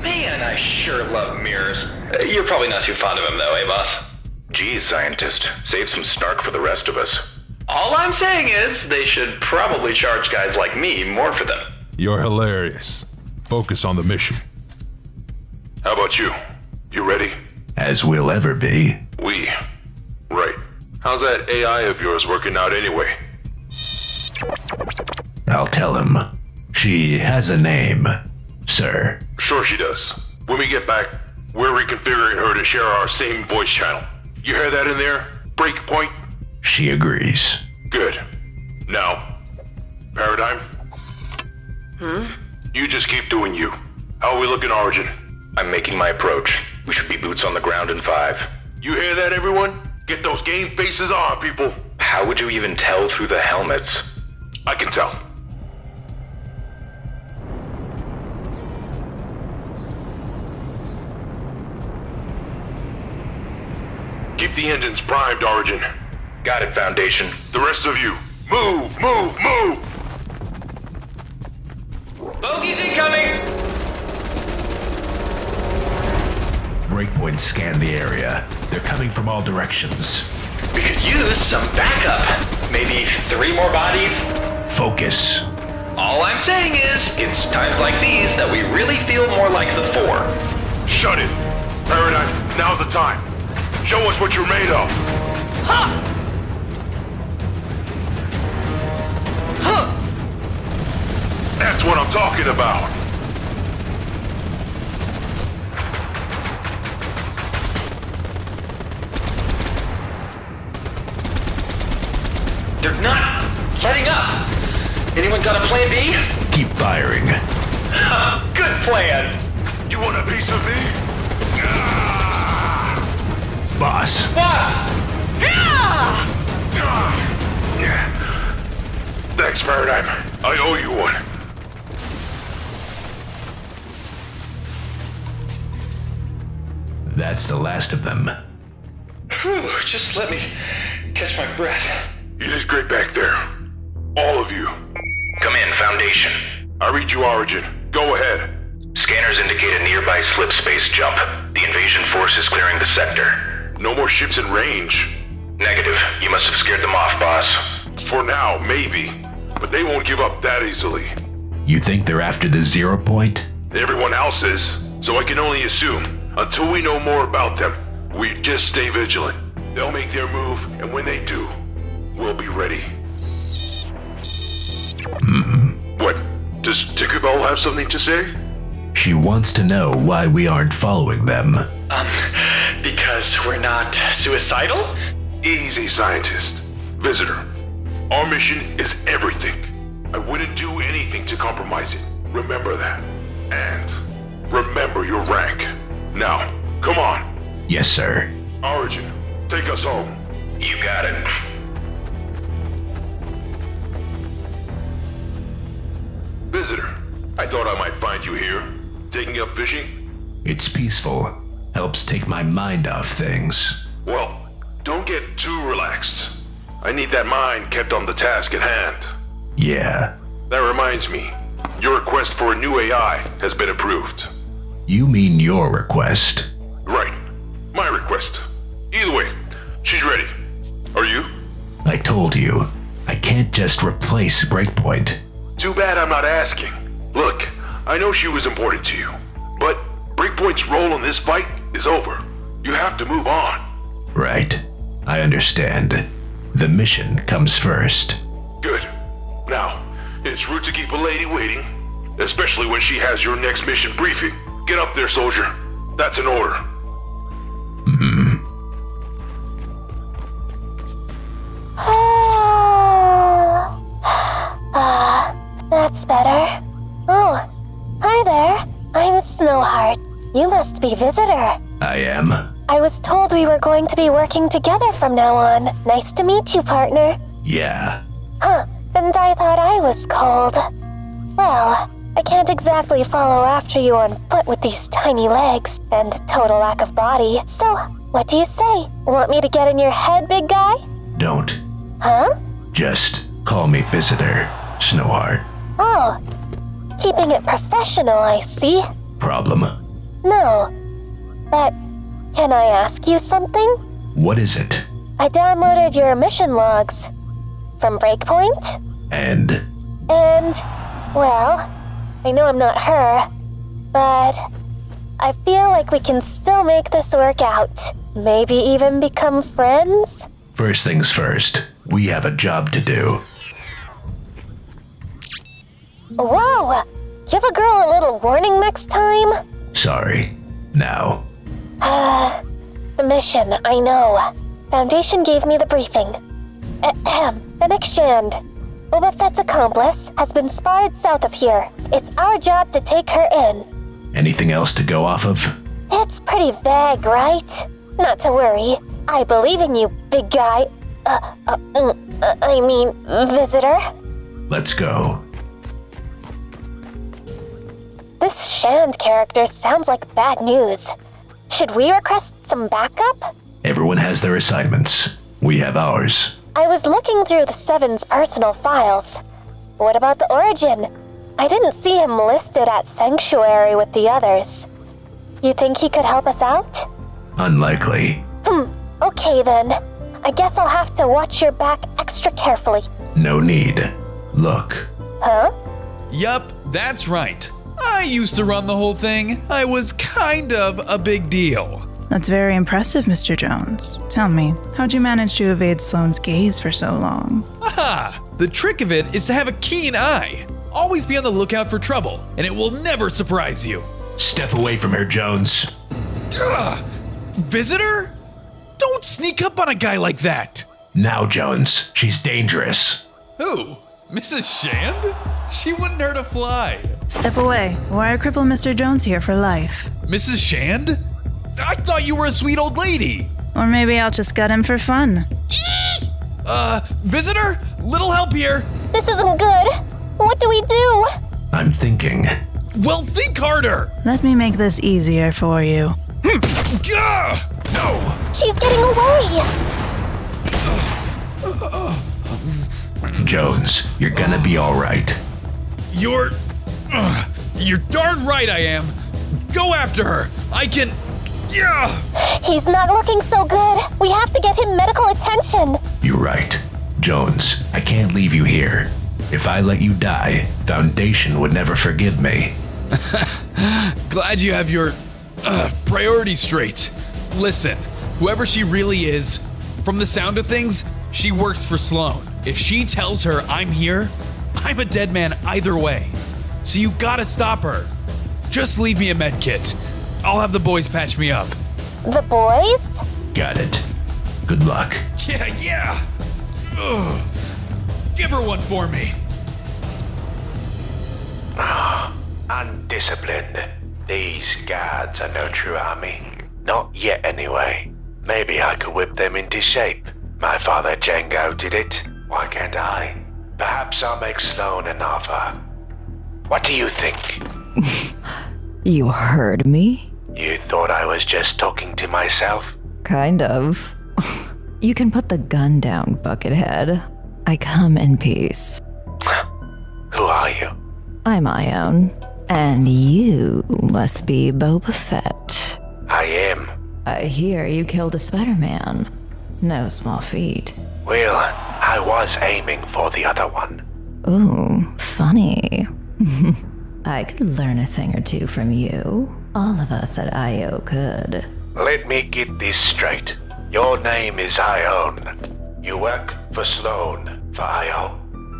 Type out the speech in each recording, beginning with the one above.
Man, I sure love mirrors. You're probably not too fond of him though, eh, boss? Geez, scientist, save some snark for the rest of us. All I'm saying is, they should probably charge guys like me more for them. You're hilarious. Focus on the mission. How about you? You ready? As we'll ever be. We. Right. How's that AI of yours working out anyway? I'll tell him. She has a name, sir. Sure she does. When we get back, we're reconfiguring her to share our same voice channel. You hear that in there? Breakpoint? She agrees. Good. Now, Paradigm? You just keep doing you. How are we looking, Origin? I'm making my approach. We should be boots on the ground in 5. You hear that, everyone? Get those game faces on, people. How would you even tell through the helmets? I can tell. Keep the engines primed, Origin. Got it, Foundation. The rest of you, move, move, move! Bogies incoming! Breakpoint scan the area. They're coming from all directions. We could use some backup. Maybe 3 more bodies? Focus. All I'm saying is, it's times like these that we really feel more like the 4. Shut it! Paradigm, now's the time. Show us what you're made of. Huh! Huh! That's what I'm talking about. They're not letting up. Anyone got a plan B? Keep firing. Good plan. You want a piece of me? Boss. Boss! Yeah! Thanks, Paradigm. I owe you one. That's the last of them. Whew, just let me catch my breath. You did great back there. All of you. Come in, Foundation. I read you, Origin. Go ahead. Scanners indicate a nearby slip space jump. The invasion force is clearing the sector. No more ships in range. Negative. You must have scared them off, boss. For now, maybe. But they won't give up that easily. You think they're after the 0 point? Everyone else is, so I can only assume. Until we know more about them, we just stay vigilant. They'll make their move, and when they do, we'll be ready. What? Does Tinkerbell have something to say? She wants to know why we aren't following them. Because we're not suicidal? Easy, scientist. Visitor. Our mission is everything. I wouldn't do anything to compromise it. Remember that. And remember your rank. Now, come on. Yes, sir. Origin, take us home. You got it. Visitor, I thought I might find you here. Taking up fishing? It's peaceful. Helps take my mind off things. Well, don't get too relaxed. I need that mind kept on the task at hand. Yeah. That reminds me, your request for a new AI has been approved. You mean your request? Right. My request. Either way, she's ready. Are you? I told you, I can't just replace Breakpoint. Too bad I'm not asking. Look, I know she was important to you, but Breakpoint's role in this fight is over. You have to move on. Right. I understand. The mission comes first. Good. Now, it's rude to keep a lady waiting, especially when she has your next mission briefing. Get up there, soldier. That's an order. That's better. Oh, hi there. I'm Snowheart. You must be Visitor. I am. I was told we were going to be working together from now on. Nice to meet you, partner. Yeah. Huh, and I thought I was cold. Well, I can't exactly follow after you on foot with these tiny legs and total lack of body. So, what do you say? Want me to get in your head, big guy? Don't. Huh? Just call me Visitor, Snowheart. Oh, keeping it professional, I see. Problem? No. But can I ask you something? What is it? I downloaded your mission logs from Breakpoint, And and, well, I know I'm not her, but I feel like we can still make this work out. Maybe even become friends? first things first, we have a job to do. Whoa! Give a girl a little warning next time? Sorry. Now, The mission, I know. Foundation gave me the briefing. Fennec Shand, Boba Fett's accomplice, has been spotted south of here. It's our job to take her in. anything else to go off of? It's pretty vague, right? Not to worry. I believe in you, big guy. I mean, visitor. Let's go. This Shand character sounds like bad news. Should we request some backup? Everyone has their assignments. We have ours. I was looking through the Seven's personal files. What about the Origin? I didn't see him listed at Sanctuary with the others. You think he could help us out? Unlikely. Okay then. I guess I'll have to watch your back extra carefully. No need. Look. Huh? Yup, that's right. I used to run the whole thing. I was kind of a big deal. That's very impressive, Mr. Jones. Tell me, how'd you manage to evade Sloane's gaze for so long? Aha! The trick of it is to have a keen eye. Always be on the lookout for trouble, and it will never surprise you. Step away from her, Jones. Ugh! Visitor? Don't sneak up on a guy like that. Now, Jones. She's dangerous. Who? Mrs. Shand? She wouldn't hurt a fly. Step away, or I cripple Mr. Jones here for life. Mrs. Shand? I thought you were a sweet old lady. Or maybe I'll just gut him for fun. Visitor? Little help here. This isn't good. What do we do? I'm thinking. Well, think harder. Let me make this easier for you. Gah! No! She's getting away! Jones, you're gonna be alright. You're darn right I am. Go after her. I can. Yeah. He's not looking so good. We have to get him medical attention. You're right. Jones, I can't leave you here. If I let you die, Foundation would never forgive me. Glad you have your priorities straight. Listen, whoever she really is, from the sound of things, she works for Sloane. If she tells her I'm here, I'm a dead man either way. So you gotta stop her. Just leave me a med kit. I'll have the boys patch me up. The boys? Got it. Good luck. Yeah. Ugh. Give her one for me. Undisciplined. These guards are no true army. Not yet, anyway. Maybe I could whip them into shape. My father Django did it. Why can't I? Perhaps I'll make Sloane an offer. What do you think? You heard me? You thought I was just talking to myself? Kind of. You can put the gun down, Buckethead. I come in peace. Who are you? I'm Ione. And you must be Boba Fett. I am. I hear you killed a Spider-Man. It's no small feat. Well, I was aiming for the other one. Ooh, funny. I could learn a thing or two from you. All of us at IO could. Let me get this straight. Your name is Ione. You work for Sloane, for IO.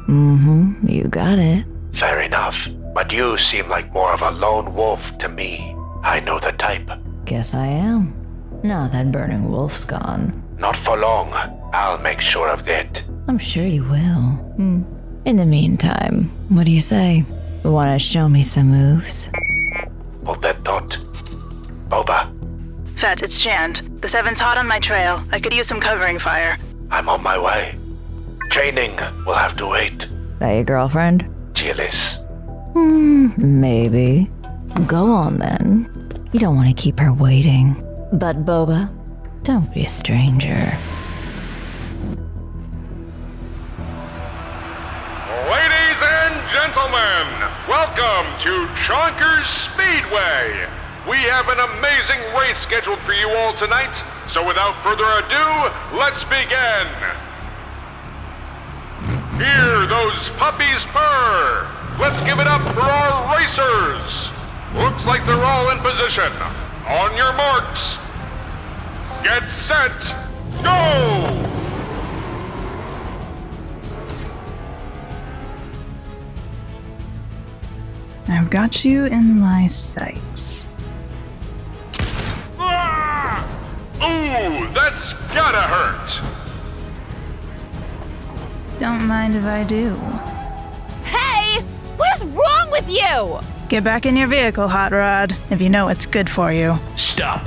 Mm-hmm, you got it. Fair enough. But you seem like more of a lone wolf to me. I know the type. Guess I am. Now that burning wolf's gone. Not for long. I'll make sure of that. I'm sure you will. In the meantime, what do you say? Want to show me some moves? Hold that thought. Boba, Fett, it's Shand. The Seven's hot on my trail. I could use some covering fire. I'm on my way. Training will have to wait. That your girlfriend? Jealous. Maybe. Go on then. You don't want to keep her waiting. But Boba, don't be a stranger. Ladies and gentlemen, welcome to Chonkers Speedway. we have an amazing race scheduled for you all tonight, so without further ado, let's begin! Hear those puppies purr! Let's give it up for our racers! Looks like they're all in position. On your marks. Get set, go! I've got you in my sights. Ah! Ooh, that's gotta hurt! Don't mind if I do. Hey! What is wrong with you? Get back in your vehicle, Hot Rod, if you know what's good for you. Stop.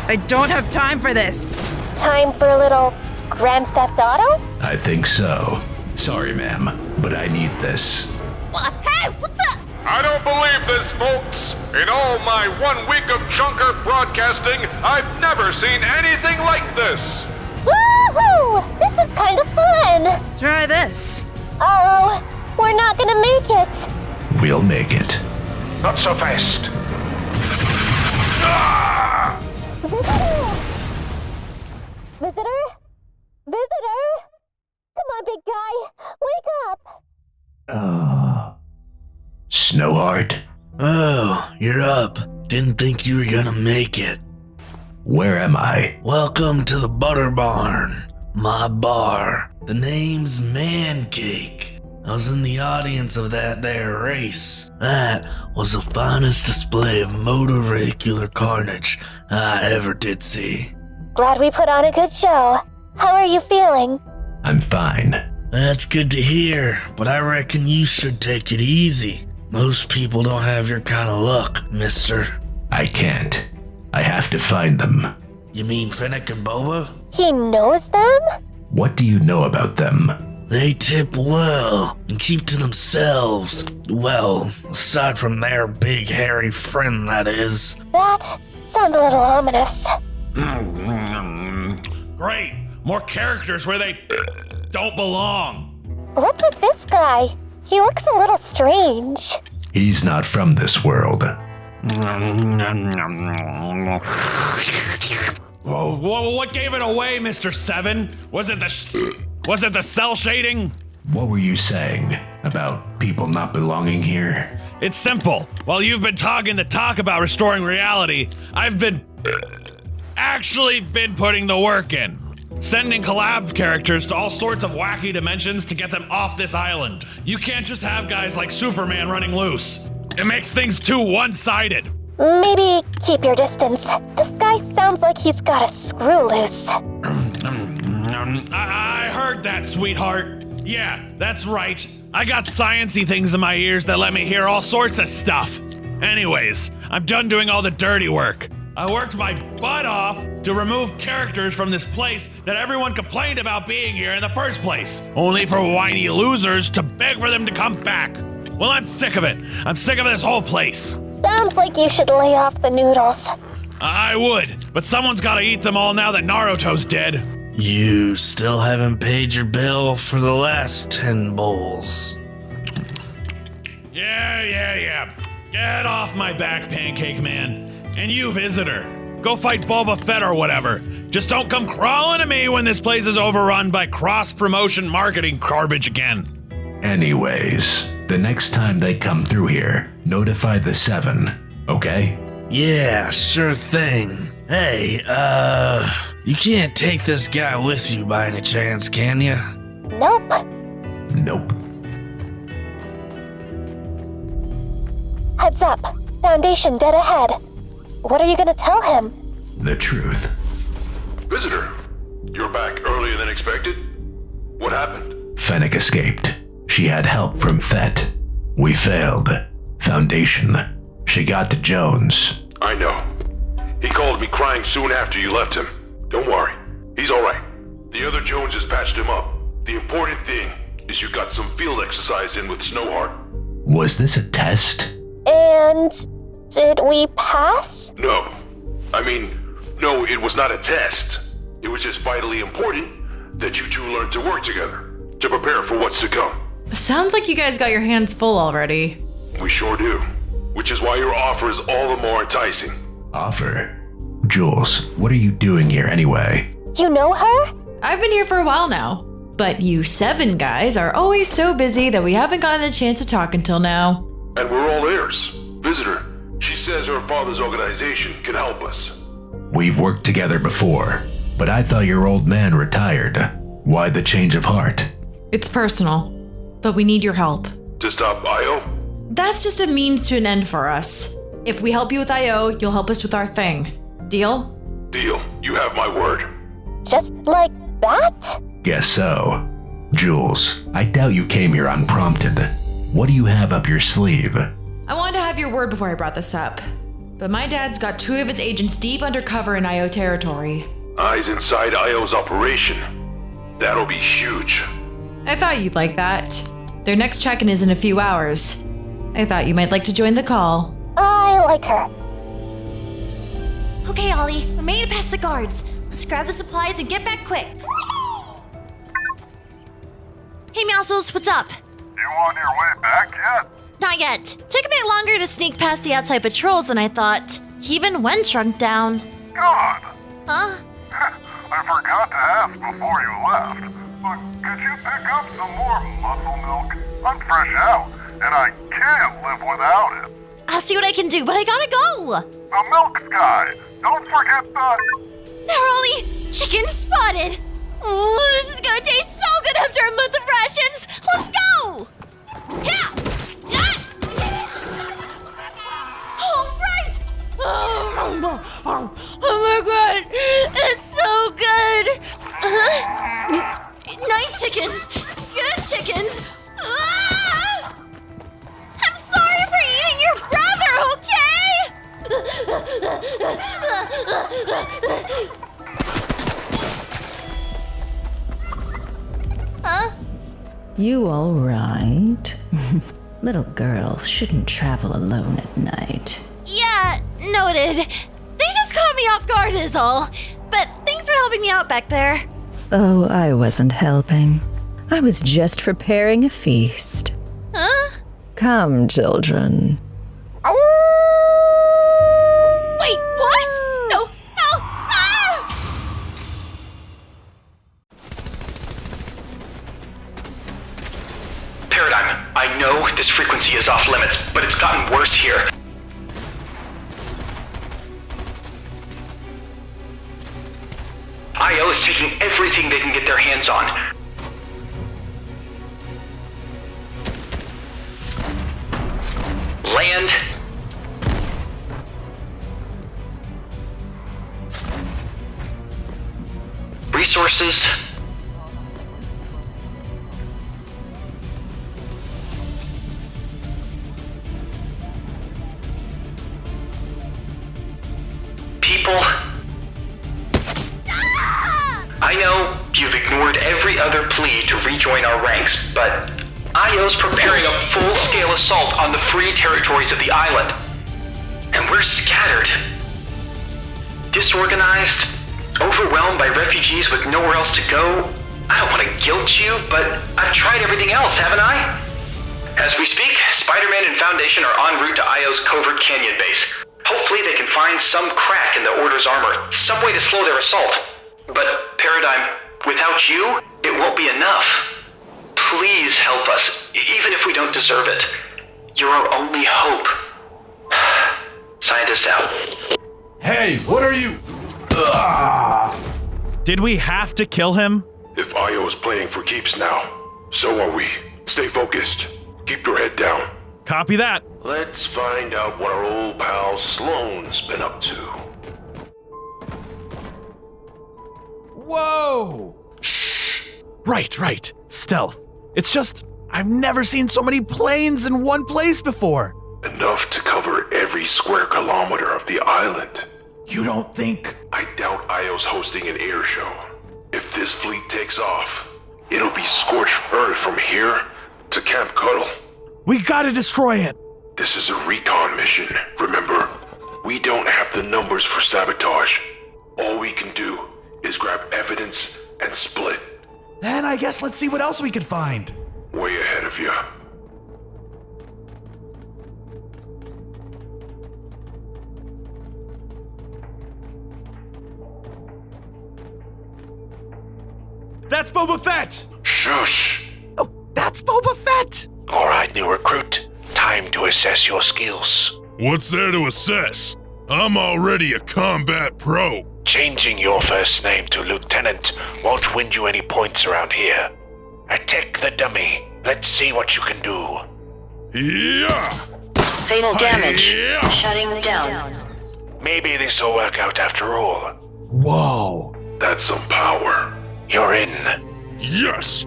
I don't have time for this. Time for a little Grand Theft Auto? I think so. Sorry, ma'am, but I need this. Hey, what the? I don't believe this, folks! In all my 1 week of Junker broadcasting, I've never seen anything like this! Woohoo! This is kind of fun! Try this. Uh-oh, we're not gonna make it. We'll make it. Not so fast. Visitor? Visitor? Come on, big guy. Wake up! Snowheart, Oh, you're up. Didn't think you were gonna make it. where am I? Welcome to the Butter Barn, my bar. The name's Man Cake. I was in the audience of that there race. That was the finest display of motor vehicular carnage I ever did see. Glad we put on a good show. How are you feeling? I'm fine. That's good to hear, but I reckon you should take it easy. Most people don't have your kind of luck, mister. I can't. I have to find them. You mean Finnick and Boba? He knows them? What do you know about them? They tip well and keep to themselves. Well, aside from their big hairy friend, that is. That sounds a little ominous. Great! More characters where they don't belong. What's with this guy? He looks a little strange. He's not from this world. Whoa, what gave it away, Mr. Seven? Was it the cell shading? What were you saying about people not belonging here? It's simple. While you've been talking the talk about restoring reality, I've been putting the work in. Sending collab characters to all sorts of wacky dimensions to get them off this island. You can't just have guys like Superman running loose. It makes things too one-sided. Maybe keep your distance. This guy sounds like he's got a screw loose. I heard that, sweetheart. Yeah, that's right. I got science-y things in my ears that let me hear all sorts of stuff. Anyways, I'm done doing all the dirty work. I worked my butt off to remove characters from this place that everyone complained about being here in the first place, only for whiny losers to beg for them to come back. Well, I'm sick of it. I'm sick of this whole place. Sounds like you should lay off the noodles. I would, but someone's gotta eat them all now that Naruto's dead. You still haven't paid your bill for the last 10 bowls. Yeah. Get off my back, Pancake Man. And you, visitor, go fight Boba Fett or whatever. Just don't come crawling to me when this place is overrun by cross-promotion marketing garbage again. Anyways, the next time they come through here, notify the 7, okay? Yeah, sure thing. Hey, you can't take this guy with you by any chance, can you? Nope. Nope. Heads up. Foundation dead ahead. What are you gonna tell him? The truth. Visitor, you're back earlier than expected? What happened? Fennec escaped. She had help from Fett. We failed. Foundation. She got to Jones. I know. He called me crying soon after you left him. Don't worry. He's alright. The other Joneses patched him up. The important thing is you got some field exercise in with Snowheart. Was this a test? And did we pass? No. No, it was not a test. It was just vitally important that you two learn to work together, to prepare for what's to come. Sounds like you guys got your hands full already. We sure do. which is why your offer is all the more enticing. Offer? Jules, what are you doing here anyway? You know her? I've been here for a while now, but you 7 guys are always so busy that we haven't gotten a chance to talk until now. And we're all ears. Visitor, she says her father's organization can help us. We've worked together before, but I thought your old man retired. Why the change of heart? It's personal, but we need your help. To stop Io? That's just a means to an end for us. If we help you with IO, you'll help us with our thing. Deal? Deal. You have my word. Just like that? Guess so. Jules, I doubt you came here unprompted. What do you have up your sleeve? I wanted to have your word before I brought this up, but my dad's got 2 of his agents deep undercover in IO territory. Eyes inside Io's operation. That'll be huge. I thought you'd like that. Their next check-in is in a few hours. I thought you might like to join the call. I like her. Okay, Ollie, we made it past the guards. Let's grab the supplies and get back quick. Hey, Mouses, what's up? You on your way back yet? Not yet. Took a bit longer to sneak past the outside patrols than I thought. He even went shrunk down. God! Huh? I forgot to ask before you left, but could you pick up some more muscle milk? I'm fresh out, and I can't live without it. I'll see what I can do, but I gotta go. The milk guy. Don't forget the... There, Ollie! Chicken spotted! Ooh, this is gonna taste so good after a month of rations! Let's go! Yeah! Yeah! All right! Oh my god! It's so good! Nice chickens! Good chickens! Ah! I'm sorry for eating your brother, okay? Huh? You all right? Little girls shouldn't travel alone at night. Yeah, noted. They just caught me off guard is all. But thanks for helping me out back there. Oh, I wasn't helping. I was just preparing a feast. Huh? Come, children. Wait, what? No, no! Ah! Paradigm, I know this frequency is off limits, but it's gotten worse here. IO is taking everything they can get their hands on. Land. Resources. People. I know you've ignored every other plea to rejoin our ranks, but IO's preparing a full-scale assault on the free territories of the island. And we're scattered. Disorganized, overwhelmed by refugees with nowhere else to go. I don't want to guilt you, but I've tried everything else, haven't I? As we speak, Spider-Man and Foundation are en route to IO's Covert Canyon base. Hopefully they can find some crack in the Order's armor, some way to slow their assault. But, Paradigm, without you, it won't be enough. Please help us, even if we don't deserve it. You're our only hope. Scientist out. Hey, what are you? Did we have to kill him? If Io is playing for keeps now, so are we. Stay focused. Keep your head down. Copy that. Let's find out what our old pal Sloane's been up to. Whoa! Right. Stealth. It's just, I've never seen so many planes in one place before. Enough to cover every square kilometer of the island. You don't think? I doubt Io's hosting an air show. If this fleet takes off, it'll be scorched earth from here to Camp Cuddle. We gotta destroy it. This is a recon mission, remember? We don't have the numbers for sabotage. All we can do is grab evidence and split. Then I guess let's see what else we could find. Way ahead of you. That's Boba Fett! Shush! Oh, that's Boba Fett! Alright, new recruit. Time to assess your skills. What's there to assess? I'm already a combat pro. Changing your first name to Lieutenant won't win you any points around here. Attack the dummy. Let's see what you can do. Yeah! Fatal damage. Yeah! Shutting down. Maybe this'll work out after all. Whoa. That's some power. You're in. Yes!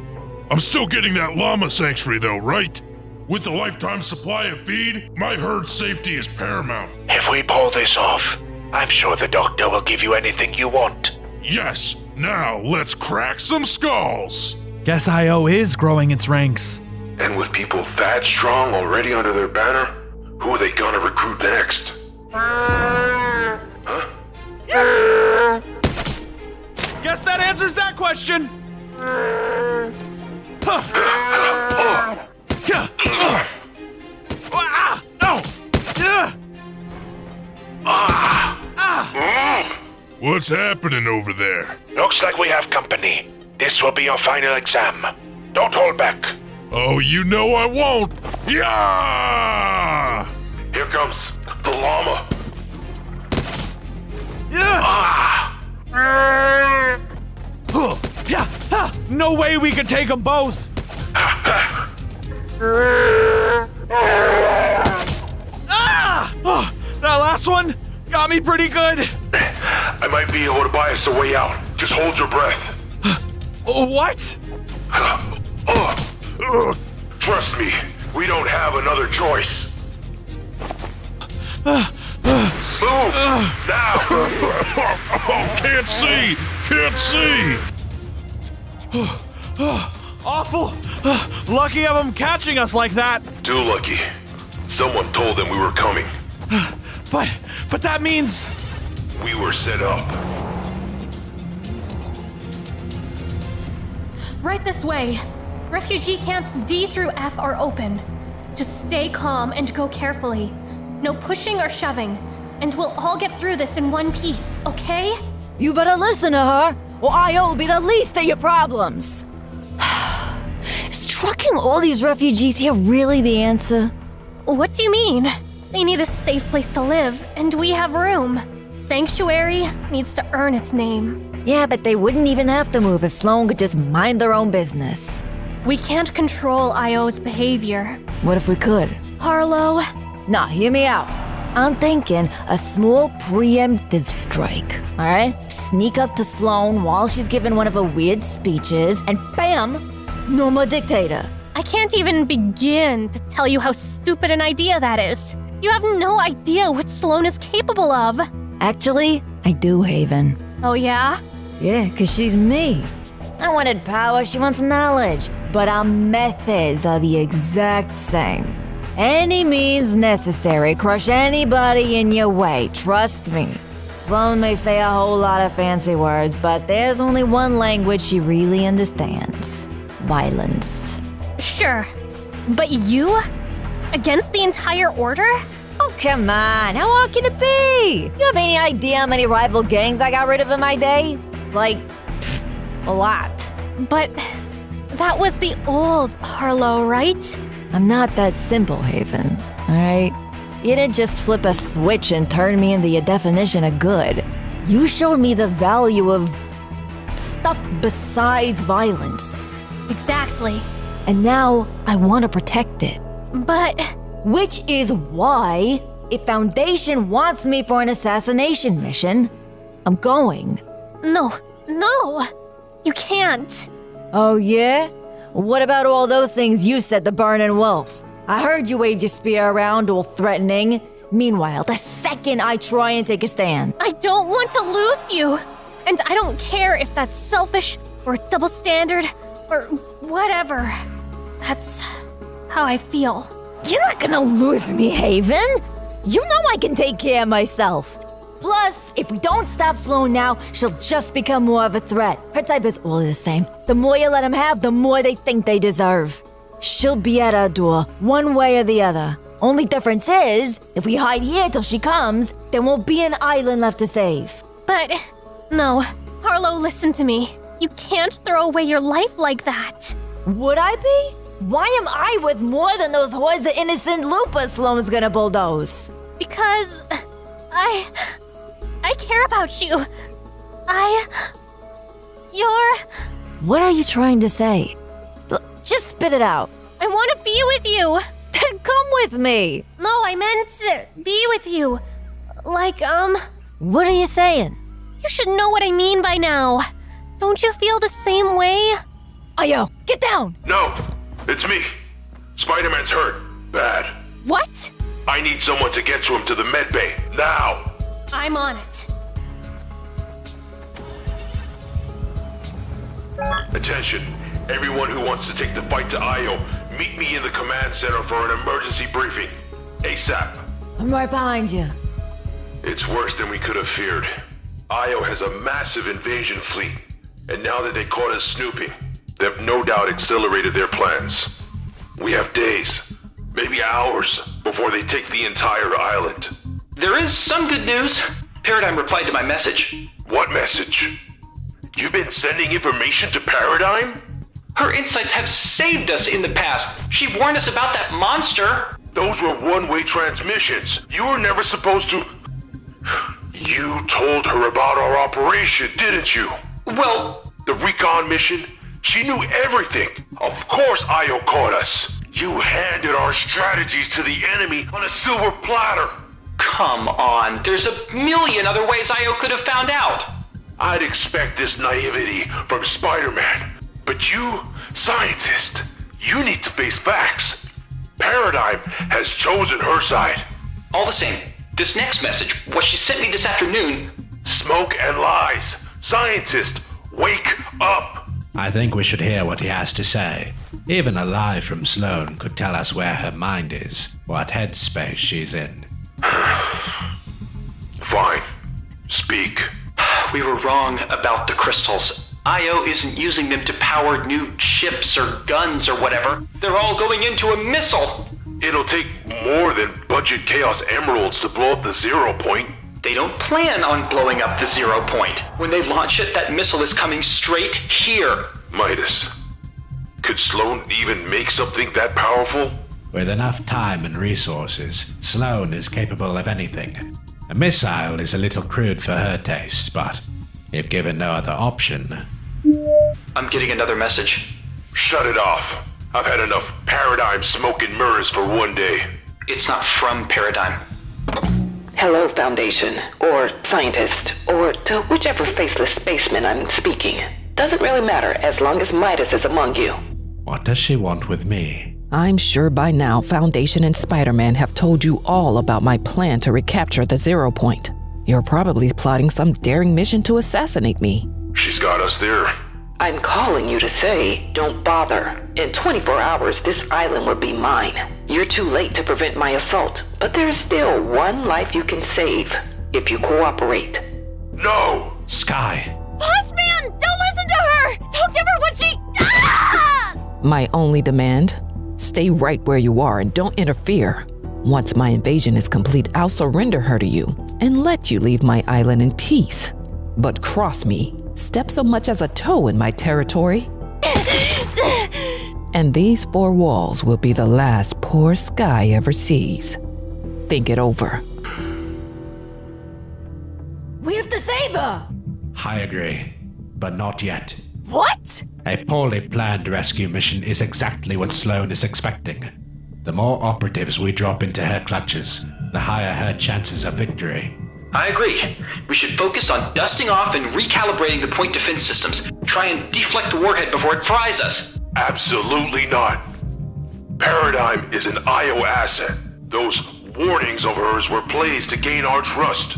I'm still getting that llama sanctuary though, right? With the lifetime supply of feed, my herd's safety is paramount. If we pull this off, I'm sure the doctor will give you anything you want. Yes! Now let's crack some skulls! Guess IO is growing its ranks. And with people that strong already under their banner, who are they gonna recruit next? Huh? Guess that answers that question. What's happening over there? Looks like we have company. This will be your final exam. Don't hold back. Oh, you know I won't! Yeah! Here comes the llama. No way we can take them both. That last one got me pretty good. I might be able to buy us a way out. Just hold your breath. What? Trust me, we don't have another choice. Move! Now! Can't see! Can't see! Awful. Lucky of them catching us like that. Too lucky. Someone told them we were coming. But that means... We were set up. Right this way. Refugee camps D through F are open. Just stay calm and go carefully. No pushing or shoving. And we'll all get through this in one piece, okay? You better listen to her, or IO will be the least of your problems. Is trucking all these refugees here really the answer? What do you mean? They need a safe place to live, and we have room. Sanctuary needs to earn its name. Yeah, but they wouldn't even have to move if Sloan could just mind their own business. We can't control IO's behavior. What if we could? Harlow. Nah, hear me out. I'm thinking a small preemptive strike, alright? Sneak up to Sloan while she's giving one of her weird speeches, and bam! No more dictator. I can't even begin to tell you how stupid an idea that is. You have no idea what Sloan is capable of. Actually, I do, Haven. Oh yeah? Yeah, 'cause she's me. I wanted power, she wants knowledge, but our methods are the exact same. Any means necessary, crush anybody in your way, trust me. Sloan may say a whole lot of fancy words, but there's only one language she really understands. Violence. Sure. But you? Against the entire order? Oh, come on, how hard can it be? You have any idea how many rival gangs I got rid of in my day? Like, a lot. But that was the old Harlow, right? I'm not that simple, Haven, alright? You didn't just flip a switch and turn me into your definition of good. You showed me the value of stuff besides violence. Exactly. And now I want to protect it. But... Which is why, if Foundation wants me for an assassination mission, I'm going. No. You can't. Oh yeah? What about all those things you said to Burning Wolf? I heard you waved your spear around all threatening. Meanwhile, the second I try and take a stand... I don't want to lose you! And I don't care if that's selfish, or double standard, or whatever. That's how I feel. You're not gonna lose me, Haven! You know I can take care of myself! Plus, if we don't stop Sloan now, she'll just become more of a threat. Her type is all the same. The more you let them have, the more they think they deserve. She'll be at our door, one way or the other. Only difference is, if we hide here till she comes, there won't be an island left to save. But, no. Harlow, listen to me. You can't throw away your life like that. Would I be? Why am I worth more than those hordes of innocent Lupa Sloan's gonna bulldoze? Because I care about you. You're... What are you trying to say? Just spit it out. I want to be with you. Then come with me. No, I meant to be with you. Like, What are you saying? You should know what I mean by now. Don't you feel the same way? Ayo, get down! No, it's me. Spider-Man's hurt. Bad. What? I need someone to get to him to the med bay, now! I'm on it. Attention, everyone who wants to take the fight to Io, meet me in the command center for an emergency briefing. ASAP. I'm right behind you. It's worse than we could have feared. Io has a massive invasion fleet, and now that they caught us snooping, they've no doubt accelerated their plans. We have days, maybe hours, before they take the entire island. There is some good news. Paradigm replied to my message. What message? You've been sending information to Paradigm? Her insights have saved us in the past. She warned us about that monster. Those were one-way transmissions. You were never supposed to... You told her about our operation, didn't you? Well... The recon mission? She knew everything. Of course Io caught us. You handed our strategies to the enemy on a silver platter. Come on, there's a million other ways Io could have found out. I'd expect this naivety from Spider-Man. But you, scientist, you need to face facts. Paradigm has chosen her side. All the same, this next message, what she sent me this afternoon... Smoke and lies. Scientist, wake up. I think we should hear what he has to say. Even a lie from Sloane could tell us where her mind is, what headspace she's in. Fine. Speak. We were wrong about the crystals. Io isn't using them to power new ships or guns or whatever. They're all going into a missile. It'll take more than budget Chaos Emeralds to blow up the 0 point. They don't plan on blowing up the 0 point. When they launch it, that missile is coming straight here. Midas, could Sloane even make something that powerful? With enough time and resources, Sloane is capable of anything. A missile is a little crude for her taste, but if given no other option... I'm getting another message. Shut it off. I've had enough Paradigm smoke and mirrors for one day. It's not from Paradigm. Hello, Foundation, or Scientist, or to whichever faceless spaceman I'm speaking. Doesn't really matter as long as Midas is among you. What does she want with me? I'm sure by now Foundation and Spider-Man have told you all about my plan to recapture the 0 point. You're probably plotting some daring mission to assassinate me. She's got us there. I'm calling you to say, don't bother. In 24 hours, this island will be mine. You're too late to prevent my assault, but there's still one life you can save if you cooperate. No! Sky! Bossman, don't listen to her! Don't give her what she... Ah! My only demand? Stay right where you are and don't interfere. Once my invasion is complete, I'll surrender her to you and let you leave my island in peace. But cross me, step so much as a toe in my territory, and these 4 walls will be the last poor Sky ever sees. Think it over. We have to save her! I agree, but not yet. What? A poorly planned rescue mission is exactly what Sloane is expecting. The more operatives we drop into her clutches, the higher her chances of victory. I agree. We should focus on dusting off and recalibrating the point defense systems. Try and deflect the warhead before it fries us. Absolutely not. Paradigm is an Io asset. Those warnings of hers were plays to gain our trust.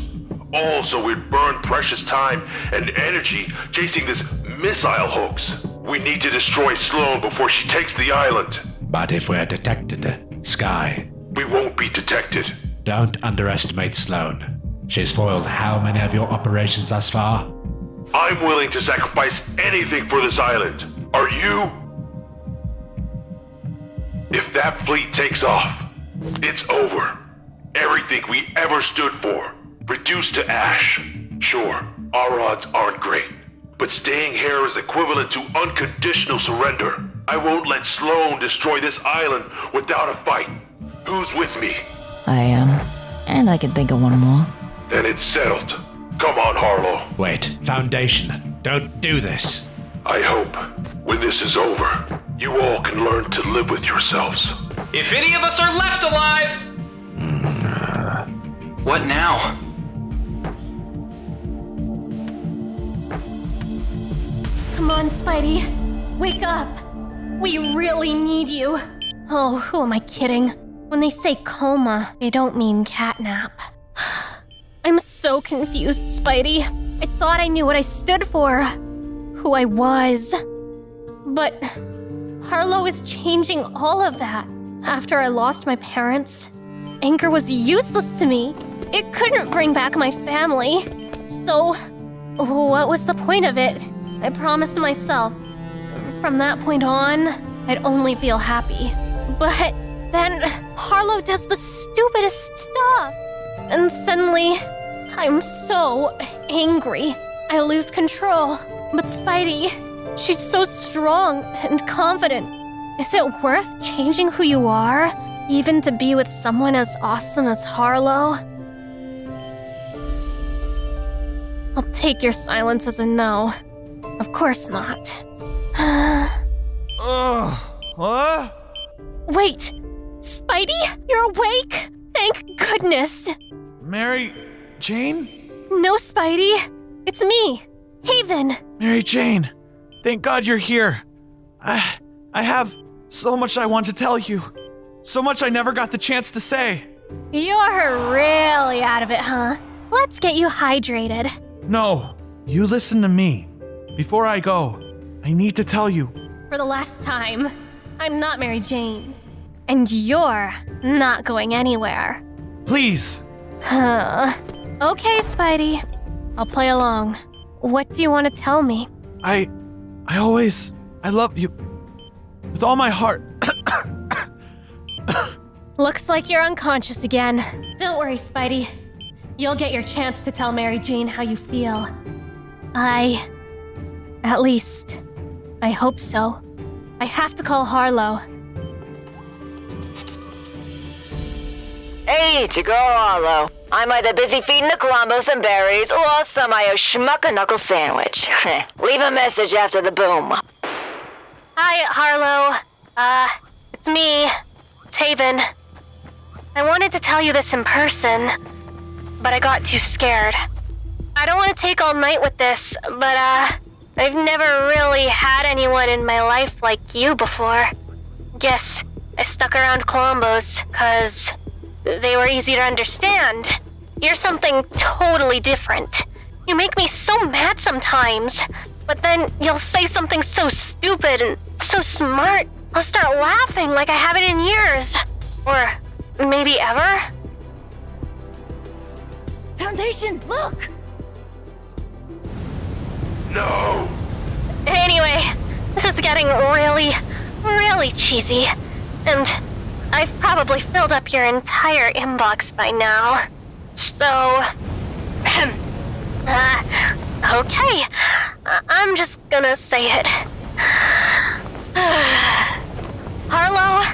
Also, we'd burn precious time and energy chasing this missile hoax. We need to destroy Sloane before she takes the island. But if we're detected, Sky... We won't be detected. Don't underestimate Sloane. She's foiled how many of your operations thus far? I'm willing to sacrifice anything for this island. Are you? If that fleet takes off, it's over. Everything we ever stood for, reduced to ash. Sure, our odds aren't great, but staying here is equivalent to unconditional surrender. I won't let Sloan destroy this island without a fight. Who's with me? I am. And I can think of one more. Then it's settled. Come on, Harlow. Wait, Foundation, don't do this. I hope, when this is over, you all can learn to live with yourselves. If any of us are left alive... What now? Come on, Spidey. Wake up. We really need you. Oh, who am I kidding? When they say coma, they don't mean catnap. I'm so confused, Spidey. I thought I knew what I stood for, who I was. But Harlow is changing all of that. After I lost my parents, anger was useless to me. It couldn't bring back my family. So, what was the point of it? I promised myself, from that point on, I'd only feel happy. But then Harlow does the stupidest stuff. And suddenly, I'm so angry. I lose control. But Spidey, she's so strong and confident. Is it worth changing who you are, even to be with someone as awesome as Harlow? I'll take your silence as a no. Of course not. What? Wait! Spidey, you're awake? Thank goodness! Mary Jane? No, Spidey. It's me, Haven. Mary Jane, thank God you're here. I have so much I want to tell you. So much I never got the chance to say. You're really out of it, huh? Let's get you hydrated. No, you listen to me. Before I go, I need to tell you. For the last time, I'm not Mary Jane. And you're not going anywhere. Please. Okay, Spidey. I'll play along. What do you want to tell me? I love you. With all my heart. Looks like you're unconscious again. Don't worry, Spidey. You'll get your chance to tell Mary Jane how you feel. At least, I hope so. I have to call Harlow. Hey, it's your girl Harlow. I'm either busy feeding the Columbus and berries or some I schmuck-a-knuckle sandwich. Leave a message after the boom. Hi, Harlow. It's me. It's Haven. I wanted to tell you this in person, but I got too scared. I don't want to take all night with this, but, I've never really had anyone in my life like you before. Guess I stuck around Colombo's, 'cause they were easy to understand. You're something totally different. You make me so mad sometimes, but then you'll say something so stupid and so smart, I'll start laughing like I haven't in years. Or maybe ever. Foundation, look! No! Anyway, this is getting really, really cheesy. And I've probably filled up your entire inbox by now. So... okay. I'm just gonna say it. Harlow?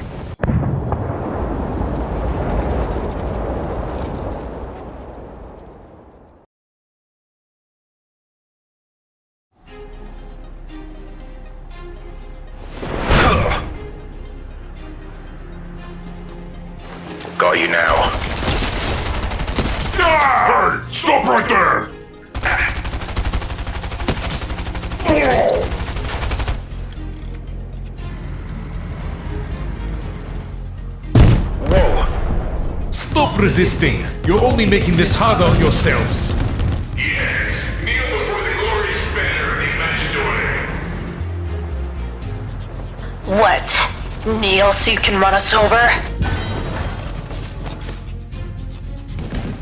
Got you now. Hey! Stop right there! Whoa! Stop resisting! You're only making this harder on yourselves! Yes! Kneel before the glorious banner of the Imaginary! What? Kneel so you can run us over?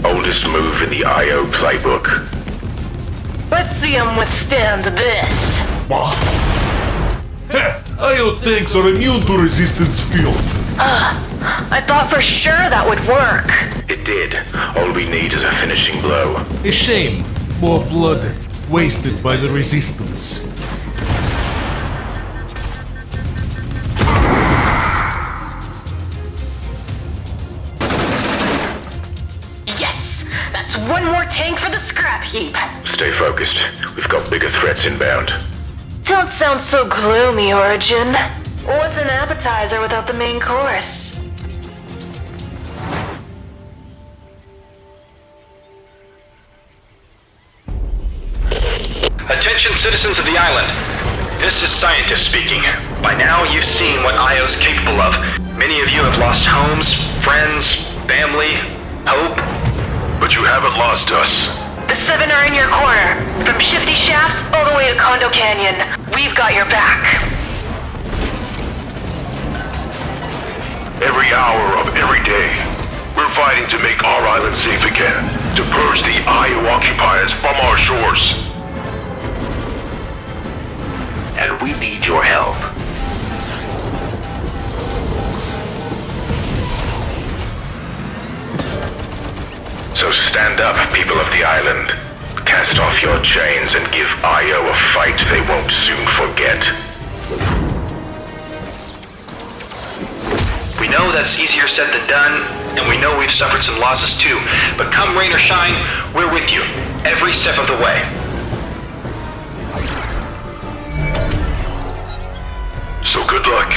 Oldest move in the IO playbook. Let's see him withstand this. IO tanks are immune to resistance field. I thought for sure that would work. It did. All we need is a finishing blow. A shame. More blood. wasted by the Resistance. Yes! That's one more tank for the scrap heap! Stay focused. We've got bigger threats inbound. Don't sound so gloomy, Origin. What's an appetizer without the main course? Attention citizens of the island. This is Scientist speaking. By now you've seen what Io's capable of. Many of you have lost homes, friends, family, hope. But you haven't lost us. The 7 are in your corner. From Shifty Shafts all the way to Condo Canyon. We've got your back. Every hour of every day, we're fighting to make our island safe again. To purge the Io occupiers from our shores. And we need your help. So stand up, people of the island. Cast off your chains and give Io a fight they won't soon forget. We know that's easier said than done, and we know we've suffered some losses too. But come rain or shine, we're with you, every step of the way. So good luck,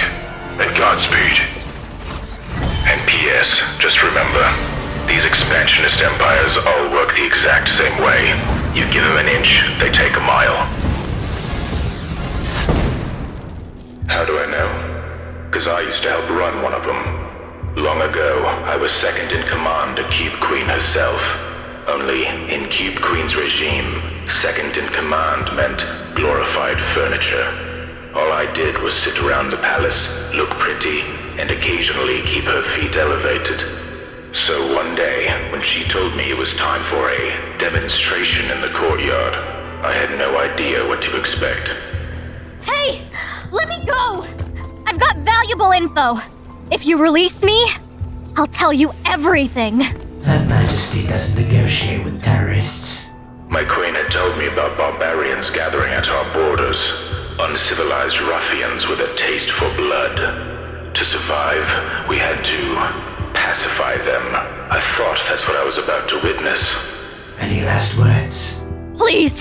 and Godspeed. And P.S., just remember, these expansionist empires all work the exact same way. You give them an inch, they take a mile. How do I know? Because I used to help run one of them. Long ago, I was second in command to Cube Queen herself. Only, in Cube Queen's regime, second in command meant glorified furniture. All I did was sit around the palace, look pretty, and occasionally keep her feet elevated. So one day, when she told me it was time for a demonstration in the courtyard, I had no idea what to expect. Hey! Let me go! I've got valuable info. If you release me, I'll tell you everything. Her Majesty doesn't negotiate with terrorists. My queen had told me about barbarians gathering at our borders. Uncivilized ruffians with a taste for blood. To survive, we had to pacify them. I thought that's what I was about to witness. Any last words? Please!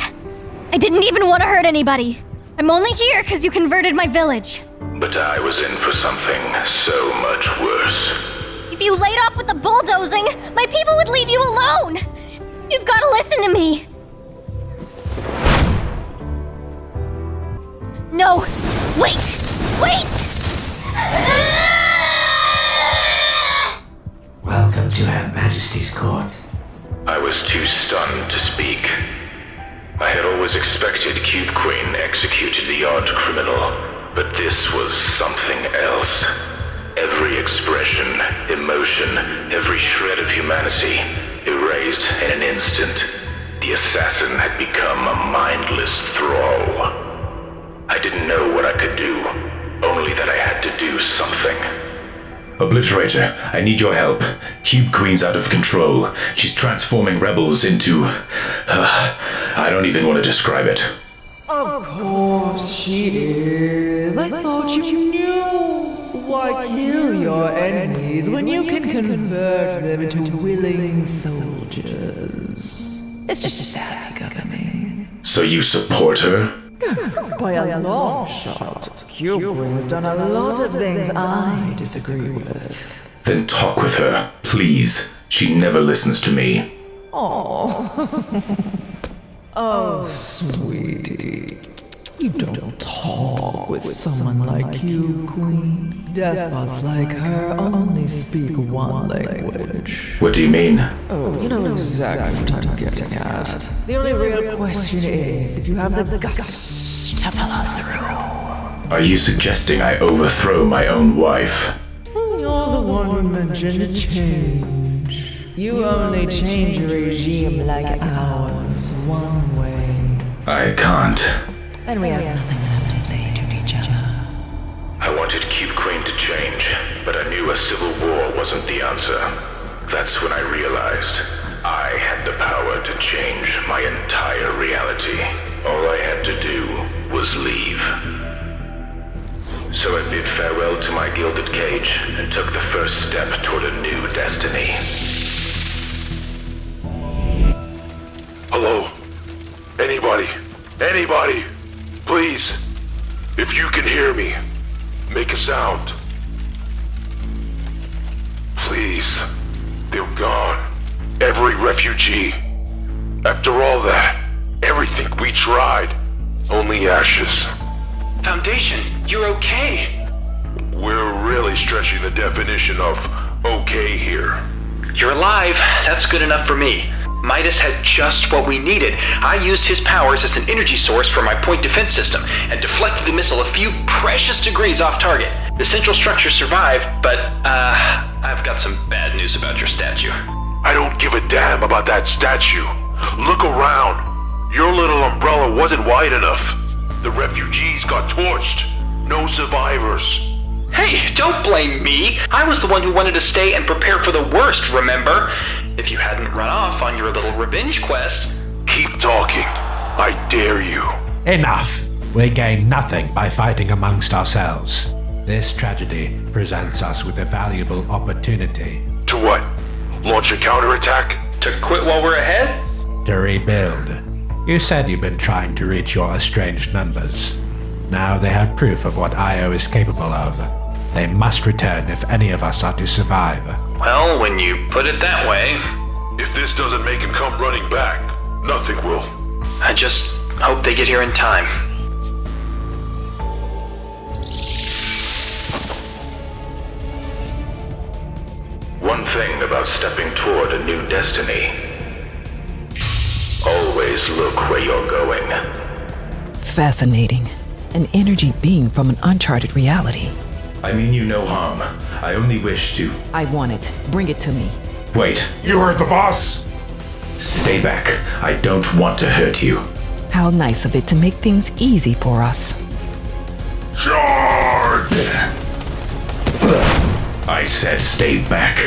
I didn't even want to hurt anybody. I'm only here because you converted my village. But I was in for something so much worse. If you laid off with the bulldozing, my people would leave you alone! You've got to listen to me! No! Wait! Wait! Welcome to Her Majesty's court. I was too stunned to speak. I had always expected Cube Queen executed the odd criminal, but this was something else. Every expression, emotion, every shred of humanity, erased in an instant. The assassin had become a mindless thrall. I didn't know what I could do, only that I had to do something. Obliterator, I need your help. Cube Queen's out of control. She's transforming rebels into... I don't even want to describe it. Of course she is. I thought you knew. Why kill your enemies when you can convert them into willing soldiers? It's just savvy governing. So you support her? By a long shot. Cube Queen's done a lot of things I disagree with. Then talk with her, please. She never listens to me. Oh. Oh, sweetie. You don't talk with someone like Cube Queen. Despots like her only speak one language. What do you mean? Oh, you know exactly what I'm getting at. The only real question is if you have the guts to follow through. Are you suggesting I overthrow my own wife? You're the one who mentioned change. You only change a regime like ours one way. I can't. Then we have nothing left to say to each other. I wanted Cube Queen to change, but I knew a civil war wasn't the answer. That's when I realized I had the power to change my entire reality. was leave. So I bid farewell to my gilded cage and took the first step toward a new destiny. Hello? Anybody? Anybody? Please, if you can hear me, make a sound. Please, they're gone. Every refugee. After all that, everything we tried, only ashes. Foundation, you're okay. We're really stretching the definition of okay here. You're alive. That's good enough for me. Midas had just what we needed. I used his powers as an energy source for my point defense system and deflected the missile a few precious degrees off target. The central structure survived, but, I've got some bad news about your statue. I don't give a damn about that statue. Look around. Your little umbrella wasn't wide enough. The refugees got torched. No survivors. Hey, don't blame me. I was the one who wanted to stay and prepare for the worst, remember? If you hadn't run off on your little revenge quest. Keep talking. I dare you. Enough! We gain nothing by fighting amongst ourselves. This tragedy presents us with a valuable opportunity. To what? Launch a counterattack? To quit while we're ahead? To rebuild. You said you've been trying to reach your estranged members. Now they have proof of what Io is capable of. They must return if any of us are to survive. Well, when you put it that way... If this doesn't make him come running back, nothing will. I just hope they get here in time. One thing about stepping toward a new destiny. Always look where you're going. Fascinating. An energy being from an uncharted reality. I mean you no harm. I only wish to... I want it. Bring it to me. Wait. You heard the boss? Stay back. I don't want to hurt you. How nice of it to make things easy for us. Charge! I said stay back.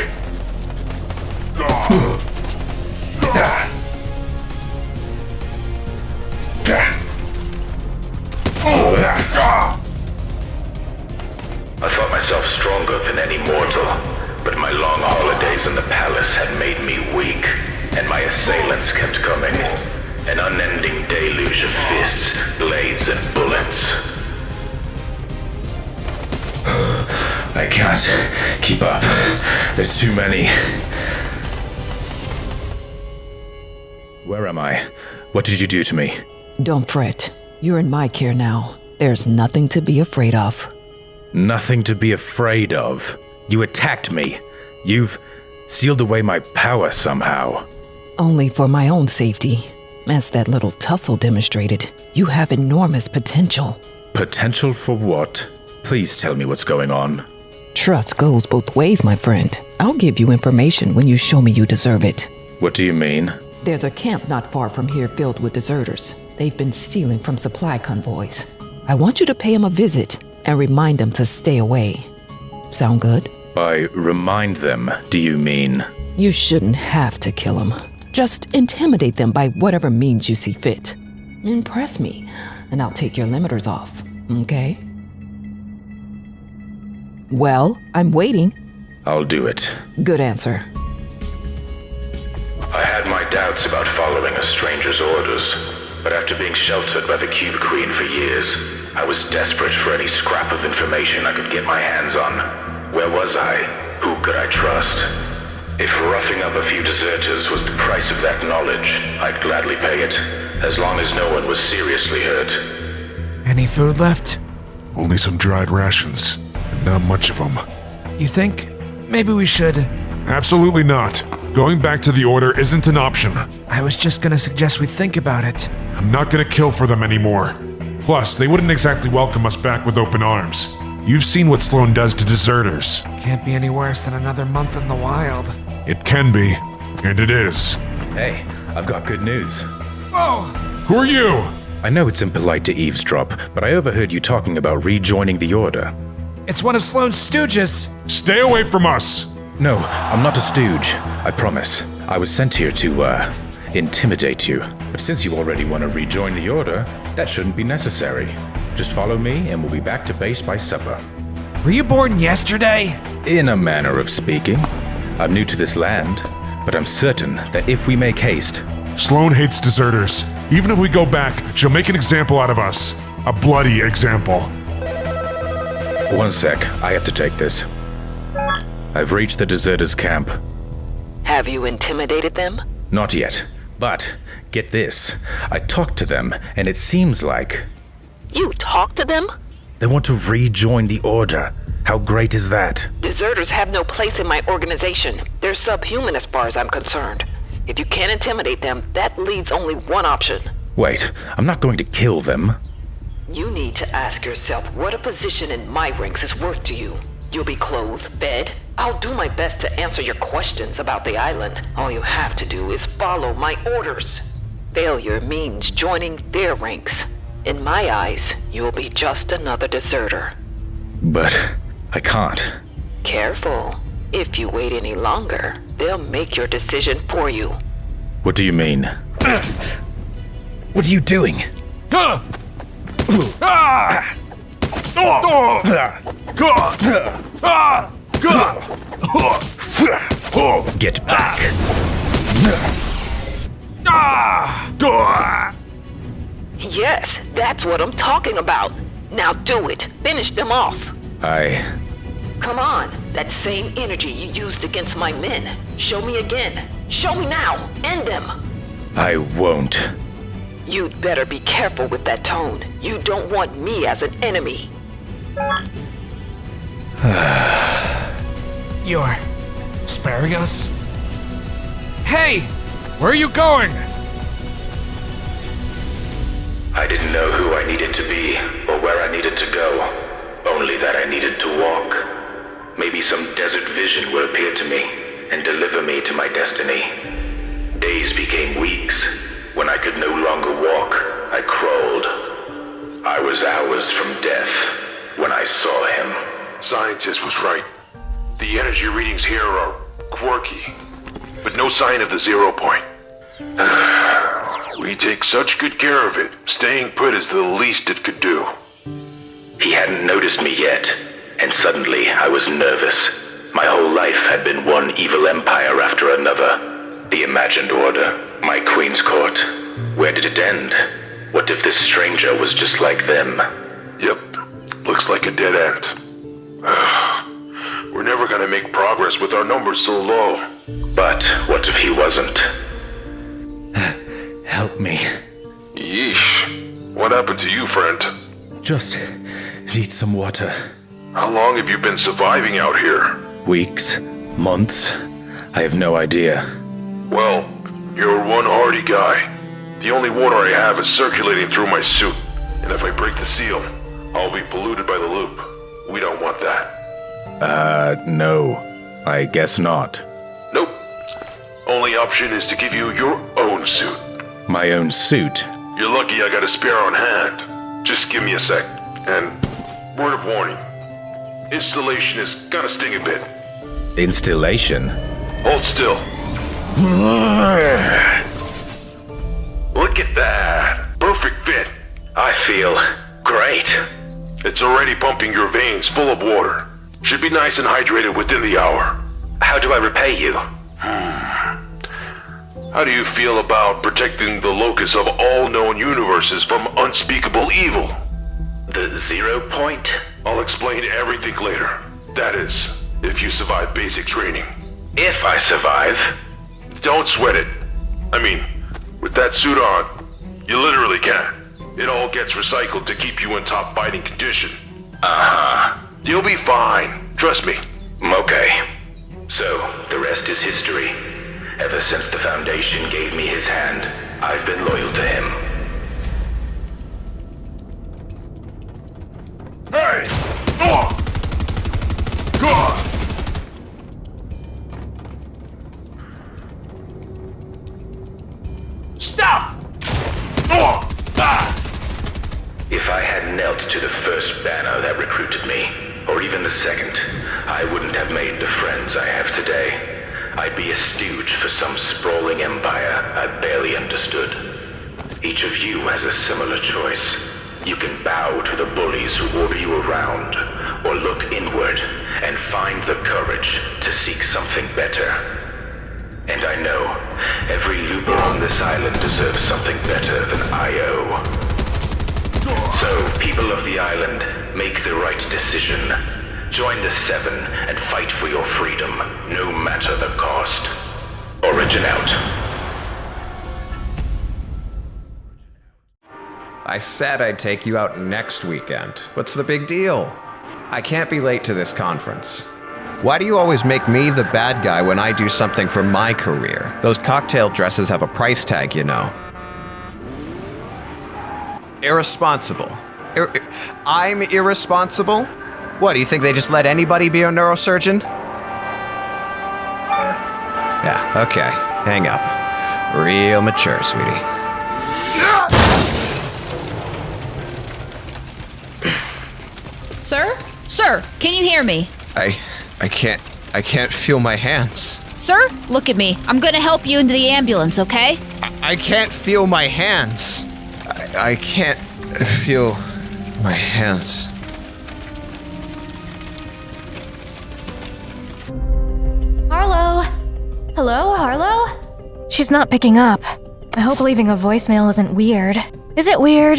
I thought myself stronger than any mortal, but my long holidays in the palace had made me weak, and my assailants kept coming. An unending deluge of fists, blades, and bullets. I can't keep up. There's too many. Where am I? What did you do to me? Don't fret. You're in my care now. There's nothing to be afraid of. Nothing to be afraid of. You attacked me. You've sealed away my power somehow. Only for my own safety. As that little tussle demonstrated, you have enormous potential. Potential for what? Please tell me what's going on. Trust goes both ways, my friend. I'll give you information when you show me you deserve it. What do you mean? There's a camp not far from here filled with deserters. They've been stealing from supply convoys. I want you to pay them a visit and remind them to stay away. Sound good? By remind them, do you mean? You shouldn't have to kill them. Just intimidate them by whatever means you see fit. Impress me, and I'll take your limiters off, okay? Well, I'm waiting. I'll do it. Good answer. I had my doubts about following a stranger's orders, but after being sheltered by the Cube Queen for years, I was desperate for any scrap of information I could get my hands on. Where was I? Who could I trust? If roughing up a few deserters was the price of that knowledge, I'd gladly pay it, as long as no one was seriously hurt. Any food left? Only some dried rations, and not much of them. You think maybe we should... Absolutely not. Going back to the Order isn't an option. I was just gonna suggest we think about it. I'm not gonna kill for them anymore. Plus, they wouldn't exactly welcome us back with open arms. You've seen what Sloan does to deserters. Can't be any worse than another month in the wild. It can be, and it is. Hey, I've got good news. Whoa! Who are you? I know it's impolite to eavesdrop, but I overheard you talking about rejoining the Order. It's one of Sloane's stooges. Stay away from us! No, I'm not a stooge. I promise. I was sent here to, intimidate you. But since you already want to rejoin the Order, that shouldn't be necessary. Just follow me and we'll be back to base by supper. Were you born yesterday? In a manner of speaking. I'm new to this land, but I'm certain that if we make haste... Sloane hates deserters. Even if we go back, she'll make an example out of us. A bloody example. One sec, I have to take this. I've reached the deserters' camp. Have you intimidated them? Not yet, but get this. I talked to them, and it seems like... You talked to them? They want to rejoin the Order. How great is that? Deserters have no place in my organization. They're subhuman as far as I'm concerned. If you can't intimidate them, that leaves only one option. Wait, I'm not going to kill them. You need to ask yourself what a position in my ranks is worth to you. You'll be clothed, fed. I'll do my best to answer your questions about the island. All you have to do is follow my orders. Failure means joining their ranks. In my eyes, you'll be just another deserter. But I can't. Careful. If you wait any longer, they'll make your decision for you. What do you mean? What are you doing? Get back. Yes, that's what I'm talking about. Now do it. Finish them off. Come on. That same energy you used against my men. Show me again. Show me now. End them. I won't. You'd better be careful with that tone. You don't want me as an enemy. Your asparagus? Hey! Where are you going? I didn't know who I needed to be or where I needed to go. Only that I needed to walk. Maybe some desert vision would appear to me and deliver me to my destiny. Days became weeks. When I could no longer walk, I crawled. I was hours from death when I saw him. Scientist was right. The energy readings here are quirky, but no sign of the 0 point. We take such good care of it. Staying put is the least it could do. He hadn't noticed me yet, and suddenly I was nervous. My whole life had been one evil empire after another. The imagined order, my queen's court. Where did it end? What if this stranger was just like them? Yep, looks like a dead end. We're never gonna make progress with our numbers so low. But what if he wasn't? Help me. Yeesh. What happened to you, friend? Just need some water. How long have you been surviving out here? Weeks, months, I have no idea. Well, you're one hardy guy. The only water I have is circulating through my suit, and if I break the seal, I'll be polluted by the loop. We don't want that. No. I guess not. Nope. Only option is to give you your own suit. My own suit? You're lucky I got a spare on hand. Just give me a sec. And word of warning. Installation is gonna sting a bit. Installation? Hold still. Look at that. Perfect fit. I feel great. It's already pumping your veins full of water. Should be nice and hydrated within the hour. How do I repay you? How do you feel about protecting the locus of all known universes from unspeakable evil? The 0 point? I'll explain everything later. That is, if you survive basic training. If I survive? Don't sweat it. I mean, with that suit on, you literally can. It all gets recycled to keep you in top fighting condition. Uh-huh. You'll be fine. Trust me. Okay. So, the rest is history. Ever since the Foundation gave me his hand, I've been loyal to him. Hey! God! Stop! If I had knelt to the first banner that recruited me, or even the second, I wouldn't have made the friends I have today. I'd be a stooge for some sprawling empire I barely understood. Each of you has a similar choice. You can bow to the bullies who order you around, or look inward and find the courage to seek something better. And I know, every looper on this island deserves something better than Io. So, people of the island, make the right decision. Join the Seven and fight for your freedom, no matter the cost. Origin out. I said I'd take you out next weekend. What's the big deal? I can't be late to this conference. Why do you always make me the bad guy when I do something for my career? Those cocktail dresses have a price tag, you know. Irresponsible. I'm irresponsible? What, do you think they just let anybody be a neurosurgeon? Yeah, okay. Hang up. Real mature, sweetie. Sir? Sir, can you hear me? I can't feel my hands. Sir, look at me. I'm gonna help you into the ambulance, okay? I can't feel my hands. I can't feel my hands. Harlow? Hello, Harlow? She's not picking up. I hope leaving a voicemail isn't weird. Is it weird?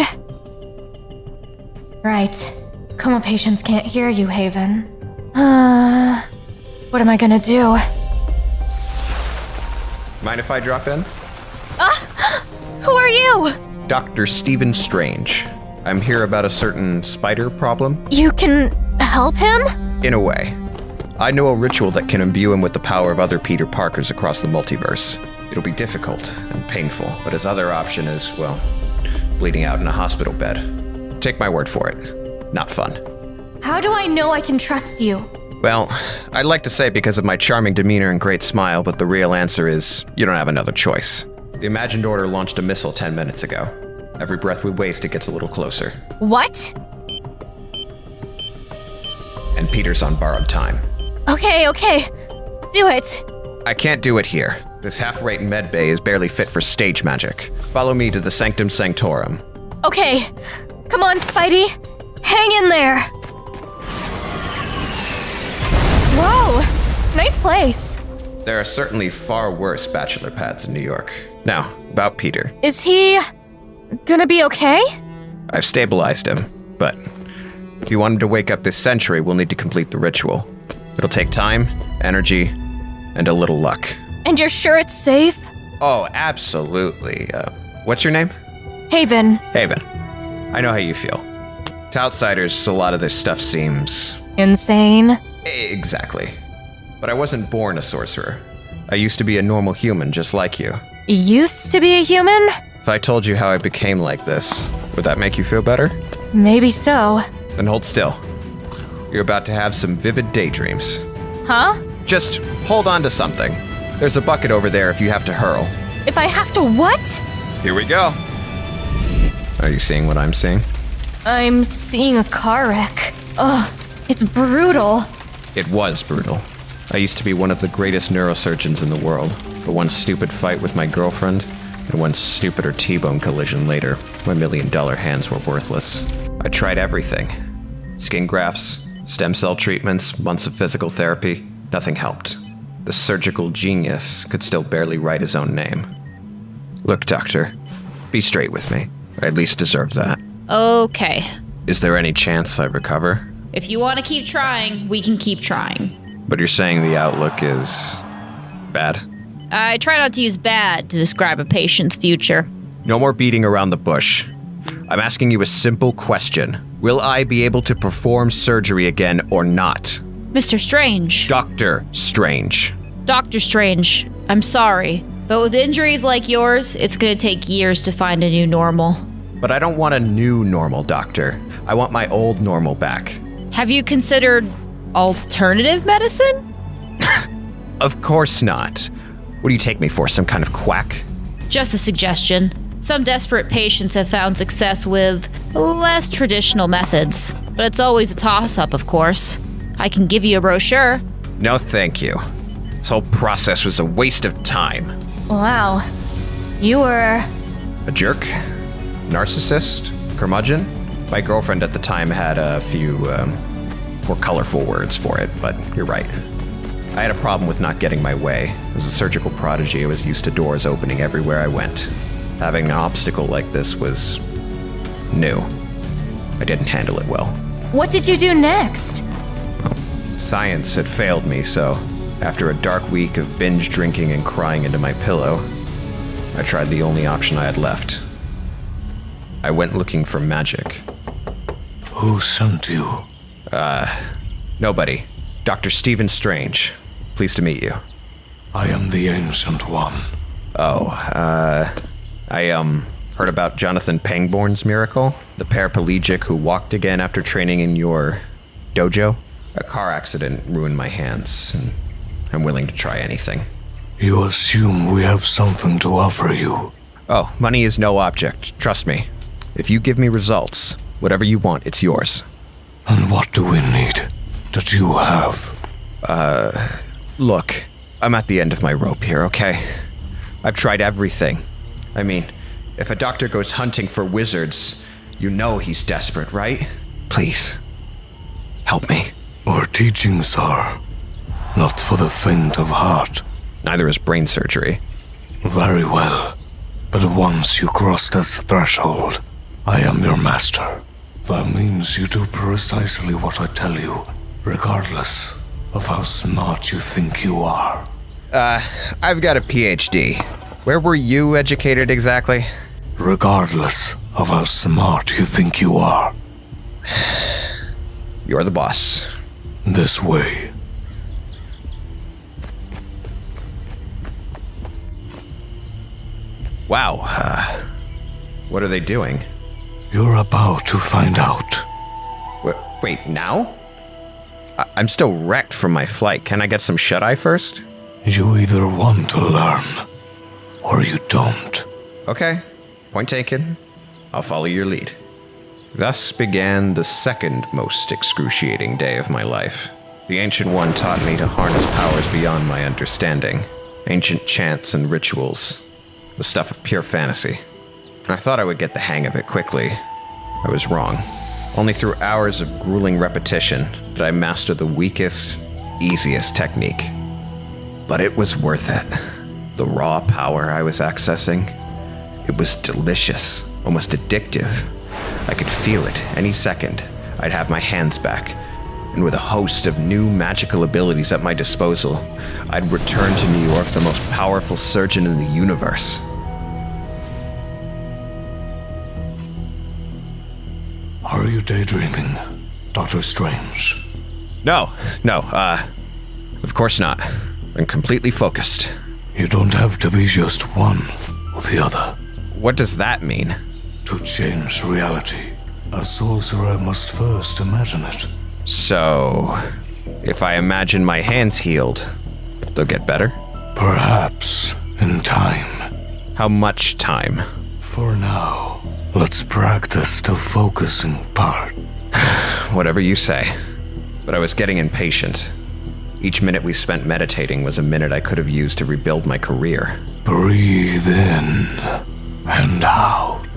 Right. Coma patients can't hear you, Haven. What am I gonna do? Mind if I drop in? Who are you? Dr. Stephen Strange. I'm here about a certain spider problem. You can help him? In a way. I know a ritual that can imbue him with the power of other Peter Parkers across the multiverse. It'll be difficult and painful, but his other option is, well, bleeding out in a hospital bed. Take my word for it. Not fun. How do I know I can trust you? Well, I'd like to say because of my charming demeanor and great smile, but the real answer is you don't have another choice. The Imagined Order launched a missile 10 minutes ago. Every breath we waste, it gets a little closer. What? And Peter's on borrowed time. Okay. Do it. I can't do it here. This half-rate medbay is barely fit for stage magic. Follow me to the Sanctum Sanctorum. Okay. Come on, Spidey. Hang in there. Whoa. Nice place. There are certainly far worse bachelor pads in New York. Now, about Peter. Is he gonna be okay? I've stabilized him, but if you want him to wake up this century, we'll need to complete the ritual. It'll take time, energy, and a little luck. And you're sure it's safe? Oh, absolutely. What's your name? Haven. Haven. I know how you feel. To outsiders, a lot of this stuff seems... insane? Exactly. But I wasn't born a sorcerer. I used to be a normal human just like you. Used to be a human? If I told you how I became like this, would that make you feel better? Maybe so. Then hold still. You're about to have some vivid daydreams. Huh? Just hold on to something. There's a bucket over there if you have to hurl. If I have to what? Here we go. Are you seeing what I'm seeing? I'm seeing a car wreck. Ugh, it's brutal. It was brutal. I used to be one of the greatest neurosurgeons in the world, but one stupid fight with my girlfriend, and one stupider T-bone collision later, my $1 million hands were worthless. I tried everything. Skin grafts, stem cell treatments, months of physical therapy, nothing helped. The surgical genius could still barely write his own name. Look, Doctor, be straight with me. I at least deserve that. Okay. Is there any chance I recover? If you want to keep trying, we can keep trying. But you're saying the outlook is... bad? I try not to use bad to describe a patient's future. No more beating around the bush. I'm asking you a simple question. Will I be able to perform surgery again or not? Mr. Strange. Dr. Strange. Dr. Strange, I'm sorry, but with injuries like yours, it's gonna take years to find a new normal. But I don't want a new normal, Doctor. I want my old normal back. Have you considered alternative medicine? Of course not. What do you take me for, some kind of quack? Just a suggestion. Some desperate patients have found success with less traditional methods, but it's always a toss-up, of course. I can give you a brochure. No, thank you. This whole process was a waste of time. Wow. You were... A jerk? Narcissist? Curmudgeon? My girlfriend at the time had a few, more colorful words for it, but you're right. I had a problem with not getting my way. As a surgical prodigy, I was used to doors opening everywhere I went. Having an obstacle like this was new. I didn't handle it well. What did you do next? Science had failed me, so after a dark week of binge drinking and crying into my pillow, I tried the only option I had left. I went looking for magic. Who sent you? Nobody. Dr. Stephen Strange. Pleased to meet you. I am the Ancient One. Oh, I heard about Jonathan Pangborn's miracle? The paraplegic who walked again after training in your dojo? A car accident ruined my hands, and I'm willing to try anything. You assume we have something to offer you. Oh, money is no object, trust me. If you give me results, whatever you want, it's yours. And what do we need that you have? Look, I'm at the end of my rope here, okay? I've tried everything. I mean, if a doctor goes hunting for wizards, you know he's desperate, right? Please, help me. Our teachings are not for the faint of heart. Neither is brain surgery. Very well. But once you cross this threshold, I am your master. That means you do precisely what I tell you, regardless of how smart you think you are. I've got a PhD. Where were you educated exactly? Regardless of how smart you think you are. You're the boss. This way. Wow, what are they doing? You're about to find out. Wait, now? I'm still wrecked from my flight. Can I get some shut-eye first? You either want to learn, or you don't. Okay, point taken. I'll follow your lead. Thus began the second most excruciating day of my life. The Ancient One taught me to harness powers beyond my understanding. Ancient chants and rituals. The stuff of pure fantasy. I thought I would get the hang of it quickly. I was wrong. Only through hours of grueling repetition did I master the weakest, easiest technique. But it was worth it. The raw power I was accessing, it was delicious, almost addictive. I could feel it any second. I'd have my hands back, and with a host of new magical abilities at my disposal, I'd return to New York the most powerful surgeon in the universe. Are you daydreaming, Dr. Strange? No, of course not. I'm completely focused. You don't have to be just one or the other. What does that mean? To change reality, a sorcerer must first imagine it. So, if I imagine my hands healed, they'll get better? Perhaps in time. How much time? For now, let's practice the focusing part. Whatever you say. But I was getting impatient. Each minute we spent meditating was a minute I could have used to rebuild my career. Breathe in and out.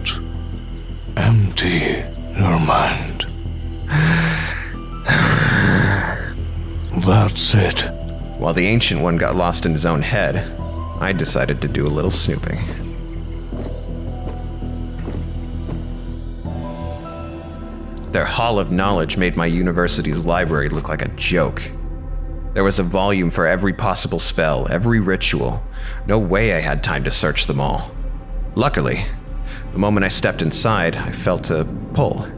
Empty your mind. That's it. While the Ancient One got lost in his own head, I decided to do a little snooping. Their Hall of Knowledge made my university's library look like a joke. There was a volume for every possible spell, every ritual. No way I had time to search them all. Luckily, the moment I stepped inside, I felt a pull.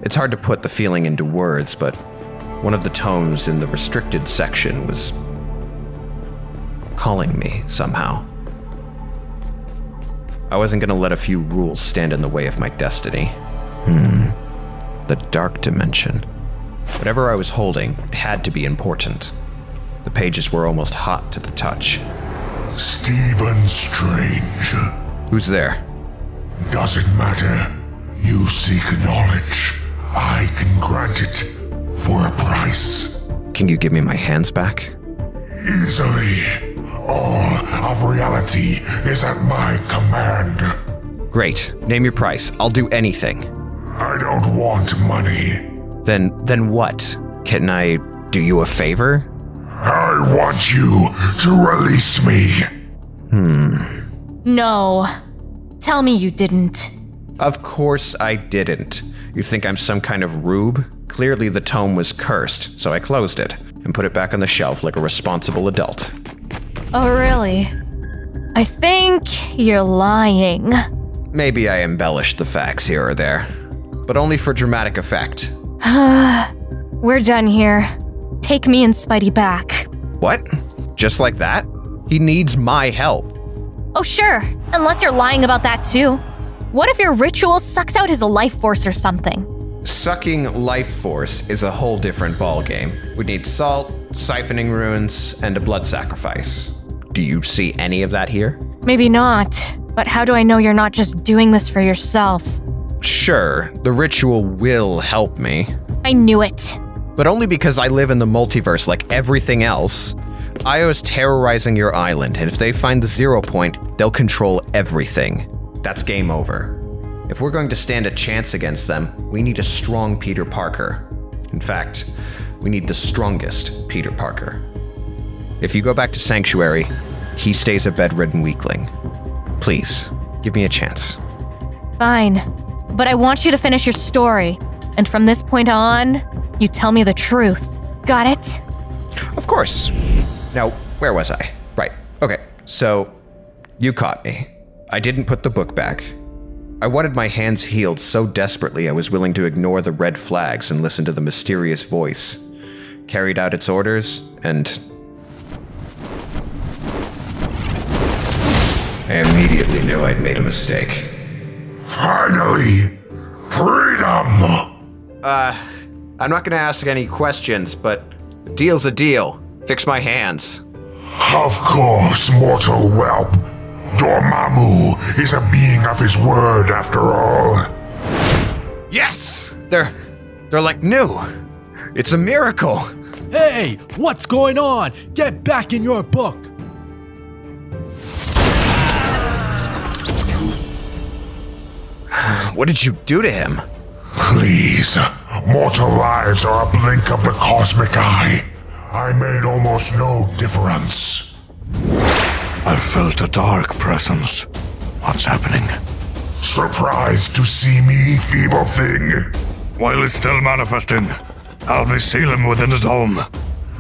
It's hard to put the feeling into words, but one of the tomes in the restricted section was calling me somehow. I wasn't going to let a few rules stand in the way of my destiny. The dark dimension. Whatever I was holding, it had to be important. The pages were almost hot to the touch. Stephen Strange. Who's there? Doesn't matter. You seek knowledge. I can grant it for a price. Can you give me my hands back? Easily. All of reality is at my command. Great. Name your price. I'll do anything. I don't want money. Then what? Can I do you a favor? I want you to release me. No. Tell me you didn't. Of course I didn't. You think I'm some kind of rube? Clearly the tome was cursed, so I closed it and put it back on the shelf like a responsible adult. Oh, really? I think you're lying. Maybe I embellished the facts here or there, but only for dramatic effect. We're done here. Take me and Spidey back. What? Just like that? He needs my help. Oh, sure. Unless you're lying about that too. What if your ritual sucks out his life force or something? Sucking life force is a whole different ballgame. We need salt, siphoning runes, and a blood sacrifice. Do you see any of that here? Maybe not. But how do I know you're not just doing this for yourself? Sure, the ritual will help me. I knew it. But only because I live in the multiverse like everything else. Io's terrorizing your island, and if they find the 0 point, they'll control everything. That's game over. If we're going to stand a chance against them, we need a strong Peter Parker. In fact, we need the strongest Peter Parker. If you go back to Sanctuary, he stays a bedridden weakling. Please, give me a chance. Fine. But I want you to finish your story. And from this point on, you tell me the truth. Got it? Of course. Now, where was I? Right. Okay. So, you caught me. I didn't put the book back. I wanted my hands healed so desperately I was willing to ignore the red flags and listen to the mysterious voice. Carried out its orders, and I immediately knew I'd made a mistake. Finally! Freedom! I'm not gonna ask any questions, but a deal's a deal. Fix my hands. Of course, mortal whelp. Dormammu is a being of his word after all. Yes! They're like new. It's a miracle. Hey, what's going on? Get back in your book. What did you do to him? Please, mortal lives are a blink of the cosmic eye. I made almost no difference. I felt a dark presence. What's happening? Surprised to see me, feeble thing? While it's still manifesting, help me seal him within the dome.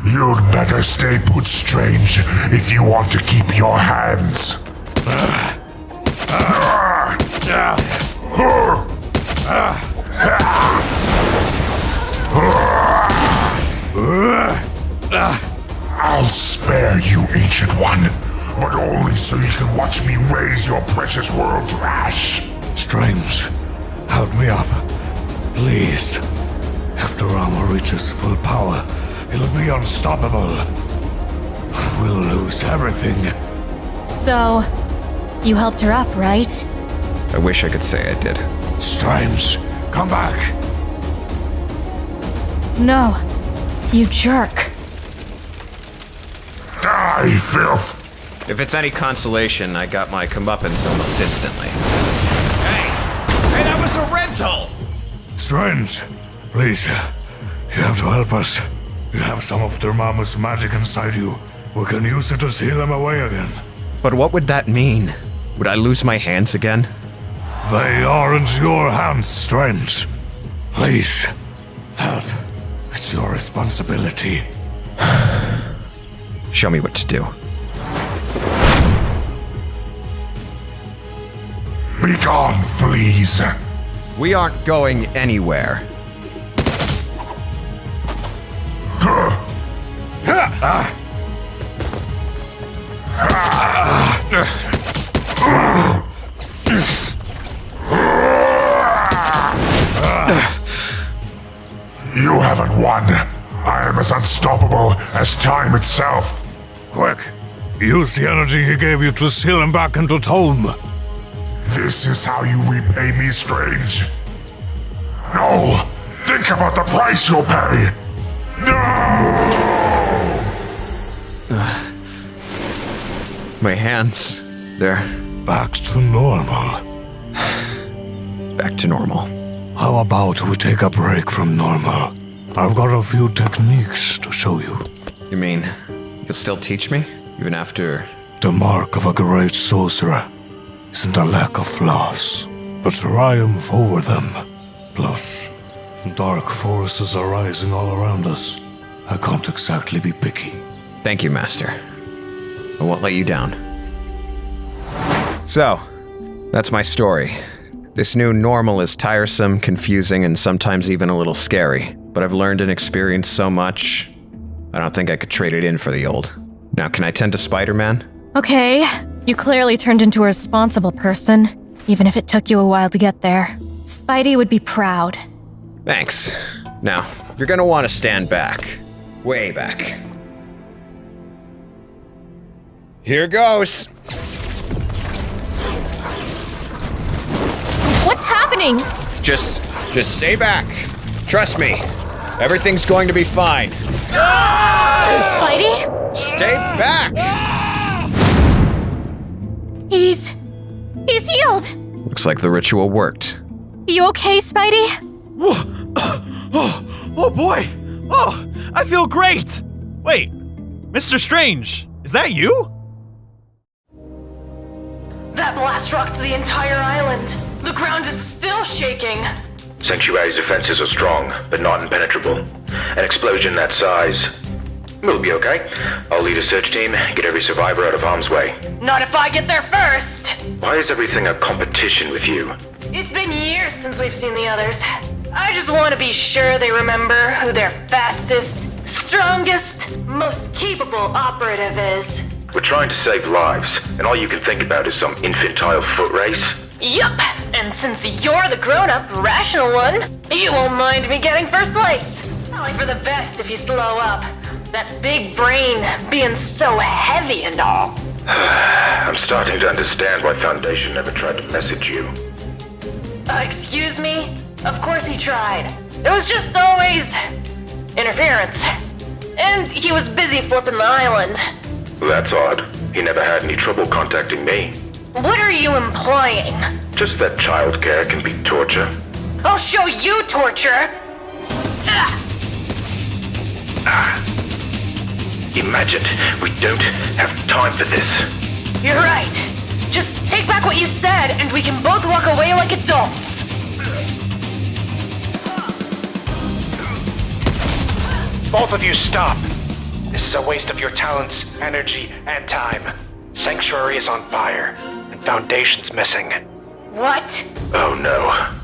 You'd better stay put, Strange, if you want to keep your hands. I'll spare you, Ancient One, but only so you can watch me raise your precious world to ash. Strange, help me up. Please. After armor reaches full power, it'll be unstoppable. We'll lose everything. So, you helped her up, right? I wish I could say I did. Strange, come back. No, you jerk. Die, filth! If it's any consolation, I got my comeuppance almost instantly. Hey, that was a rental! Strange, please, you have to help us. You have some of Dormammu's magic inside you. We can use it to seal him away again. But what would that mean? Would I lose my hands again? They aren't your hands, Strange. Please, help. It's your responsibility. Show me what to do. Be gone, fleas. We aren't going anywhere. You haven't won. I am as unstoppable as time itself. Quick, use the energy he gave you to seal him back into Tome. This is how you repay me, Strange. No, think about the price you'll pay. No! My hands, they're back to normal. Back to normal. How about we take a break from normal? I've got a few techniques to show you. You mean, you'll still teach me? Even after... The mark of a great sorcerer isn't a lack of flaws, but triumph over them. Plus, dark forces are rising all around us. I can't exactly be picky. Thank you, Master. I won't let you down. So, that's my story. This new normal is tiresome, confusing, and sometimes even a little scary. But I've learned and experienced so much, I don't think I could trade it in for the old. Now, can I tend to Spider-Man? Okay, you clearly turned into a responsible person, even if it took you a while to get there. Spidey would be proud. Thanks. Now, you're gonna want to stand back. Way back. Here goes! What's happening? Just stay back. Trust me. Everything's going to be fine. Spidey? Stay back! He's healed! Looks like the ritual worked. You okay, Spidey? Oh boy! Oh, I feel great! Wait, Mr. Strange, is that you? That blast rocked the entire island. The ground is still shaking. Sanctuary's defenses are strong, but not impenetrable. An explosion that size... We'll be okay. I'll lead a search team, get every survivor out of harm's way. Not if I get there first! Why is everything a competition with you? It's been years since we've seen the others. I just want to be sure they remember who their fastest, strongest, most capable operative is. We're trying to save lives, and all you can think about is some infantile foot race? Yup, and since you're the grown-up, rational one, you won't mind me getting first place. Probably for the best if you slow up. That big brain being so heavy and all. I'm starting to understand why Foundation never tried to message you. Excuse me? Of course he tried. It was just always... interference. And he was busy flipping the island. That's odd. He never had any trouble contacting me. What are you implying? Just that childcare can be torture. I'll show you torture! Imagine, we don't have time for this. You're right. Just take back what you said and we can both walk away like adults. Both of you stop. This is a waste of your talents, energy, and time. Sanctuary is on fire, and Foundation's missing. What? Oh no.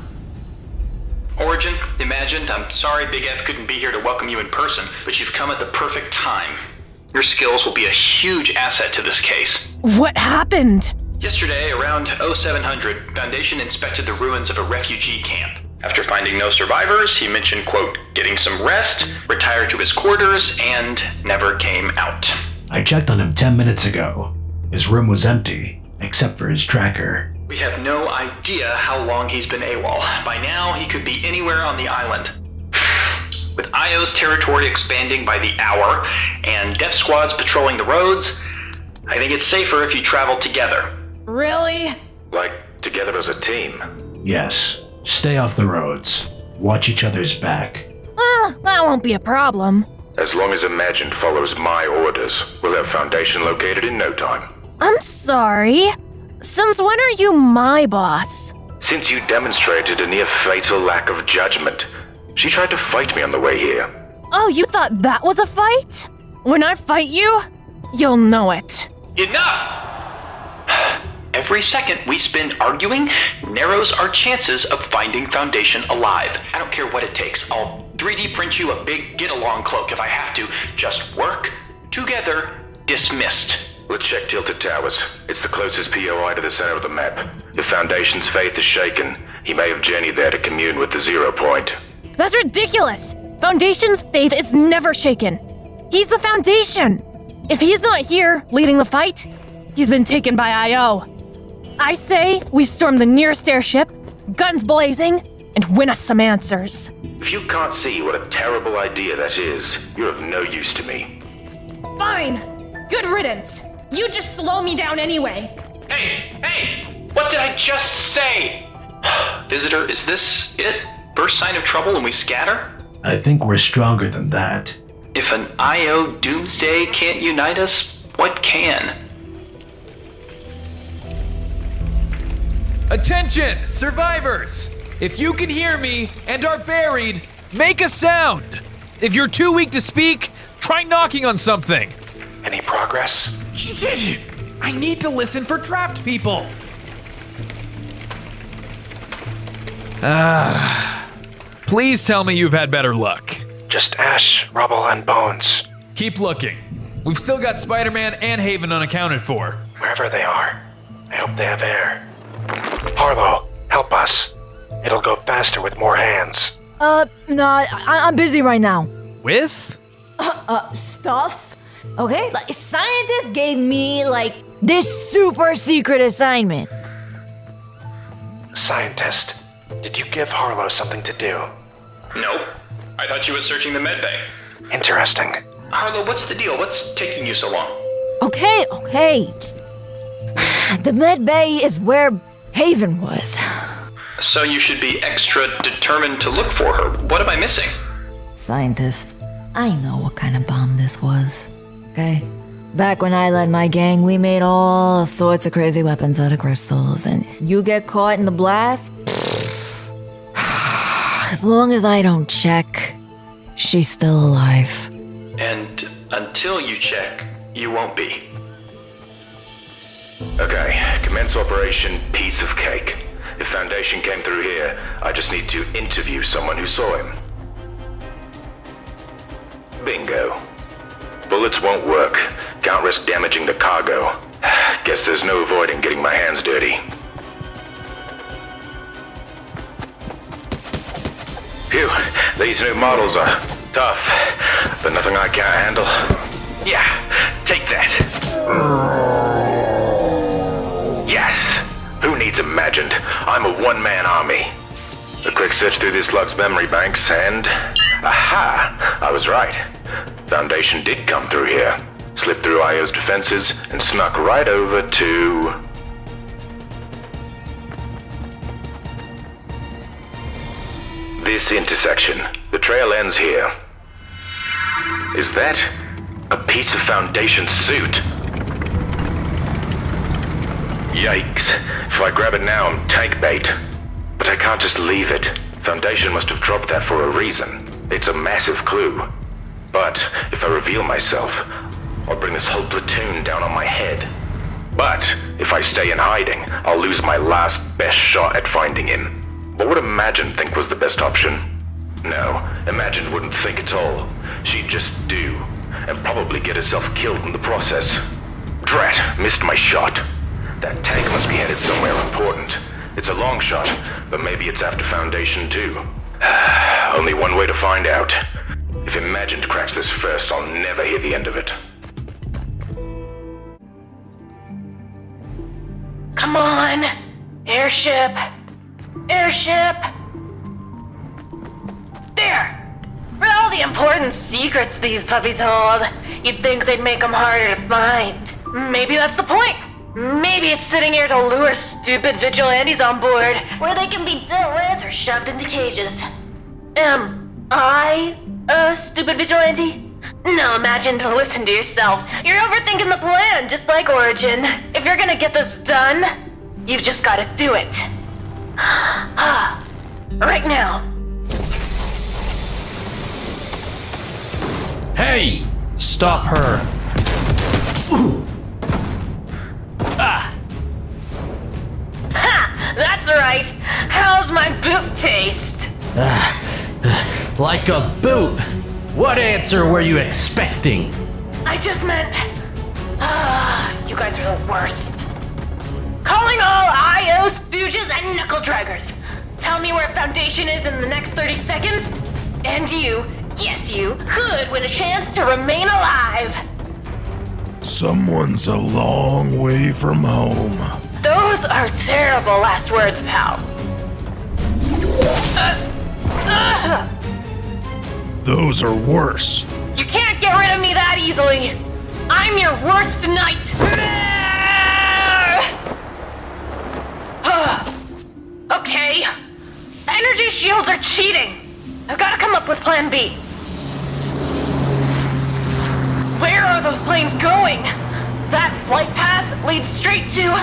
Origin, Imagined, I'm sorry Big F couldn't be here to welcome you in person, but you've come at the perfect time. Your skills will be a huge asset to this case. What happened? Yesterday, around 0700, Foundation inspected the ruins of a refugee camp. After finding no survivors, he mentioned, quote, getting some rest, retired to his quarters, and never came out. I checked on him 10 minutes ago. His room was empty, except for his tracker. We have no idea how long he's been AWOL. By now, he could be anywhere on the island. With IO's territory expanding by the hour, and death squads patrolling the roads, I think it's safer if you travel together. Really? Like, together as a team? Yes. Stay off the roads. Watch each other's back. That won't be a problem. As long as Imagined follows my orders, we'll have Foundation located in no time. I'm sorry. Since when are you my boss? Since you demonstrated a near fatal lack of judgment. She tried to fight me on the way here. Oh, you thought that was a fight? When I fight you, you'll know it. Enough! Every second we spend arguing narrows our chances of finding Foundation alive. I don't care what it takes. I'll 3D print you a big get-along cloak if I have to. Just work together. Dismissed. Let's check Tilted Towers. It's the closest POI to the center of the map. If Foundation's faith is shaken, he may have journeyed there to commune with the 0 point. That's ridiculous! Foundation's faith is never shaken. He's the Foundation! If he's not here leading the fight, he's been taken by IO. I say we storm the nearest airship, guns blazing, and win us some answers. If you can't see what a terrible idea that is, you're of no use to me. Fine! Good riddance! You just slow me down anyway. Hey! What did I just say? Visitor, is this it? First sign of trouble and we scatter? I think we're stronger than that. If an IO doomsday can't unite us, what can? Attention, survivors! If you can hear me and are buried, make a sound. If you're too weak to speak, try knocking on something. Any progress? I need to listen for trapped people. Please tell me you've had better luck. Just ash, rubble, and bones. Keep looking. We've still got Spider-Man and Haven unaccounted for. Wherever they are, I hope they have air. Harlow, help us. It'll go faster with more hands. No, I'm busy right now. With? Stuff? Okay, like, scientists gave me, this super secret assignment. Scientist, did you give Harlow something to do? Nope. I thought you were searching the medbay. Interesting. Harlow, what's the deal? What's taking you so long? Okay. The med bay is where Haven was. So you should be extra determined to look for her. What am I missing? Scientist, I know what kind of bomb this was. Okay? Back when I led my gang, we made all sorts of crazy weapons out of crystals, and you get caught in the blast? As long as I don't check, she's still alive. And until you check, you won't be. Okay, commence operation Piece of Cake. If Foundation came through here, I just need to interview someone who saw him. Bingo. Bullets won't work. Can't risk damaging the cargo. Guess there's no avoiding getting my hands dirty. Phew, these new models are tough, but nothing I can't handle. Yeah, take that. Yes! Who needs imagined? I'm a one-man army. A quick search through this lug's memory banks and... Aha! I was right. Foundation did come through here, slipped through IO's defenses, and snuck right over to... this intersection. The trail ends here. Is that a piece of Foundation suit? Yikes. If I grab it now, I'm tank bait. But I can't just leave it. Foundation must have dropped that for a reason. It's a massive clue. But if I reveal myself, I'll bring this whole platoon down on my head. But if I stay in hiding, I'll lose my last best shot at finding him. What would Imagine think was the best option? No, Imagine wouldn't think at all. She'd just do, and probably get herself killed in the process. Drat, missed my shot. That tank must be headed somewhere important. It's a long shot, but maybe it's after Foundation too. Only one way to find out. If Imagine cracks this first, I'll never hear the end of it. Come on! Airship! Airship! There! For all the important secrets these puppies hold, you'd think they'd make them harder to find. Maybe that's the point. Maybe it's sitting here to lure stupid vigilantes on board, where they can be dealt with or shoved into cages. Am I a stupid vigilante? No, Imagine to listen to yourself. You're overthinking the plan, just like Origin. If you're gonna get this done, you've just gotta do it. Right now. Hey! Stop her. Ha! That's right. How's my boot taste? Like a boot. What answer were you expecting? I just meant... you guys are the worst. Calling all IO stooges and knuckle draggers. Tell me where Foundation is in the next 30 seconds, and you, yes you, could win a chance to remain alive. Someone's a long way from home. Those are terrible last words, pal. Those are worse. You can't get rid of me that easily. I'm your worst nightmare! Okay. Energy shields are cheating. I've got to come up with plan B. Where are those planes going? That flight path leads straight to...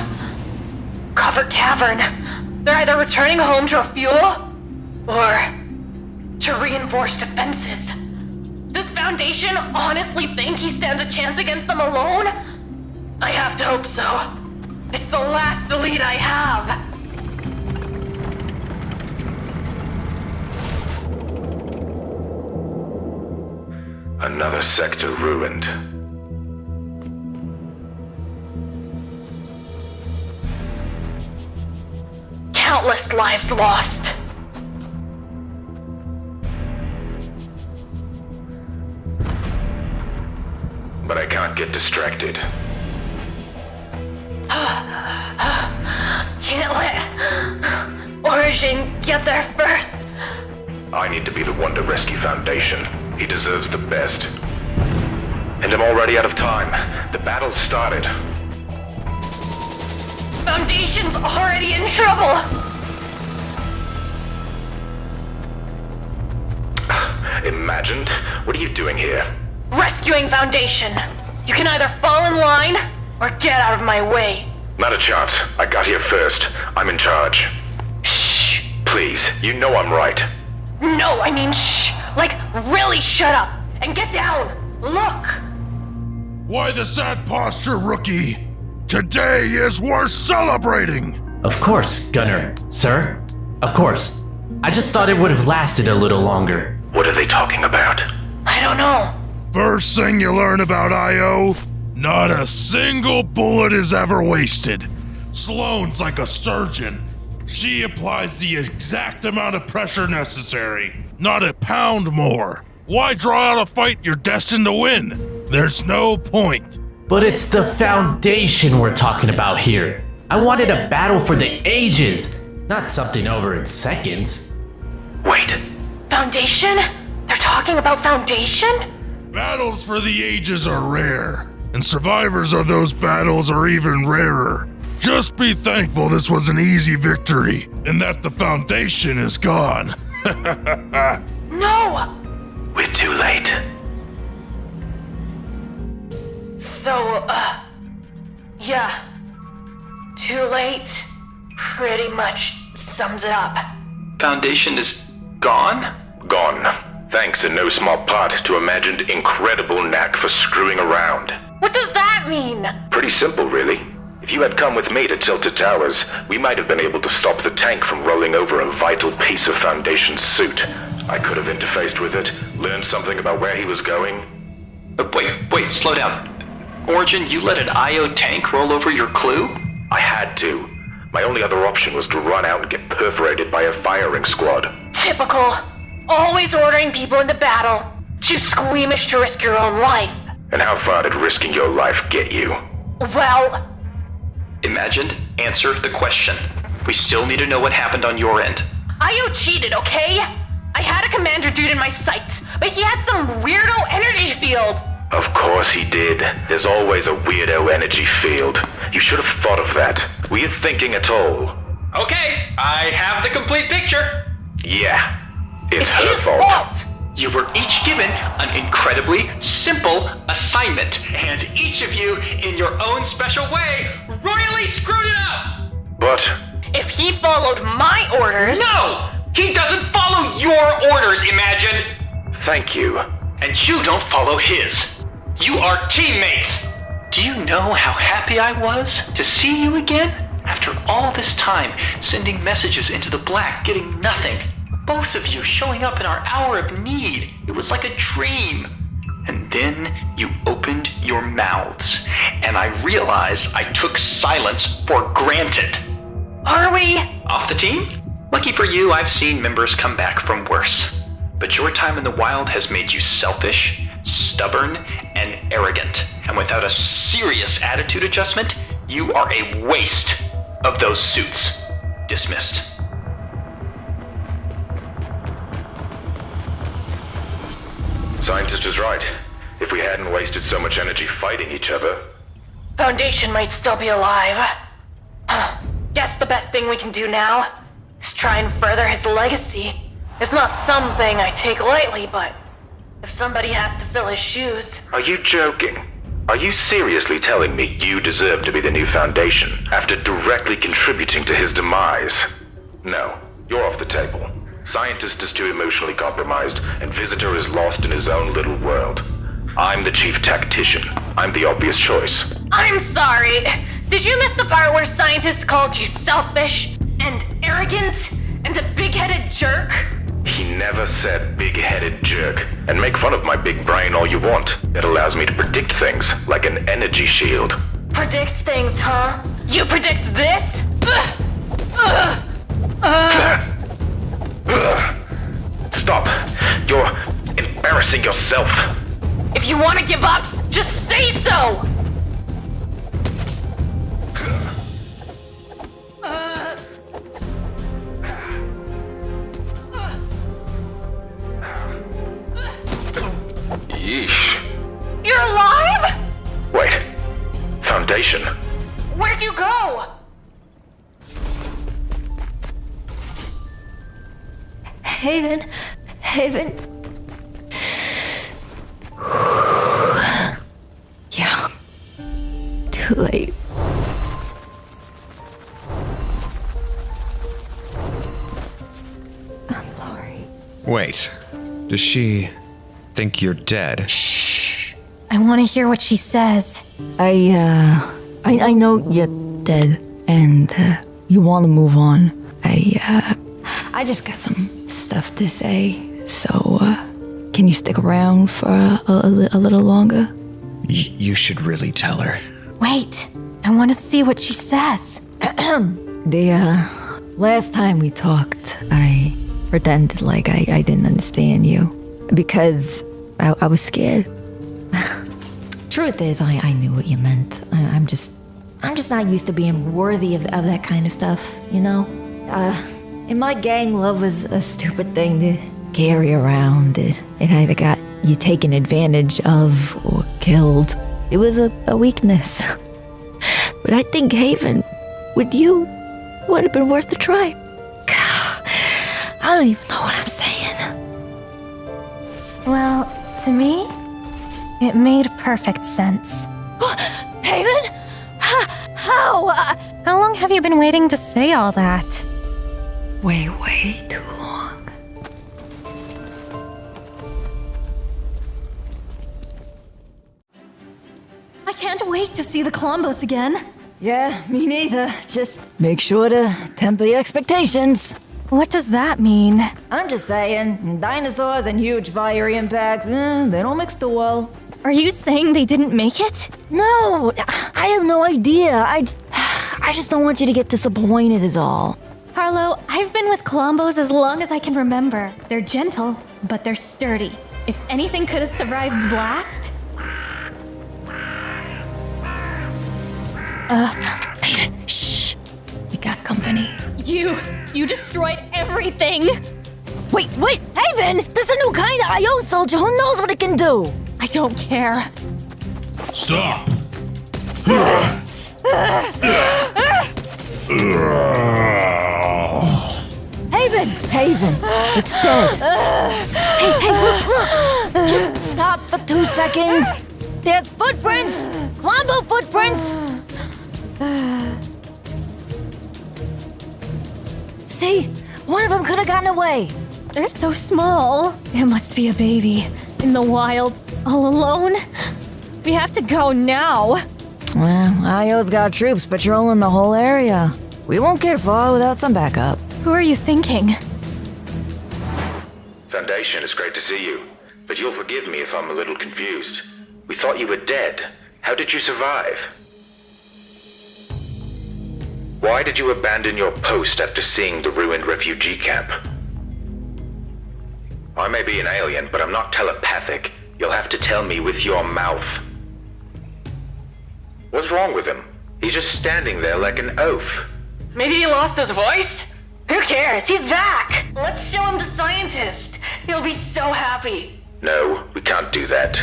Covered Cavern. They're either returning home to refuel, or to reinforce defenses. Does Foundation honestly think he stands a chance against them alone? I have to hope so. It's the last lead I have. Another sector ruined. Countless lives lost. But I can't get distracted. Can't let Origin get there first. I need to be the one to rescue Foundation. He deserves the best. And I'm already out of time. The battle's started. Foundation's already in trouble. Imagined? What are you doing here? Rescuing Foundation. You can either fall in line or get out of my way. Not a chance. I got here first. I'm in charge. Shh. Please, you know I'm right. No, I mean shh. Like, really shut up and get down. Look. Why the sad posture, rookie? Today is worth celebrating! Of course, Gunner. Sir? Of course. I just thought it would have lasted a little longer. What are they talking about? I don't know. First thing you learn about I.O., not a single bullet is ever wasted. Sloane's like a surgeon. She applies the exact amount of pressure necessary, not a pound more. Why draw out a fight you're destined to win? There's no point. But it's the Foundation we're talking about here. I wanted a battle for the ages, not something over in seconds. Wait. Foundation? They're talking about Foundation? Battles for the ages are rare, and survivors of those battles are even rarer. Just be thankful this was an easy victory, and that the Foundation is gone. No! We're too late. So, yeah. Too late pretty much sums it up. Foundation is gone? Gone. Thanks in no small part to Imagined incredible knack for screwing around. What does that mean? Pretty simple, really. If you had come with me to Tilted Towers, we might have been able to stop the tank from rolling over a vital piece of Foundation's suit. I could have interfaced with it, learned something about where he was going. Wait, slow down. Origin, you let an IO tank roll over your clue? I had to. My only other option was to run out and get perforated by a firing squad. Typical. Always ordering people into battle. Too squeamish to risk your own life. And how far did risking your life get you? Well... Imagined, answer the question. We still need to know what happened on your end. IO cheated, okay? I had a commander dude in my sights, but he had some weirdo energy field. Of course he did. There's always a weirdo energy field. You should have thought of that. Were you thinking at all? Okay, I have the complete picture. Yeah, it's her fault. You were each given an incredibly simple assignment, and each of you, in your own special way, royally screwed it up! But... If he followed my orders... No! He doesn't follow your orders, Imagine! Thank you. And you don't follow his. You are teammates! Do you know how happy I was to see you again? After all this time, sending messages into the black, getting nothing. Both of you showing up in our hour of need. It was like a dream. And then you opened your mouths, and I realized I took silence for granted. Are we? Off the team? Lucky for you, I've seen members come back from worse. But your time in the wild has made you selfish, stubborn, and arrogant. And without a serious attitude adjustment, you are a waste of those suits. Dismissed. Scientist is right. If we hadn't wasted so much energy fighting each other. Foundation might still be alive. Guess the best thing we can do now is try and further his legacy. It's not something I take lightly, but if somebody has to fill his shoes... Are you joking? Are you seriously telling me you deserve to be the new Foundation after directly contributing to his demise? No, you're off the table. Scientist is too emotionally compromised, and Visitor is lost in his own little world. I'm the chief tactician. I'm the obvious choice. I'm sorry. Did you miss the part where Scientist called you selfish and arrogant and a big-headed jerk? He never said big-headed jerk. And make fun of my big brain all you want. It allows me to predict things, like an energy shield. Predict things, huh? You predict this? Stop! You're embarrassing yourself. If you want to give up, just say so! Yeesh. You're alive? Wait. Foundation? Where'd you go? Haven. Yeah. Too late. I'm sorry. Wait. Does she think you're dead? I want to hear what she says. I know you're dead, and you want to move on. I just got some stuff to say, so can you stick around for a little longer? You should really tell her. Wait, I want to see what she says. The last time we talked, I pretended like I didn't understand you because I was scared. Truth is, I knew what you meant. I'm just not used to being worthy of that kind of stuff, you know? In my gang, love was a stupid thing to carry around. It either got you taken advantage of or killed. It was a weakness. But I think Haven, with you, would have been worth a try. I don't even know what I'm saying. Well, to me, it made perfect sense. Haven? How? How long have you been waiting to say all that? Way too long. I can't wait to see the Columbos again. Yeah, me neither. Just make sure to temper your expectations. What does that mean? I'm just saying, dinosaurs and huge fiery impacts, they don't mix too well. Are you saying they didn't make it? No, I have no idea. I just don't want you to get disappointed is all. Harlow, I've been with Columbos as long as I can remember. They're gentle, but they're sturdy. If anything could have survived the blast... Shh. We got company. You destroyed everything! Wait, Haven! There's a new kind of IO soldier who knows what it can do! I don't care. Stop! Haven! It's dead! Hey, look! Just stop for 2 seconds! There's footprints! Colombo footprints! See? One of them could have gotten away! They're so small. It must be a baby. In the wild, all alone. We have to go now. Well, IO's got troops patrolling the whole area. We won't get far without some backup. Who are you thinking? Foundation, it's great to see you. But you'll forgive me if I'm a little confused. We thought you were dead. How did you survive? Why did you abandon your post after seeing the ruined refugee camp? I may be an alien, but I'm not telepathic. You'll have to tell me with your mouth. What's wrong with him? He's just standing there like an oaf. Maybe he lost his voice? Who cares? He's back! Let's show him the scientist. He'll be so happy. No, we can't do that.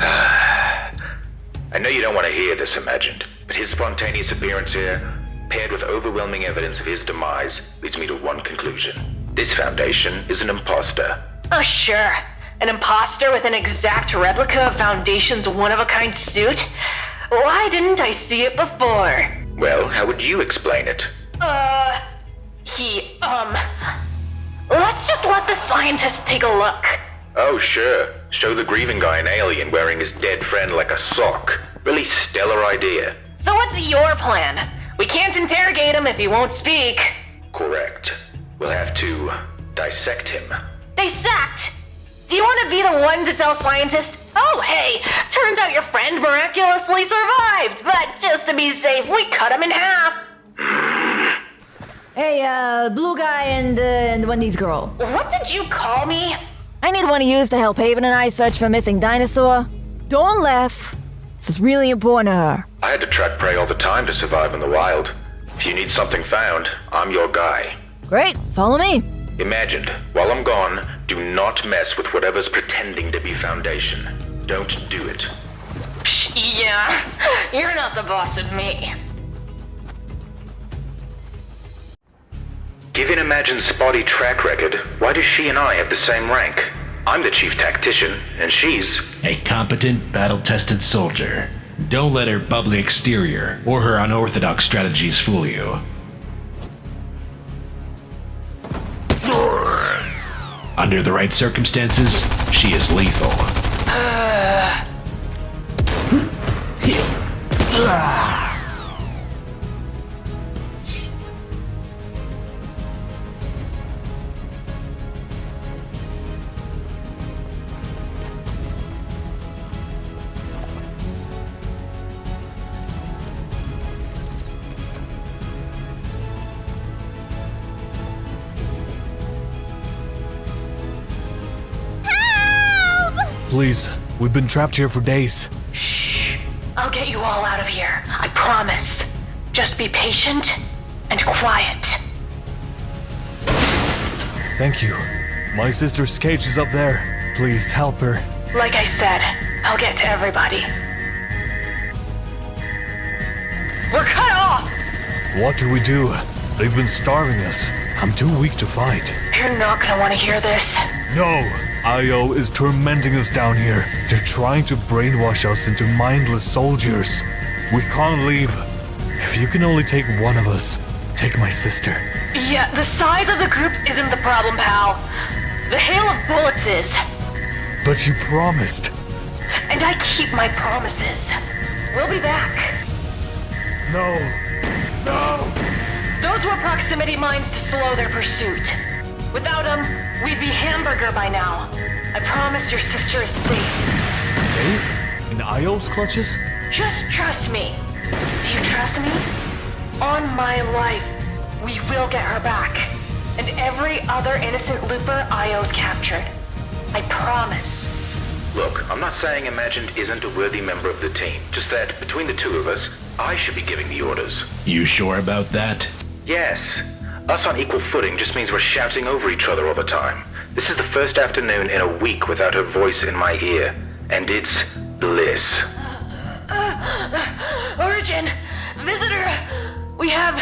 I know you don't want to hear this, Imagined, but his spontaneous appearance here, paired with overwhelming evidence of his demise, leads me to one conclusion. This Foundation is an imposter. Oh, sure. An imposter with an exact replica of Foundation's one-of-a-kind suit? Why didn't I see it before? Well, how would you explain it? Let's just let the scientist take a look. Oh, sure. Show the grieving guy an alien wearing his dead friend like a sock. Really stellar idea. So what's your plan? We can't interrogate him if he won't speak. Correct. We'll have to dissect him. Dissect? Do you want to be the one to tell scientists, oh hey, turns out your friend miraculously survived, but just to be safe, we cut him in half. Hey, blue guy and Wendy's girl. What did you call me? I need one of yous to help Haven and I search for missing dinosaur. Don't laugh. This is really important to her. I had to track prey all the time to survive in the wild. If you need something found, I'm your guy. Great, follow me. Imagined, while I'm gone, do not mess with whatever's pretending to be Foundation. Don't do it. Yeah, you're not the boss of me. Given Imagine's spotty track record, why does she and I have the same rank? I'm the chief tactician, and she's a competent, battle-tested soldier. Don't let her bubbly exterior or her unorthodox strategies fool you. Under the right circumstances, she is lethal. Please, we've been trapped here for days. Shh. I'll get you all out of here. I promise. Just be patient and quiet. Thank you. My sister's cage is up there. Please help her. Like I said, I'll get to everybody. We're cut off! What do we do? They've been starving us. I'm too weak to fight. You're not gonna want to hear this. No! Io is tormenting us down here. They're trying to brainwash us into mindless soldiers. We can't leave. If you can only take one of us, take my sister. Yeah, the size of the group isn't the problem, pal. The hail of bullets is. But you promised. And I keep my promises. We'll be back. No. No! Those were proximity mines to slow their pursuit. Without them, we'd be hamburger by now. I promise your sister is safe. Safe? In Io's clutches? Just trust me. Do you trust me? On my life, we will get her back. And every other innocent looper Io's captured. I promise. Look, I'm not saying Imagined isn't a worthy member of the team. Just that, between the two of us, I should be giving the orders. You sure about that? Yes. Us on equal footing just means we're shouting over each other all the time. This is the first afternoon in a week without her voice in my ear. And it's bliss. Origin! Visitor! We have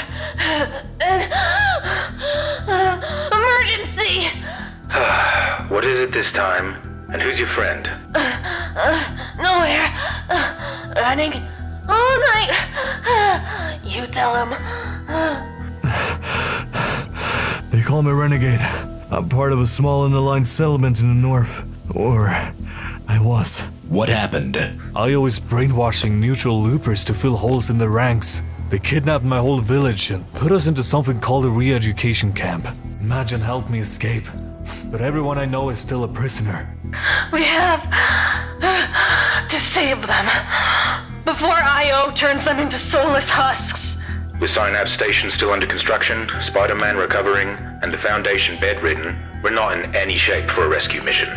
an emergency! What is it this time? And who's your friend? Nowhere. Running all night. You tell him. They call me Renegade. I'm part of a small unaligned settlement in the north. Or I was. What happened? Io is brainwashing neutral loopers to fill holes in the ranks. They kidnapped my whole village and put us into something called a re-education camp. Imagine helped me escape. But everyone I know is still a prisoner. We have to save them before Io turns them into soulless husks. With Synapse Station still under construction, Spider-Man recovering, and the Foundation bedridden, we're not in any shape for a rescue mission.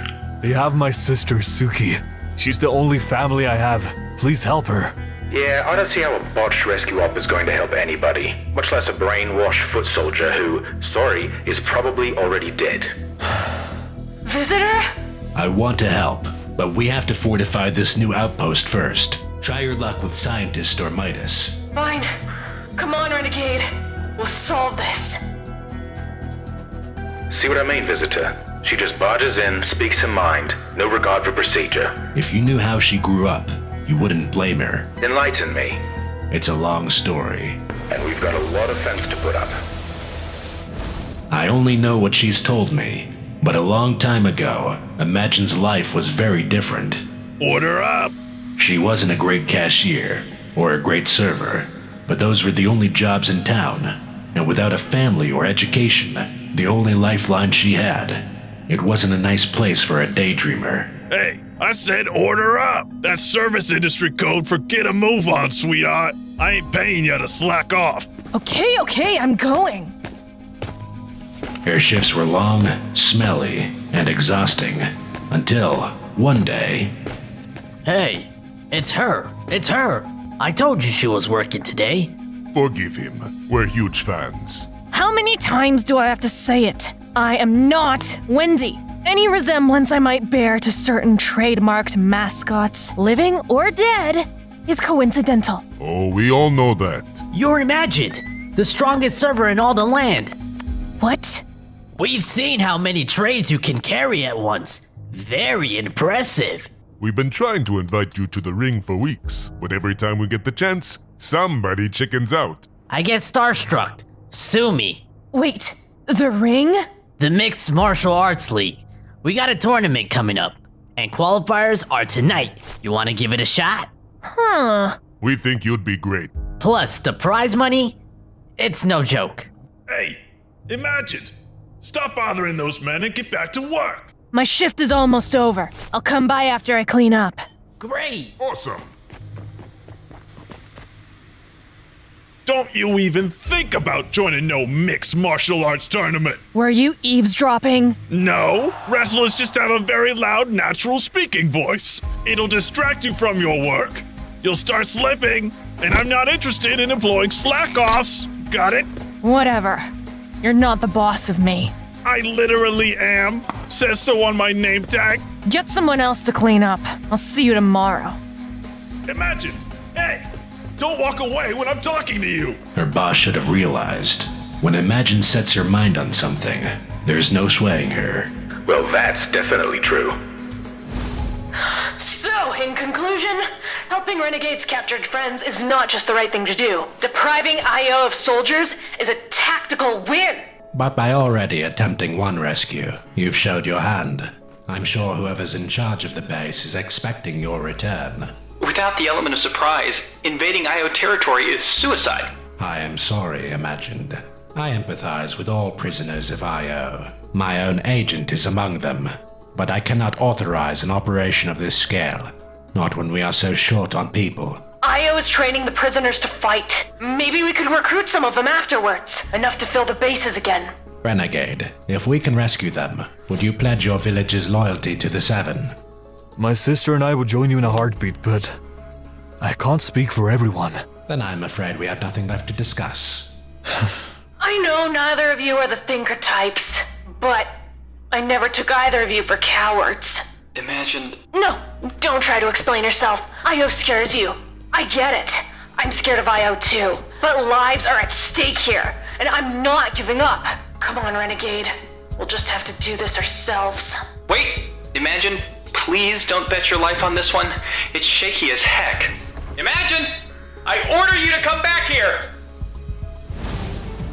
They have my sister, Suki. She's the only family I have. Please help her. Yeah, I don't see how a botched rescue op is going to help anybody, much less a brainwashed foot soldier who, sorry, is probably already dead. Visitor? I want to help, But we have to fortify this new outpost first. Try your luck with Scientist or Midas. Fine. Come on, Renegade. We'll solve this. See what I mean, Visitor? She just barges in, speaks her mind, no regard for procedure. If you knew how she grew up, you wouldn't blame her. Enlighten me. It's a long story. And we've got a lot of fence to put up. I only know what she's told me, but a long time ago, Imagine's life was very different. Order up! She wasn't a great cashier, or a great server, but those were the only jobs in town, and without a family or education, the only lifeline she had. It wasn't a nice place for a daydreamer. Hey, I said order up! That's service industry code for get a move on, sweetheart. I ain't paying you to slack off. Okay, I'm going. Her shifts were long, smelly, and exhausting, until one day... Hey, it's her. I told you she was working today. Forgive him. We're huge fans. How many times do I have to say it? I am not Wendy. Any resemblance I might bear to certain trademarked mascots, living or dead, is coincidental. Oh, we all know that. You're Imagine, the strongest server in all the land. What? We've seen how many trays you can carry at once. Very impressive. We've been trying to invite you to the ring for weeks, but every time we get the chance, somebody chickens out. I get starstruck. Sue me. Wait, the ring? The Mixed Martial Arts League. We got a tournament coming up, and qualifiers are tonight. You want to give it a shot? We think you'd be great. Plus, the prize money? It's no joke. Hey, Imagine. Stop bothering those men and get back to work. My shift is almost over. I'll come by after I clean up. Great. Awesome. Don't you even think about joining no mixed martial arts tournament. Were you eavesdropping? No, wrestlers just have a very loud, natural speaking voice. It'll distract you from your work. You'll start slipping, and I'm not interested in employing slack-offs. Got it? Whatever. You're not the boss of me. I literally am. Says so on my name tag. Get someone else to clean up. I'll see you tomorrow. Imagine. Hey, don't walk away when I'm talking to you. Her boss should have realized. When Imagine sets her mind on something, there's no swaying her. Well, that's definitely true. So, in conclusion, helping Renegade's captured friends is not just the right thing to do. Depriving IO of soldiers is a tactical win. But by already attempting one rescue, you've showed your hand. I'm sure whoever's in charge of the base is expecting your return. Without the element of surprise, invading IO territory is suicide. I am sorry, Imagined. I empathize with all prisoners of IO. My own agent is among them, but I cannot authorize an operation of this scale, not when we are so short on people. IO is training the prisoners to fight. Maybe we could recruit some of them afterwards, enough to fill the bases again. Renegade, if we can rescue them, would you pledge your village's loyalty to the Seven? My sister and I would join you in a heartbeat, but I can't speak for everyone. Then I'm afraid we have nothing left to discuss. I know neither of you are the thinker types, but I never took either of you for cowards. Imagine... No, don't try to explain yourself. IO scares you. I get it. I'm scared of IO too. But lives are at stake here, and I'm not giving up. Come on, Renegade. We'll just have to do this ourselves. Wait! Imagine, please don't bet your life on this one. It's shaky as heck. Imagine! I order you to come back here!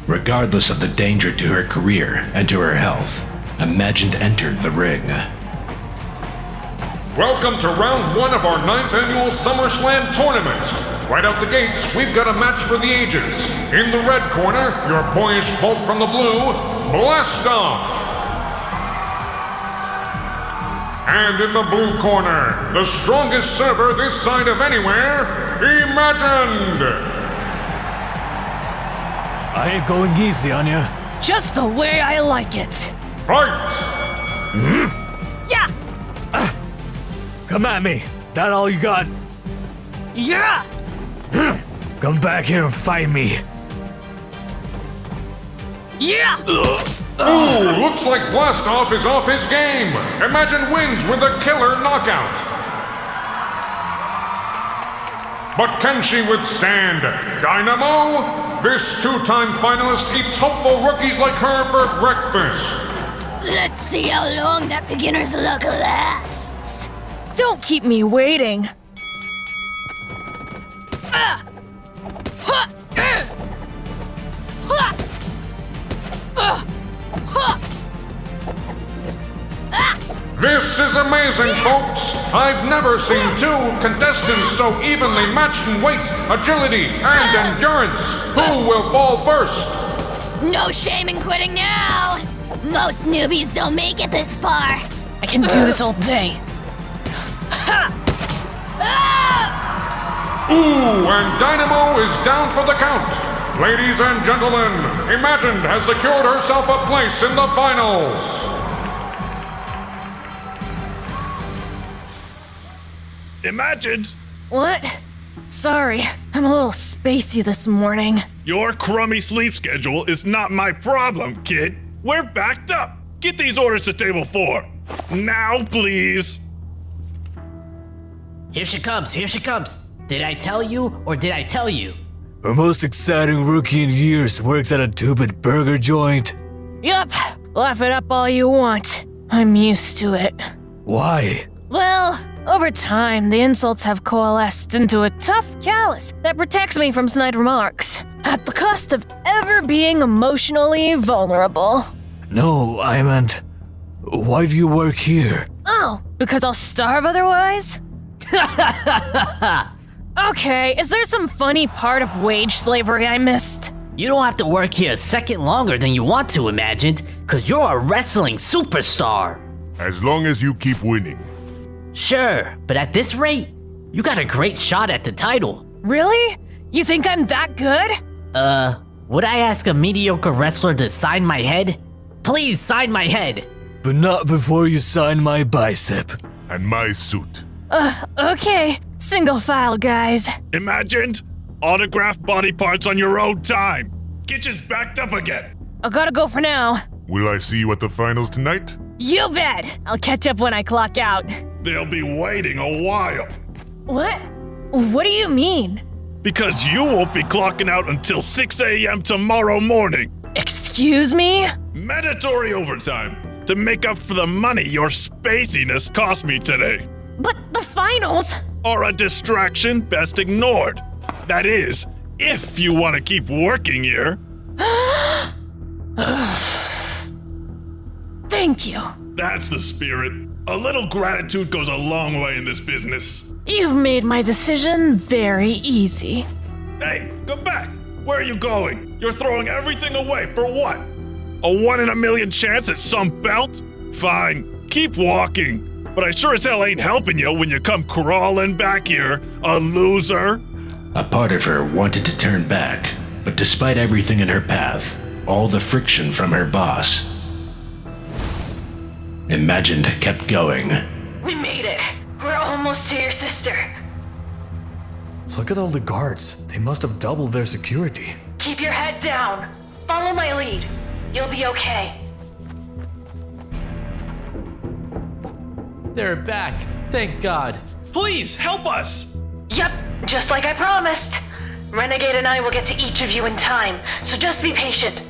Regardless of the danger to her career and to her health, Imagined entered the ring. Welcome to round 1 of our 9th annual SummerSlam tournament. Right out the gates, we've got a match for the ages. In the red corner, your boyish bolt from the blue, Blast Off. And in the blue corner, the strongest server this side of anywhere, Imagined. I ain't going easy on you. Just the way I like it. Fight! Yeah! Come at me. That all you got? Yeah! Come back here and fight me. Yeah! Ooh, looks like Blastoff is off his game. Imagine wins with a killer knockout. But can she withstand Dynamo? This two-time finalist eats hopeful rookies like her for breakfast. Let's see how long that beginner's luck lasts. Don't keep me waiting. This is amazing, folks! I've never seen two contestants so evenly matched in weight, agility, and endurance. Who will fall first? No shame in quitting now. Most newbies don't make it this far. I can do this all day. Ooh, and Dynamo is down for the count. Ladies and gentlemen, Imagined has secured herself a place in the finals. Imagined? What? Sorry, I'm a little spacey this morning. Your crummy sleep schedule is not my problem, kid. We're backed up. Get these orders to table 4. Now, please. Here she comes, here she comes. Did I tell you, or did I tell you? Our most exciting rookie in years works at a two-bit burger joint. Yup, laugh it up all you want. I'm used to it. Why? Well, over time, the insults have coalesced into a tough callus that protects me from snide remarks, at the cost of ever being emotionally vulnerable. No, I meant, why do you work here? Oh, because I'll starve otherwise? Okay, is there some funny part of wage slavery I missed? You don't have to work here a second longer than you want to, Imagined, because you're a wrestling superstar. As long as you keep winning. Sure, but at this rate, you got a great shot at the title. Really? You think I'm that good? Would I ask a mediocre wrestler to sign my head? Please sign my head. But not before you sign my bicep. And my suit. Okay. Single file, guys. Imagined? Autograph body parts on your own time. Kitchen's backed up again. I gotta go for now. Will I see you at the finals tonight? You bet! I'll catch up when I clock out. They'll be waiting a while. What? What do you mean? Because you won't be clocking out until 6 a.m. tomorrow morning. Excuse me? Mandatory overtime to make up for the money your spaciness cost me today. But the finals! Are a distraction best ignored. That is, if you want to keep working here. Thank you. That's the spirit. A little gratitude goes a long way in this business. You've made my decision very easy. Hey, go back. Where are you going? You're throwing everything away for what? A 1 in a million chance at some belt? Fine, keep walking. But I sure as hell ain't helping you when you come crawling back here, a loser. A part of her wanted to turn back, but despite everything in her path, all the friction from her boss, Imagined kept going. We made it. We're almost to your sister. Look at all the guards. They must have doubled their security. Keep your head down. Follow my lead. You'll be okay. They're back. Thank God. Please, help us! Yep, just like I promised. Renegade and I will get to each of you in time, so just be patient.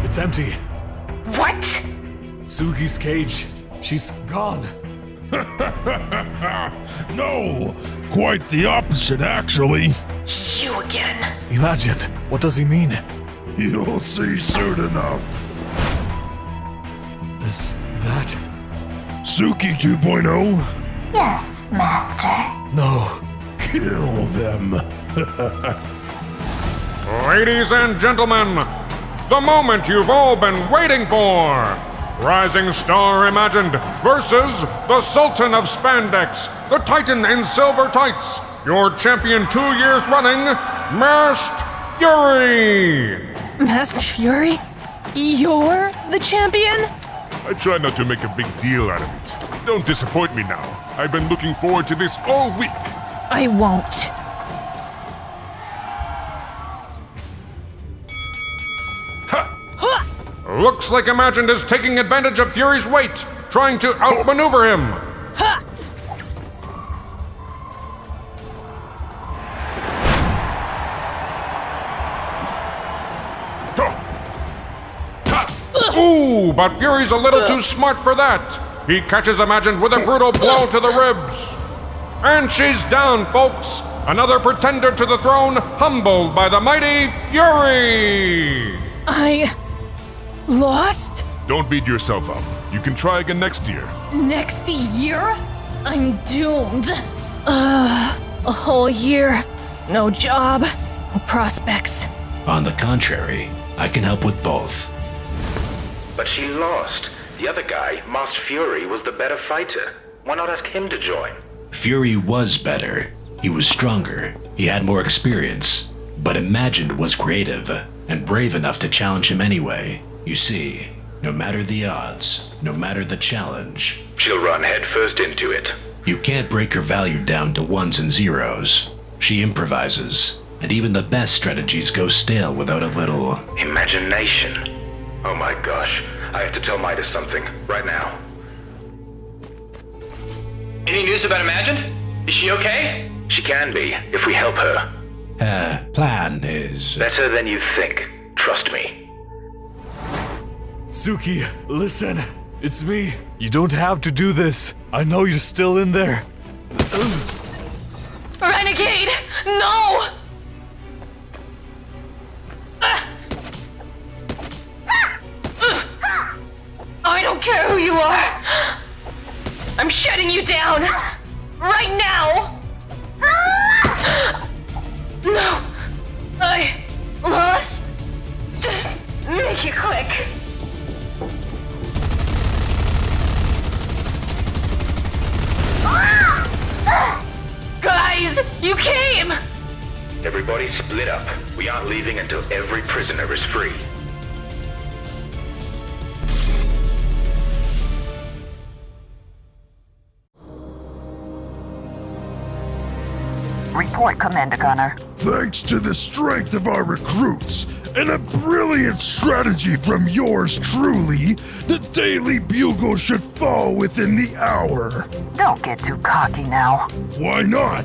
It's empty. What? Sugi's cage. She's gone. No, quite the opposite, actually. You again. Imagine. What does he mean? You'll see soon enough. Is that... Suki 2.0? Yes, Master. No. Kill them. Ladies and gentlemen, the moment you've all been waiting for. Rising Star Imagined versus the Sultan of Spandex, the Titan in silver tights, your champion 2 years running, Masked Fury! Masked Fury? You're the champion? I try not to make a big deal out of it. Don't disappoint me now. I've been looking forward to this all week. I won't. Looks like Imagined is taking advantage of Fury's weight, trying to outmaneuver him. Ha! Ooh, but Fury's a little too smart for that. He catches Imagined with a brutal blow to the ribs. And she's down, folks. Another pretender to the throne, humbled by the mighty Fury. I lost? Don't beat yourself up. You can try again next year. Next year? I'm doomed. A whole year. No job. No prospects. On the contrary, I can help with both. But she lost. The other guy, Masked Fury, was the better fighter. Why not ask him to join? Fury was better. He was stronger. He had more experience. But Imagined was creative and brave enough to challenge him anyway. You see, no matter the odds, no matter the challenge, she'll run headfirst into it. You can't break her value down to ones and zeros. She improvises, and even the best strategies go stale without a little imagination. Oh my gosh, I have to tell Midas something, right now. Any news about Imagined? Is she okay? She can be, if we help her. Her plan is... better than you think. Trust me. Suki, listen. It's me. You don't have to do this. I know you're still in there. Renegade! No! I don't care who you are. I'm shutting you down. Right now. No. I lost. Just make it quick. Guys, you came! Everybody split up. We aren't leaving until every prisoner is free. Report, Commander Gunner. Thanks to the strength of our recruits and a brilliant strategy from yours truly, the Daily Bugle should fall within the hour. Don't get too cocky now. Why not?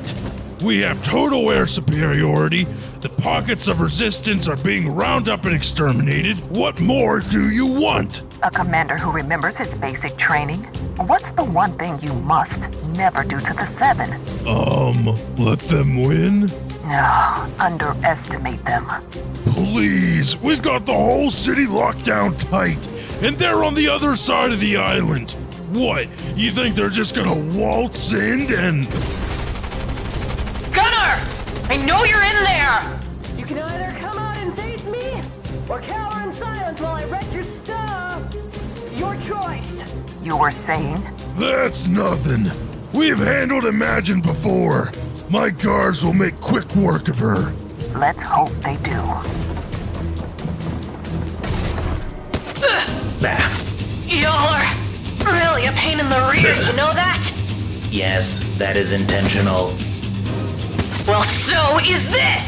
We have total air superiority. The pockets of resistance are being rounded up and exterminated. What more do you want? A commander who remembers his basic training? What's the one thing you must never do to the Seven? Let them win? No, underestimate them. Please, we've got the whole city locked down tight, and they're on the other side of the island. What, you think they're just gonna waltz in and... Gunner! I know you're in there! You can either come out and face me, or cower in silence while I wreck your stuff. Your choice. You were saying? That's nothing. We've handled Imagined before. My guards will make quick work of her. Let's hope they do. Y'all are really a pain in the rear, you know that? Yes, that is intentional. Well, so is this!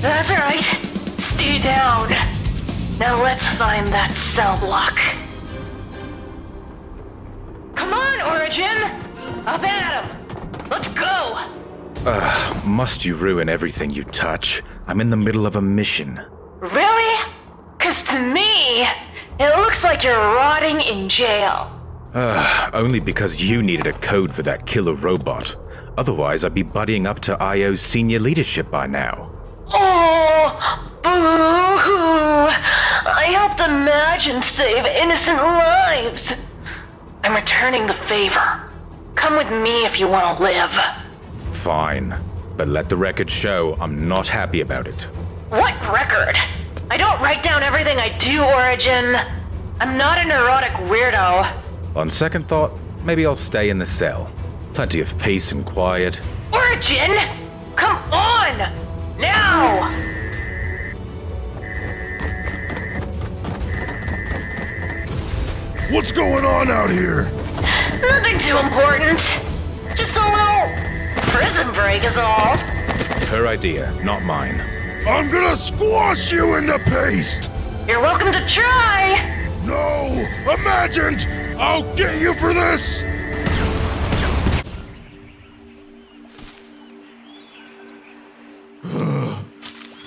That's right. Stay down. Now let's find that cell block. Come on, Origin! Up at him! Let's go! Must you ruin everything you touch? I'm in the middle of a mission. Really? 'Cause to me, it looks like you're rotting in jail. Only because you needed a code for that killer robot. Otherwise, I'd be buddying up to IO's senior leadership by now. Oh, boo-hoo! I helped Imagined save innocent lives. I'm returning the favor. Come with me if you want to live. Fine, but let the record show I'm not happy about it. What record? I don't write down everything I do, Origin. I'm not a neurotic weirdo. On second thought, maybe I'll stay in the cell. Plenty of peace and quiet. Origin! Come on! Now! What's going on out here? Nothing too important. Just a little prison break is all. Her idea, not mine. I'm gonna squash you into paste! You're welcome to try! No! Imagined! I'll get you for this!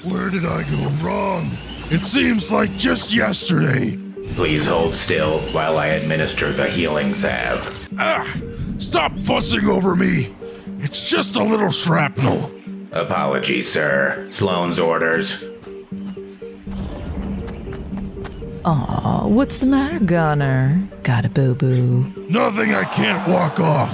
Where did I go wrong? It seems like just yesterday. Please hold still while I administer the healing salve. Stop fussing over me! It's just a little shrapnel. Apologies, sir. Sloane's orders. Aw, what's the matter, Gunner? Got a boo-boo? Nothing, I can't walk off.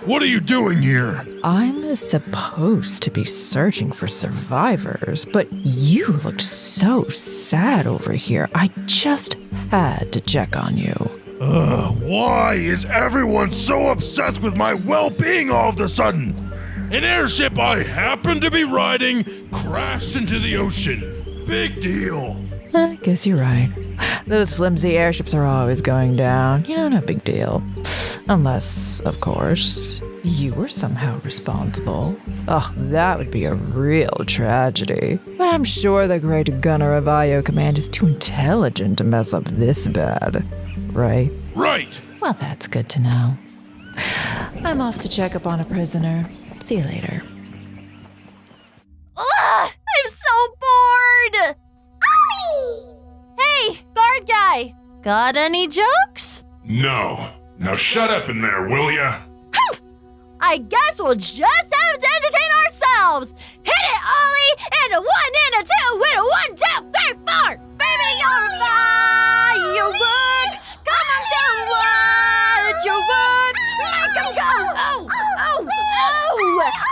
What are you doing here? I'm supposed to be searching for survivors, but you looked so sad over here. I just had to check on you. Why is everyone so obsessed with my well-being all of a sudden? An airship I happened to be riding crashed into the ocean. Big deal. I guess you're right. Those flimsy airships are always going down. You know, no big deal. Unless, of course, you were somehow responsible. Oh, that would be a real tragedy. But I'm sure the great Gunner of Io Command is too intelligent to mess up this bad. Right? Right! Well, that's good to know. I'm off to check up on a prisoner. See you later. Ugh, I'm so bored! Hey, guard guy! Got any jokes? No. Now shut up in there, will ya? I guess we'll just have to entertain ourselves! Hit it, Ollie! And a 1 and a 2 with a 1, 2, 3, 4! Baby, you're firework! Come on, tell what you want! Make 'em go! Oh, oh, oh!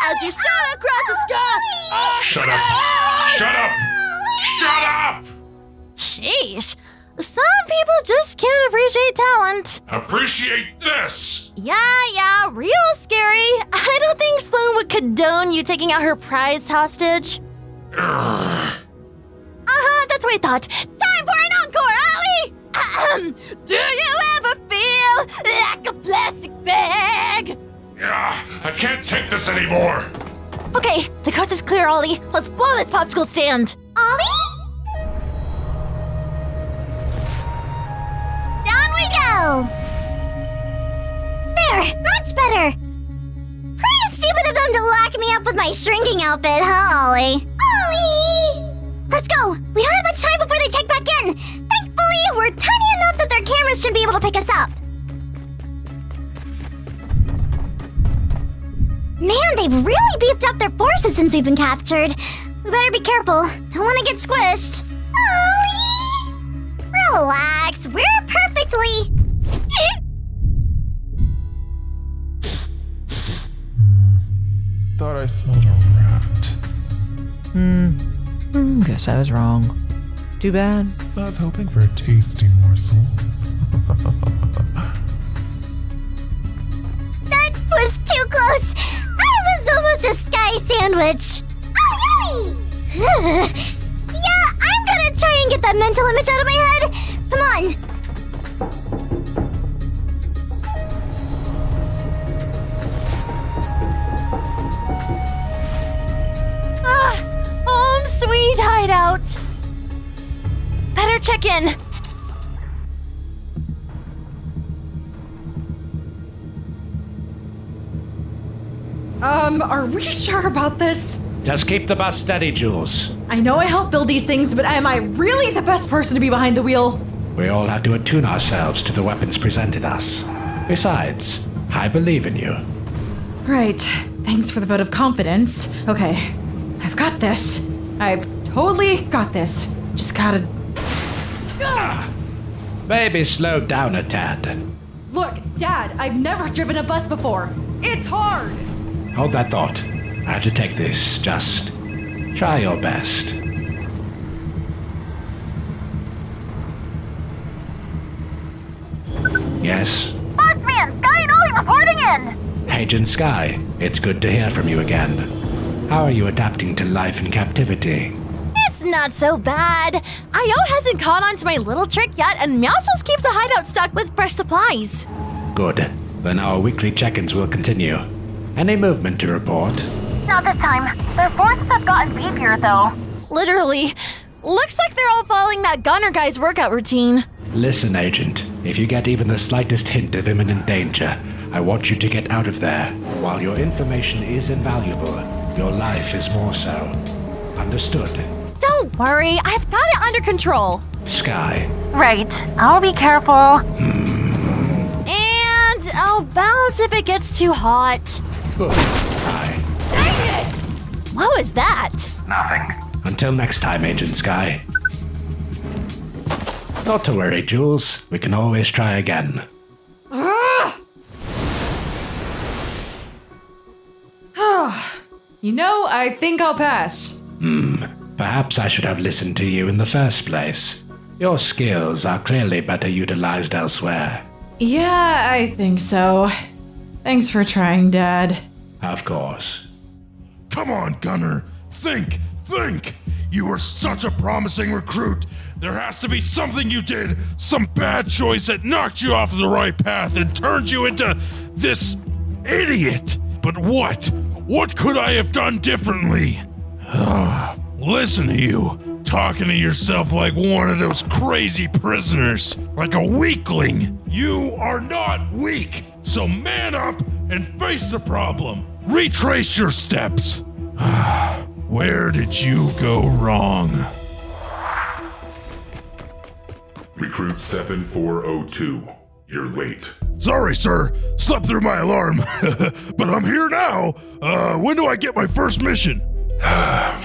As you shoot across the sky! Shut up! Shut up! Shut up! Sheesh. Some people just can't appreciate talent. Appreciate this! Yeah, real scary. I don't think Sloane would condone you taking out her prized hostage. That's what I thought. Time for an encore, Ollie! Do you ever feel like a plastic bag? Yeah, I can't take this anymore! Okay, the coast is clear, Ollie. Let's blow this popsicle stand. Ollie? Down we go! There, much better. Pretty stupid of them to lock me up with my shrinking outfit, huh, Ollie? Ollie! Let's go! We don't have much time before they check back in. Thankfully, we're tiny enough that their cameras shouldn't be able to pick us up. Man, they've really beefed up their forces since we've been captured. We better be careful. Don't want to get squished. Ollie! Relax, we're perfectly... Thought I smelled a rat. Guess I was wrong. Too bad. I was hoping for a tasty morsel. That was too close. I was almost a sky sandwich. Oh, yummy! Yeah, I'm gonna try and get that mental image out of my head. Come on. Home sweet hideout. Better check in. Are we sure about this? Just keep the bus steady, Jules. I know I help build these things, but am I really the best person to be behind the wheel? We all have to attune ourselves to the weapons presented us. Besides, I believe in you. Right. Thanks for the vote of confidence. Okay. I've got this. I've totally got this. Just gotta... Maybe slow down a tad. Look, Dad, I've never driven a bus before. It's hard! Hold that thought. I have to take this. Just try your best. Yes? Bossman, Sky and Ollie reporting in! Agent Sky, it's good to hear from you again. How are you adapting to life in captivity? It's not so bad. Io hasn't caught on to my little trick yet, and Meowscles keeps a hideout stocked with fresh supplies. Good. Then our weekly check-ins will continue. Any movement to report? Not this time. Their forces have gotten beefier, though. literally. Looks like they're all following that gunner guy's workout routine. Listen, Agent, if you get even the slightest hint of imminent danger, I want you to get out of there. While your information is invaluable, your life is more so. Understood? Don't worry, I've got it under control. Sky. Right, I'll be careful. And I'll bounce if it gets too hot. Hi. Dang it! What was that? Nothing. Until next time, Agent Sky. Not to worry, Jules. We can always try again. You know, I think I'll pass. Perhaps I should have listened to you in the first place. Your skills are clearly better utilized elsewhere. Yeah, I think so. Thanks for trying, Dad. Of course. Come on, Gunner. Think! You were such a promising recruit. There has to be something you did, some bad choice that knocked you off the right path and turned you into this idiot. But what? What could I have done differently? Listen to you, talking to yourself like one of those crazy prisoners, like a weakling. You are not weak, so man up and face the problem. Retrace your steps. Where did you go wrong? Recruit 7402. You're late. Sorry, sir. Slept through my alarm. But I'm here now. When do I get my first mission?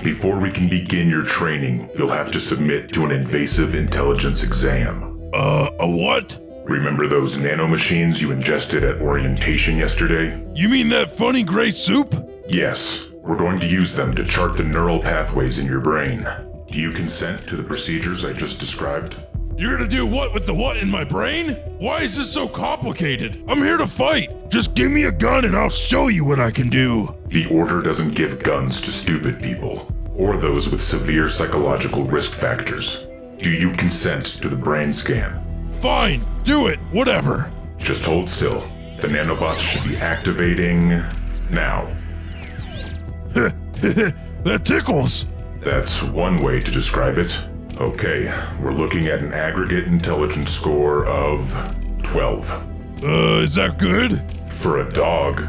Before we can begin your training, you'll have to submit to an invasive intelligence exam. A what? Remember those nanomachines you ingested at orientation yesterday? You mean that funny gray soup? Yes. We're going to use them to chart the neural pathways in your brain. Do you consent to the procedures I just described? You're gonna do what with the what in my brain? Why is this so complicated? I'm here to fight. Just give me a gun and I'll show you what I can do. The Order doesn't give guns to stupid people, or those with severe psychological risk factors. Do you consent to the brain scan? Fine, do it, whatever. Just hold still. The nanobots should be activating now. That tickles. That's one way to describe it. Okay, we're looking at an aggregate intelligence score of 12. Is that good? For a dog.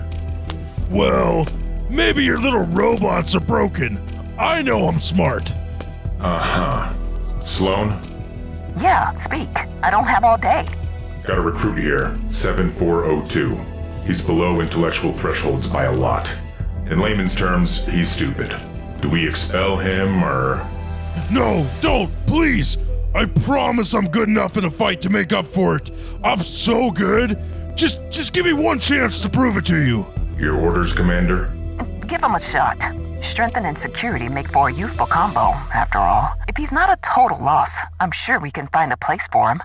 Well, maybe your little robots are broken. I know I'm smart. Uh-huh. Sloan? Yeah, speak. I don't have all day. Got a recruit here, 7402. He's below intellectual thresholds by a lot. In layman's terms, he's stupid. Do we expel him, or...? No, don't, please! I promise I'm good enough in a fight to make up for it. I'm so good. Just give me one chance to prove it to you. Your orders, Commander? Give him a shot. Strength and security make for a useful combo, after all. If he's not a total loss, I'm sure we can find a place for him.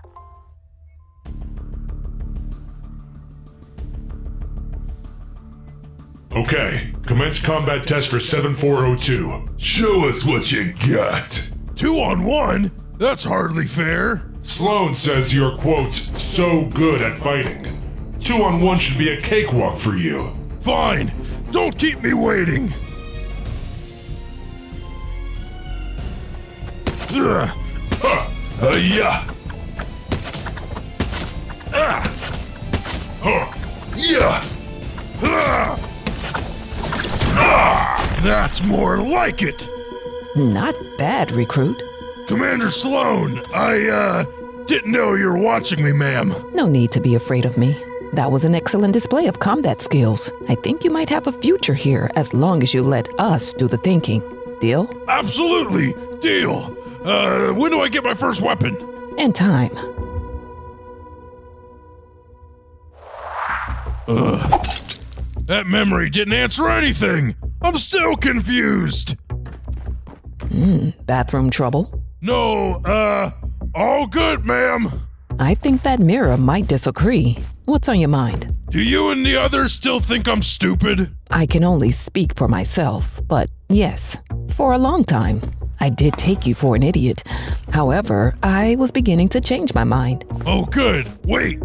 Okay, commence combat test for 7402. Show us what you got. 2-on-1? That's hardly fair. Sloan says you're, quote, so good at fighting. 2-on-1 should be a cakewalk for you. Fine. Don't keep me waiting. Yeah. Yeah. That's more like it. Not bad, recruit. Commander Sloan, I didn't know you were watching me, ma'am. No need to be afraid of me. That was an excellent display of combat skills. I think you might have a future here as long as you let us do the thinking. Deal? Absolutely. Deal. When do I get my first weapon? In time. That memory didn't answer anything. I'm still confused. Bathroom trouble? No, all good, ma'am. I think that mirror might disagree. What's on your mind? Do you and the others still think I'm stupid? I can only speak for myself, but yes, for a long time, I did take you for an idiot. However, I was beginning to change my mind. Oh, good. Wait,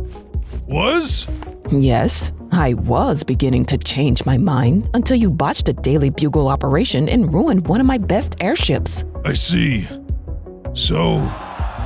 was? Yes, I was beginning to change my mind until you botched a Daily Bugle operation and ruined one of my best airships. I see. So,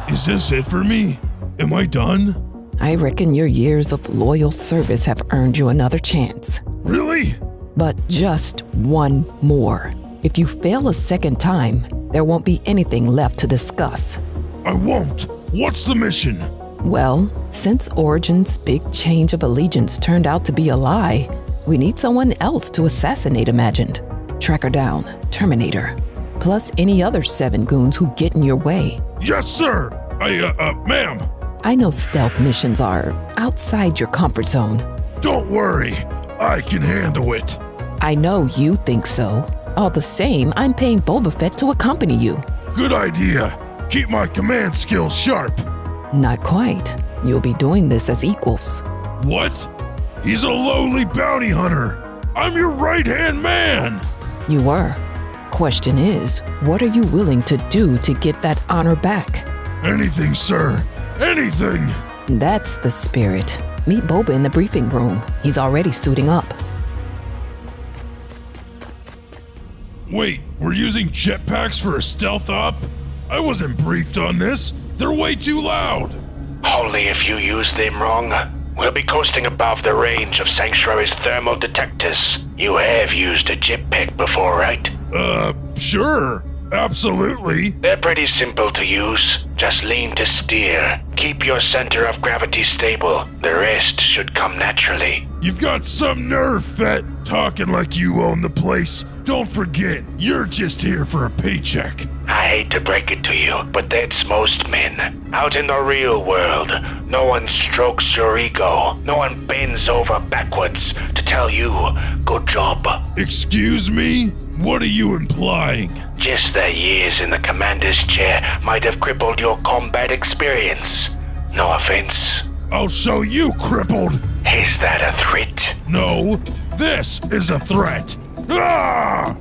is this it for me? Am I done? I reckon your years of loyal service have earned you another chance. Really? But just one more. If you fail a second time, there won't be anything left to discuss. I won't. What's the mission? Well, since Origin's big change of allegiance turned out to be a lie, we need someone else to assassinate Imagined. Track her down, terminate her, plus any other 7 goons who get in your way. Yes, sir! Ma'am! I know stealth missions are outside your comfort zone. Don't worry, I can handle it. I know you think so. All the same, I'm paying Boba Fett to accompany you. Good idea. Keep my command skills sharp. Not quite. You'll be doing this as equals. What? He's a lowly bounty hunter. I'm your right-hand man. You were. Question is, what are you willing to do to get that honor back? Anything, sir. Anything! That's the spirit. Meet Boba in the briefing room. He's already suiting up. Wait, we're using jetpacks for a stealth op? I wasn't briefed on this. They're way too loud. Only if you use them wrong. We'll be coasting above the range of Sanctuary's thermal detectors. You have used a jetpack before, right? Sure. Absolutely. They're pretty simple to use. Just lean to steer. Keep your center of gravity stable. The rest should come naturally. You've got some nerve, Fett, talking like you own the place. Don't forget, you're just here for a paycheck. I hate to break it to you, but that's most men. Out in the real world, no one strokes your ego. No one bends over backwards to tell you, good job. Excuse me? What are you implying? Just that years in the commander's chair might have crippled your combat experience. No offense. I'll show you crippled. Is that a threat? No, this is a threat. Ah!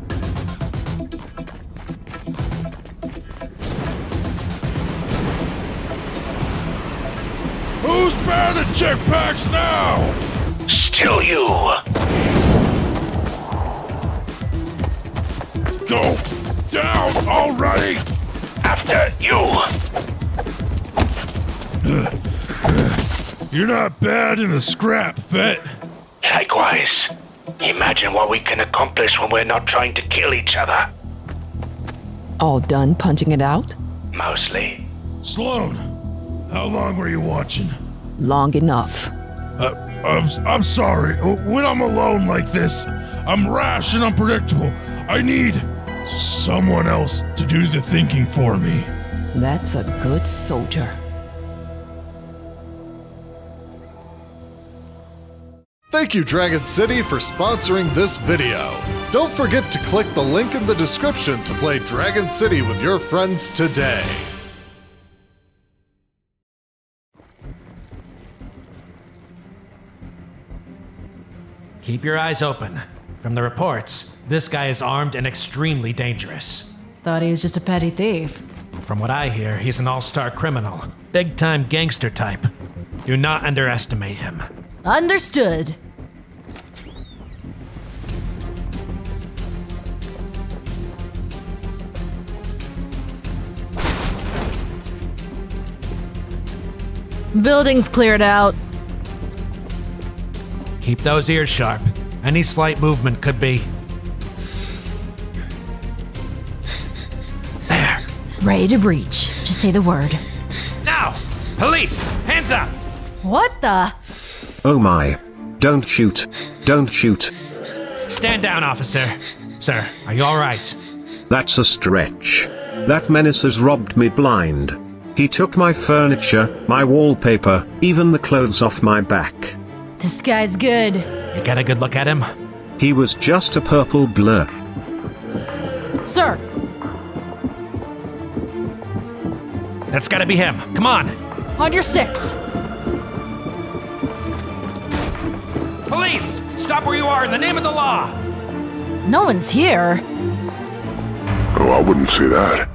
Who's bad at jetpacks now? Still you. Go down already! After you. You're not bad in a scrap, Fett. Likewise. Imagine what we can accomplish when we're not trying to kill each other. All done punching it out? Mostly. Sloan, how long were you watching? Long enough. I'm sorry. When I'm alone like this, I'm rash and unpredictable. I need someone else to do the thinking for me. That's a good soldier. Thank you, Dragon City, for sponsoring this video. Don't forget to click the link in the description to play Dragon City with your friends today. Keep your eyes open. From the reports, this guy is armed and extremely dangerous. Thought he was just a petty thief. From what I hear, he's an all-star criminal. Big-time gangster type. Do not underestimate him. Understood. Building's cleared out. Keep those ears sharp. Any slight movement could be... There. Ready to breach. Just say the word. Now! Police! Hands up! What the? Oh my. Don't shoot. Don't shoot. Stand down, officer. Sir, are you alright? That's a stretch. That menace has robbed me blind. He took my furniture, my wallpaper, even the clothes off my back. This guy's good. You got a good look at him? He was just a purple blur. Sir! That's gotta be him. Come on! On your 6. Police! Stop where you are in the name of the law! No one's here. Oh, I wouldn't say that.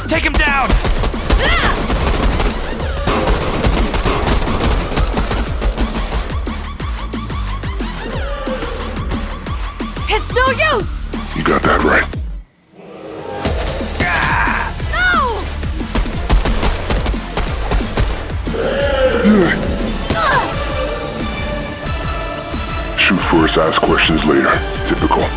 Take him down! It's no use! You got that right. Shoot first, ask questions later. Typical.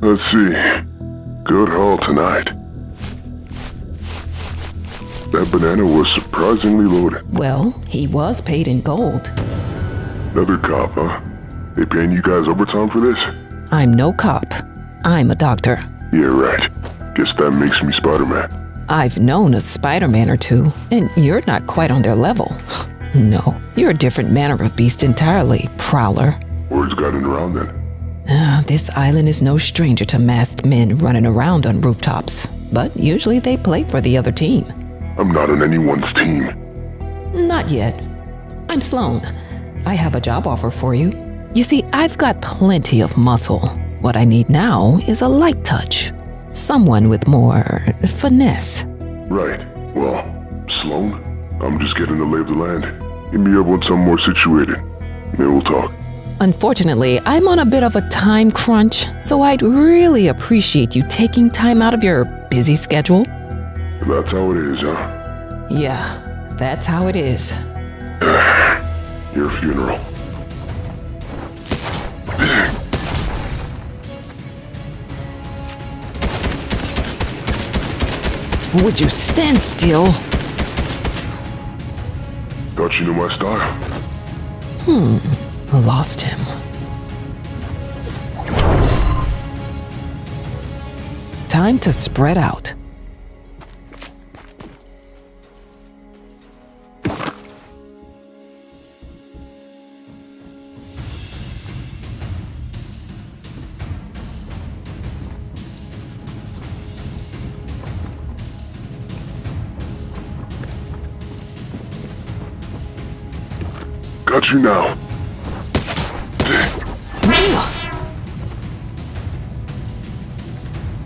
Let's see. Good haul tonight. That banana was surprisingly loaded. Well, he was paid in gold. Another cop, huh? They paying you guys overtime for this? I'm no cop. I'm a doctor. Yeah, right. Guess that makes me Spider-Man. I've known a Spider-Man or two, and you're not quite on their level. No, you're a different manner of beast entirely, Prowler. Word's gotten around then. This island is no stranger to masked men running around on rooftops, but usually they play for the other team. I'm not on anyone's team. Not yet. I'm Sloan. I have a job offer for you. You see, I've got plenty of muscle. What I need now is a light touch. Someone with more finesse. Right. Well, Sloan, I'm just getting the lay of the land. Hit me up once I'm more situated. Then we'll talk. Unfortunately, I'm on a bit of a time crunch, so I'd really appreciate you taking time out of your busy schedule. That's how it is, huh? Yeah, that's how it is. Your funeral. Would you stand still? Thought you knew my style. Lost him. Time to spread out. Got you now.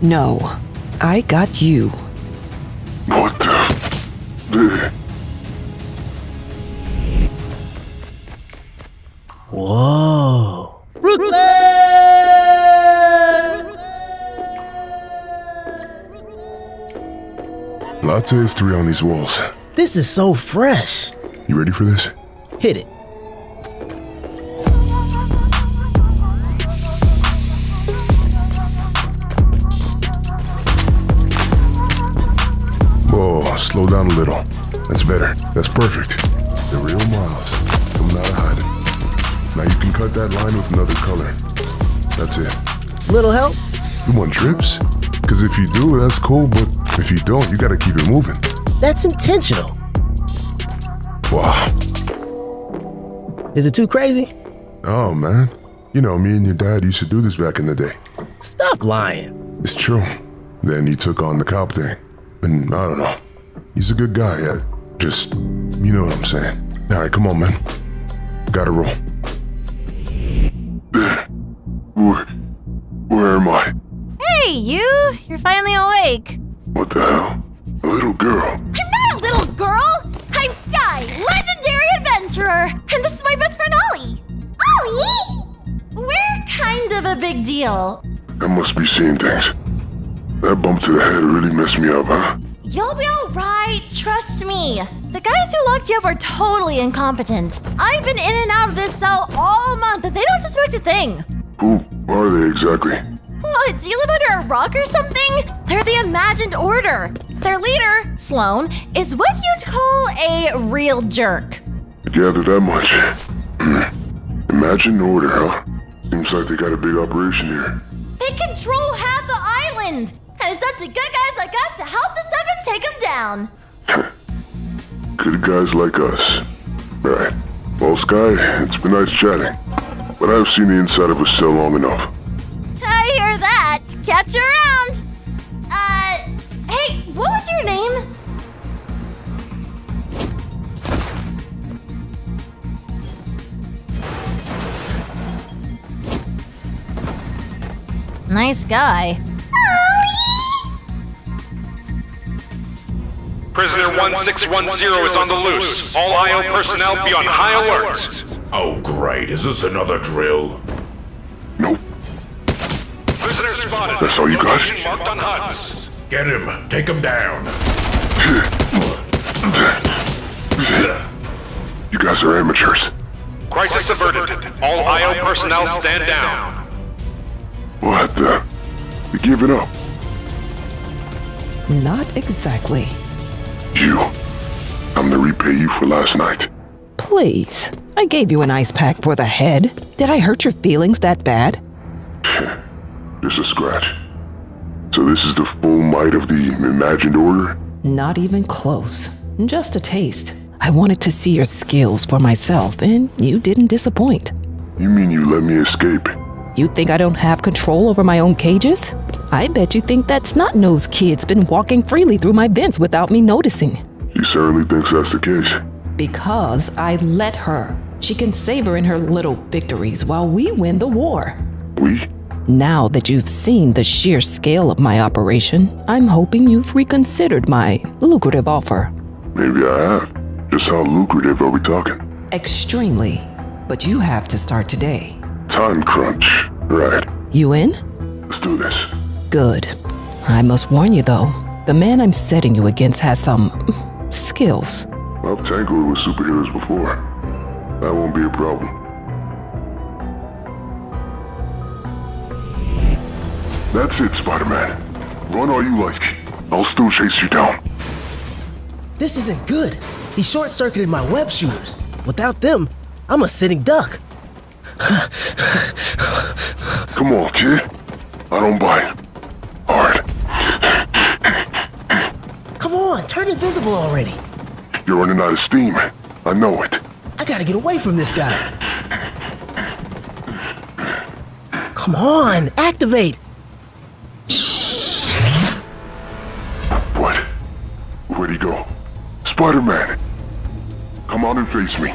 No, I got you. What the? Whoa. Lots of history on these walls. This is so fresh. You ready for this? Hit it. Whoa, slow down a little. That's better. That's perfect. The real Miles, coming out of hiding. Now you can cut that line with another color. That's it. Little help? You want trips? Because if you do, that's cool, but if you don't, you gotta keep it moving. That's intentional. Wow. Is it too crazy? Oh, man. You know, me and your dad used to do this back in the day. Stop lying. It's true. Then he took on the cop thing. And I don't know. He's a good guy. Just, you know what I'm saying. All right, come on, man. Gotta roll. Where am I? Hey, you! You're finally awake. What the hell? A little girl. I'm not a little girl! I'm Sky, legendary adventurer! And this is my best friend, Ollie! Ollie? We're kind of a big deal. I must be seeing things. That bump to the head really messed me up, huh? You'll be alright, trust me. The guys who locked you up are totally incompetent. I've been in and out of this cell all month and they don't suspect a thing. Who are they exactly? What, do you live under a rock or something? They're the Imagined Order. Their leader, Sloan, is what you'd call a real jerk. I gathered that much. Imagine order, huh? Seems like they got a big operation here. They control half the island, and it's up to good guys like us to help the Seven take them down. Good guys like us. Right. Well, Sky, it's been nice chatting. But I've seen the inside of a cell long enough. I hear that. Catch you around. Hey, what was your name? Nice guy. Prisoner 1610 is on the loose. All IO personnel be on high alert. Oh, great. Is this another drill? Nope. Prisoner spotted. That's all you got? Location marked on HUDs. Get him. Take him down. You guys are amateurs. Crisis averted. All IO personnel stand down. What the? You giving up? Not exactly. I'm to repay you for last night. Please. I gave you an ice pack for the head. Did I hurt your feelings that bad? Just a scratch. So this is the full might of the imagined order? Not even close. Just a taste. I wanted to see your skills for myself, and you didn't disappoint. You mean you let me escape? You think I don't have control over my own cages? I bet you think that snot-nosed kid's been walking freely through my vents without me noticing. She certainly thinks that's the case. Because I let her. She can savor in her little victories while we win the war. We? Now that you've seen the sheer scale of my operation, I'm hoping you've reconsidered my lucrative offer. Maybe I have. Just how lucrative are we talking? Extremely. But you have to start today. Time crunch. Right. You in? Let's do this. Good. I must warn you though, the man I'm setting you against has some skills. I've tangled with superheroes before. That won't be a problem. That's it, Spider-Man. Run all you like. I'll still chase you down. This isn't good. He short-circuited my web shooters. Without them, I'm a sitting duck. Come on, kid. I don't bite. Hard. Come on, turn invisible already. You're running out of steam. I know it. I gotta get away from this guy. Come on, activate. What? Where'd he go? Spider-Man. Come on and face me.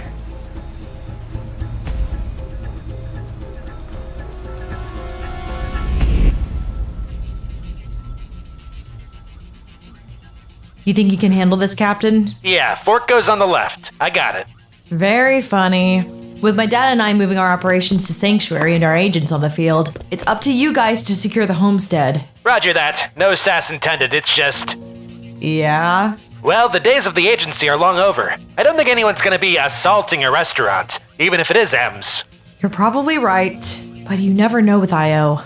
You think you can handle this, Captain? Yeah, fork goes on the left. I got it. Very funny. With my dad and I moving our operations to Sanctuary and our agents on the field, it's up to you guys to secure the homestead. Roger that. No sass intended, it's just... Yeah? Well, the days of the agency are long over. I don't think anyone's gonna be assaulting a restaurant, even if it is M's. You're probably right, but you never know with IO.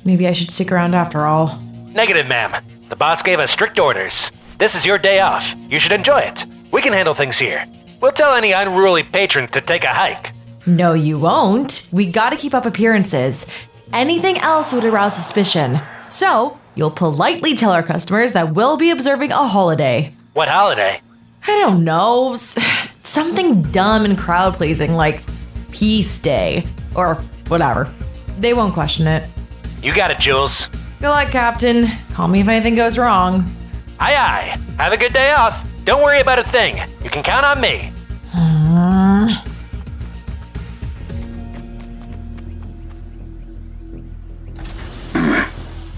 Maybe I should stick around after all. Negative, ma'am. The boss gave us strict orders. This is your day off. You should enjoy it. We can handle things here. We'll tell any unruly patrons to take a hike. No, you won't. We gotta keep up appearances. Anything else would arouse suspicion. So, you'll politely tell our customers that we'll be observing a holiday. What holiday? I don't know. Something dumb and crowd-pleasing like Peace Day. Or whatever. They won't question it. You got it, Jules. Good luck, Captain. Call me if anything goes wrong. Aye, aye. Have a good day off. Don't worry about a thing. You can count on me.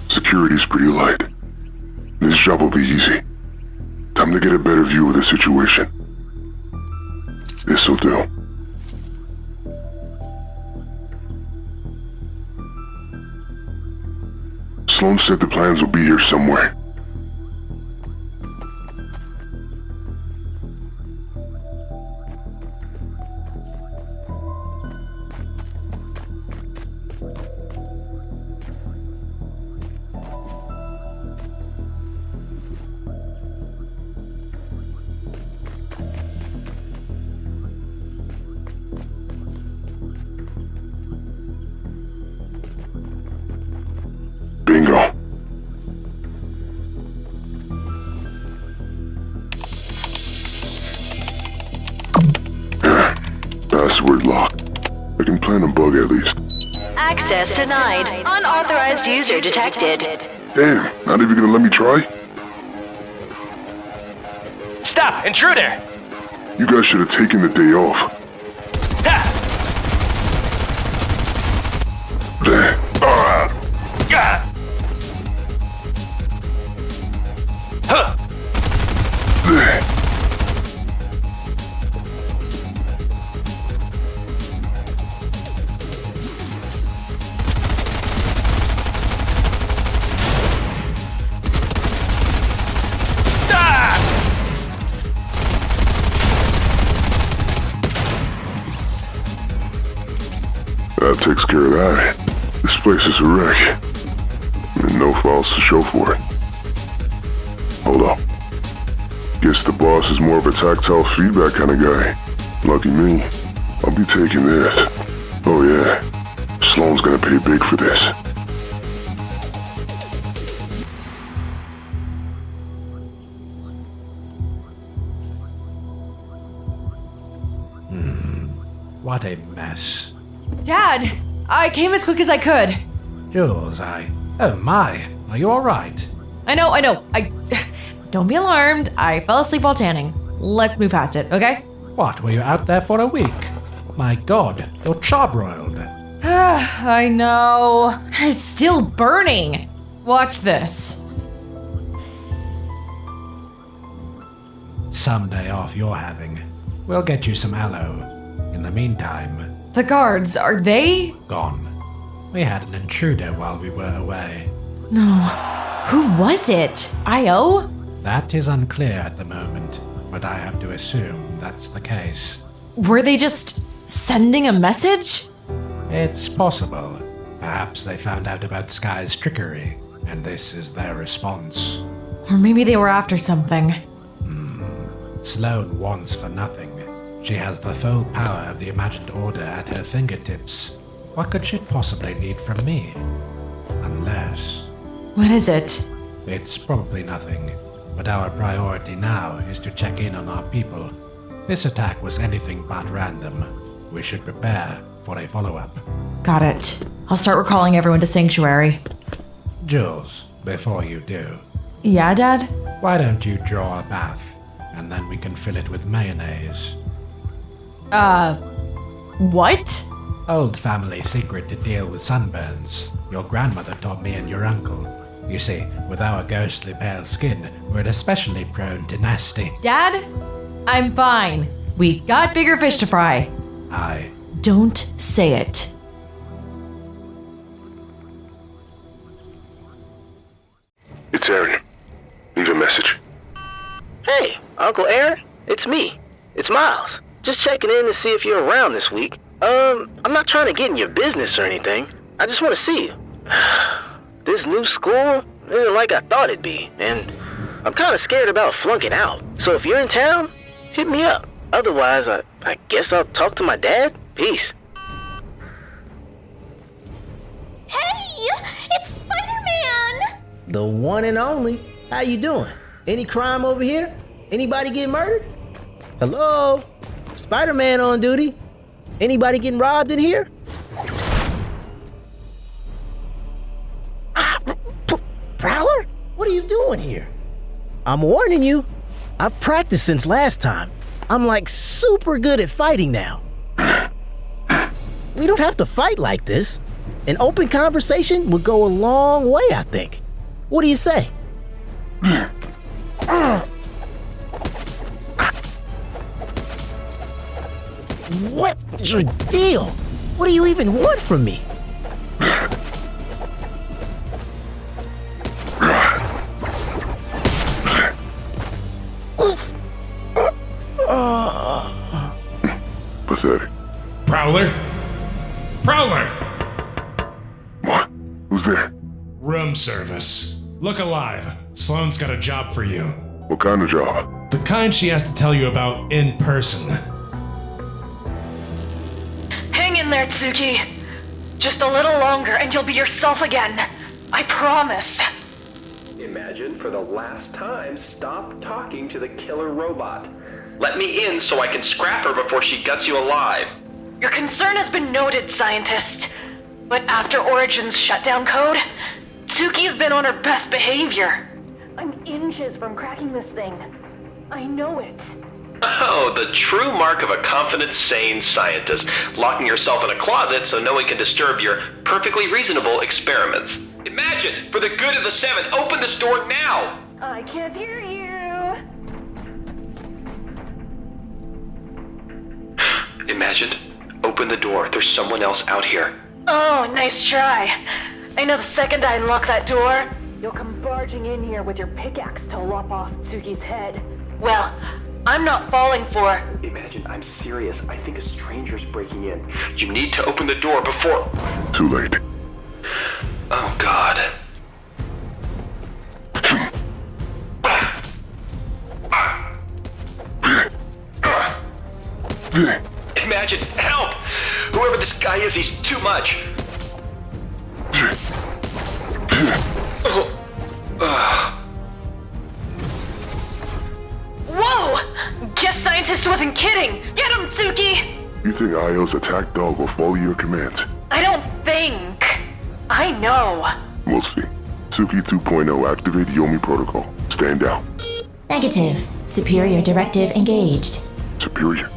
Security's pretty light. This job will be easy. Time to get a better view of the situation. This'll do. Sloan said the plans will be here somewhere. Bingo. Password locked. I can plant a bug at least. Access denied. Unauthorized user detected. Damn, not even gonna let me try? Stop! Intruder! You guys should have taken the day off. Ha! There. That takes care of that. This place is a wreck. And no files to show for it. Hold up. Guess the boss is more of a tactile feedback kind of guy. Lucky me. I'll be taking this. Oh yeah. Sloan's gonna pay big for this. What a mess. Dad, I came as quick as I could. Jules, Oh my, are you alright? I know. Don't be alarmed. I fell asleep while tanning. Let's move past it, okay? What, were you out there for a week? My god, you're charbroiled. I know. It's still burning. Watch this. Some day off you're having. We'll get you some aloe. In the meantime... The guards, are they? Gone. We had an intruder while we were away. No. Who was it? Io? That is unclear at the moment, but I have to assume that's the case. Were they just sending a message? It's possible. Perhaps they found out about Sky's trickery, and this is their response. Or maybe they were after something. Sloan wants for nothing. She has the full power of the imagined order at her fingertips. What could she possibly need from me? Unless... What is it? It's probably nothing, but our priority now is to check in on our people. This attack was anything but random. We should prepare for a follow-up. Got it. I'll start recalling everyone to Sanctuary. Jules, before you do... Yeah, Dad? Why don't you draw a bath, and then we can fill it with mayonnaise. What? Old family secret to deal with sunburns. Your grandmother taught me and your uncle. You see, with our ghostly pale skin, we're especially prone to nasty. Dad? I'm fine. We got bigger fish to fry. Aye. Don't say it. It's Aaron. Leave a message. Hey, Uncle Aaron, it's me. It's Miles. Just checking in to see if you're around this week. I'm not trying to get in your business or anything. I just want to see you. This new school isn't like I thought it'd be, and I'm kind of scared about flunking out. So if you're in town, hit me up. Otherwise, I guess I'll talk to my dad. Peace. Hey! It's Spider-Man! The one and only. How you doing? Any crime over here? Anybody get murdered? Hello? Spider-Man on duty. Anybody getting robbed in here? Prowler? What are you doing here? I'm warning you. I've practiced since last time. I'm like super good at fighting now. We don't have to fight like this. An open conversation would go a long way, I think. What do you say? What's your deal? What do you even want from me? Pathetic. Prowler? Prowler! What? Who's there? Room service. Look alive. Sloan's got a job for you. What kind of job? The kind she has to tell you about in person. Hang in there, Tsuki. Just a little longer and you'll be yourself again. I promise. Imagine for the last time, stop talking to the killer robot. Let me in so I can scrap her before she guts you alive. Your concern has been noted, scientist. But after Origin's shutdown code, Tsuki's been on her best behavior. I'm inches from cracking this thing. I know it. Oh, the true mark of a confident, sane scientist. Locking yourself in a closet so no one can disturb your perfectly reasonable experiments. Imagine, for the good of the Seven, open this door now! I can't hear you. Imagined? Open the door. There's someone else out here. Oh, nice try. I know the second I unlock that door, you'll come barging in here with your pickaxe to lop off Tsuki's head. Well, I'm not falling for... Imagine, I'm serious. serious. I think a stranger's breaking in. You need to open the door before... Too late. Oh, God. Imagine, help! Whoever this guy is, he's too much. Whoa! Guess scientist wasn't kidding. Get him, Suki! You think Io's attack dog will follow your commands? I don't think. I know. We'll see. Suki 2.0, activate Yomi protocol. Stand down. Negative. Superior directive engaged. Superior.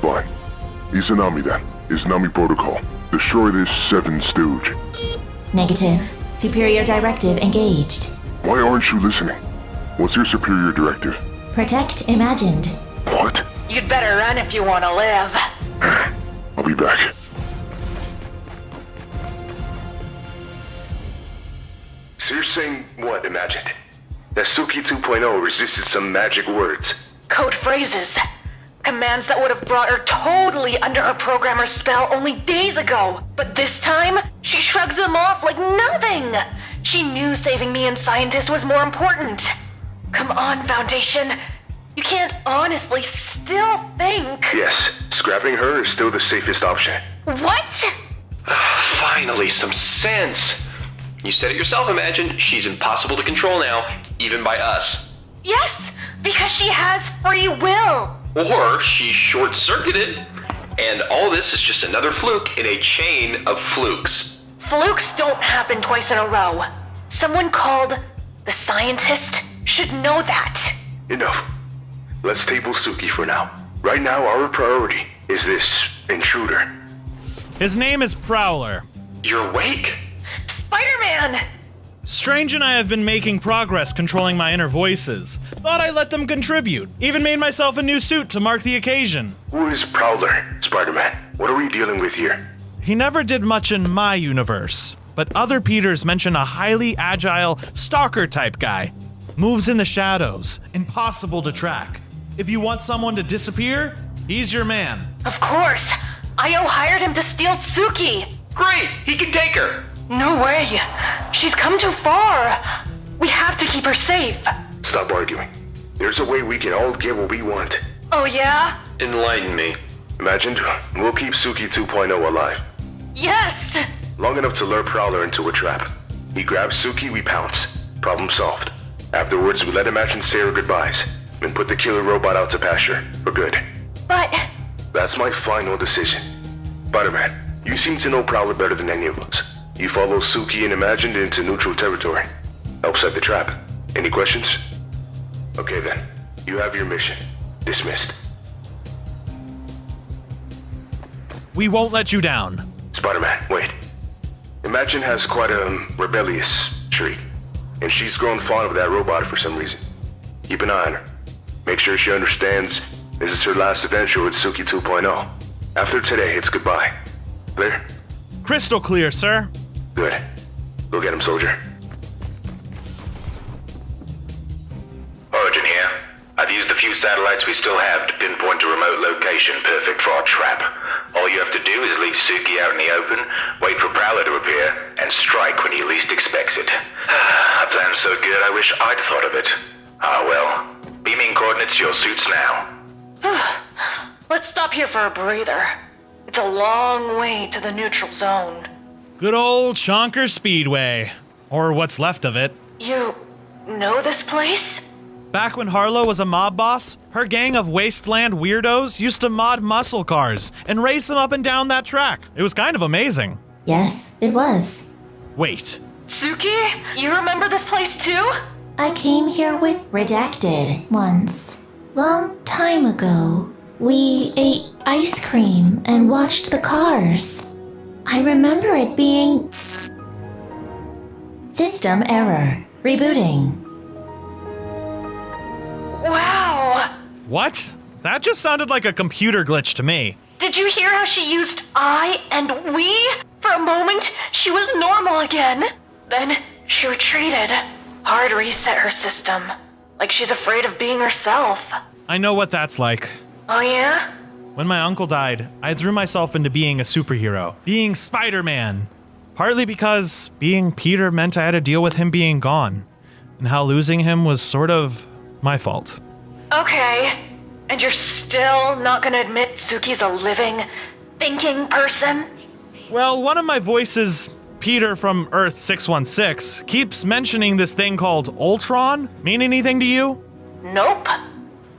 Fine. Izanami then. Izanami protocol. Destroy this seven stooge. Negative. Superior directive engaged. Why aren't you listening? What's your superior directive? Protect imagined. What? You'd better run if you want to live. I'll be back. So you're saying what, Imagined? That Suki 2.0 resisted some magic words. Code phrases. Commands that would have brought her totally under her programmer's spell only days ago. But this time, she shrugs them off like nothing. She knew saving me and Scientist was more important. Come on, Foundation. You can't honestly still think... Yes, scrapping her is still the safest option. What? Finally, some sense. You said it yourself, Imagine. She's impossible to control now, even by us. Yes, because she has free will. Or she's short-circuited, and all this is just another fluke in a chain of flukes. Flukes don't happen twice in a row. Someone called the Scientist should know that. Enough. Let's table Suki for now. Right now, our priority is this intruder. His name is Prowler. You're awake? Spider-Man! Strange and I have been making progress controlling my inner voices. Thought I'd let them contribute. Even made myself a new suit to mark the occasion. Who is Prowler, Spider-Man? What are we dealing with here? He never did much in my universe, but other Peters mention a highly agile, stalker-type guy. Moves in the shadows, impossible to track. If you want someone to disappear, he's your man. Of course. Io hired him to steal Tsuki. Great, he can take her. No way. She's come too far. We have to keep her safe. Stop arguing. There's a way we can all get what we want. Oh, yeah? Enlighten me. Imagined, we'll keep Suki 2.0 alive. Yes! Long enough to lure Prowler into a trap. He grabs Suki, we pounce. Problem solved. Afterwards, we let Imagine say her goodbyes, and put the killer robot out to pasture, for good. But... That's my final decision. Spider-Man, you seem to know Prowler better than any of us. You follow Suki and Imagined into neutral territory. Help set the trap. Any questions? Okay then. You have your mission. Dismissed. We won't let you down. Spider-Man, wait. Imagine has quite a rebellious streak, and she's grown fond of that robot for some reason. Keep an eye on her. Make sure she understands this is her last adventure with Suki 2.0. After today, it's goodbye. Clear? Crystal clear, sir. Good. Go get him, soldier. Origin here. I've used the few satellites we still have to pinpoint a remote location perfect for our trap. All you have to do is leave Suki out in the open, wait for Prowler to appear, and strike when he least expects it. A plan so good I wish I'd thought of it. Ah well. Beaming coordinates to your suits now. Let's stop here for a breather. It's a long way to the neutral zone. Good old Chonker Speedway. Or what's left of it. You know this place? Back when Harlow was a mob boss, her gang of wasteland weirdos used to mod muscle cars and race them up and down that track. It was kind of amazing. Yes, it was. Wait. Suki, you remember this place too? I came here with Redacted once. Long time ago. We ate ice cream and watched the cars. I remember it being... System error. Rebooting. Wow! What? That just sounded like a computer glitch to me. Did you hear how she used I and we? For a moment, she was normal again. Then she retreated. Hard reset her system. Like she's afraid of being herself. I know what that's like. Oh yeah? When my uncle died, I threw myself into being a superhero, being Spider-Man. Partly because being Peter meant I had to deal with him being gone, and how losing him was sort of my fault. Okay, and you're still not gonna admit Suki's a living, thinking person? Well, one of my voices, Peter from Earth 616, keeps mentioning this thing called Ultron. Mean anything to you? Nope.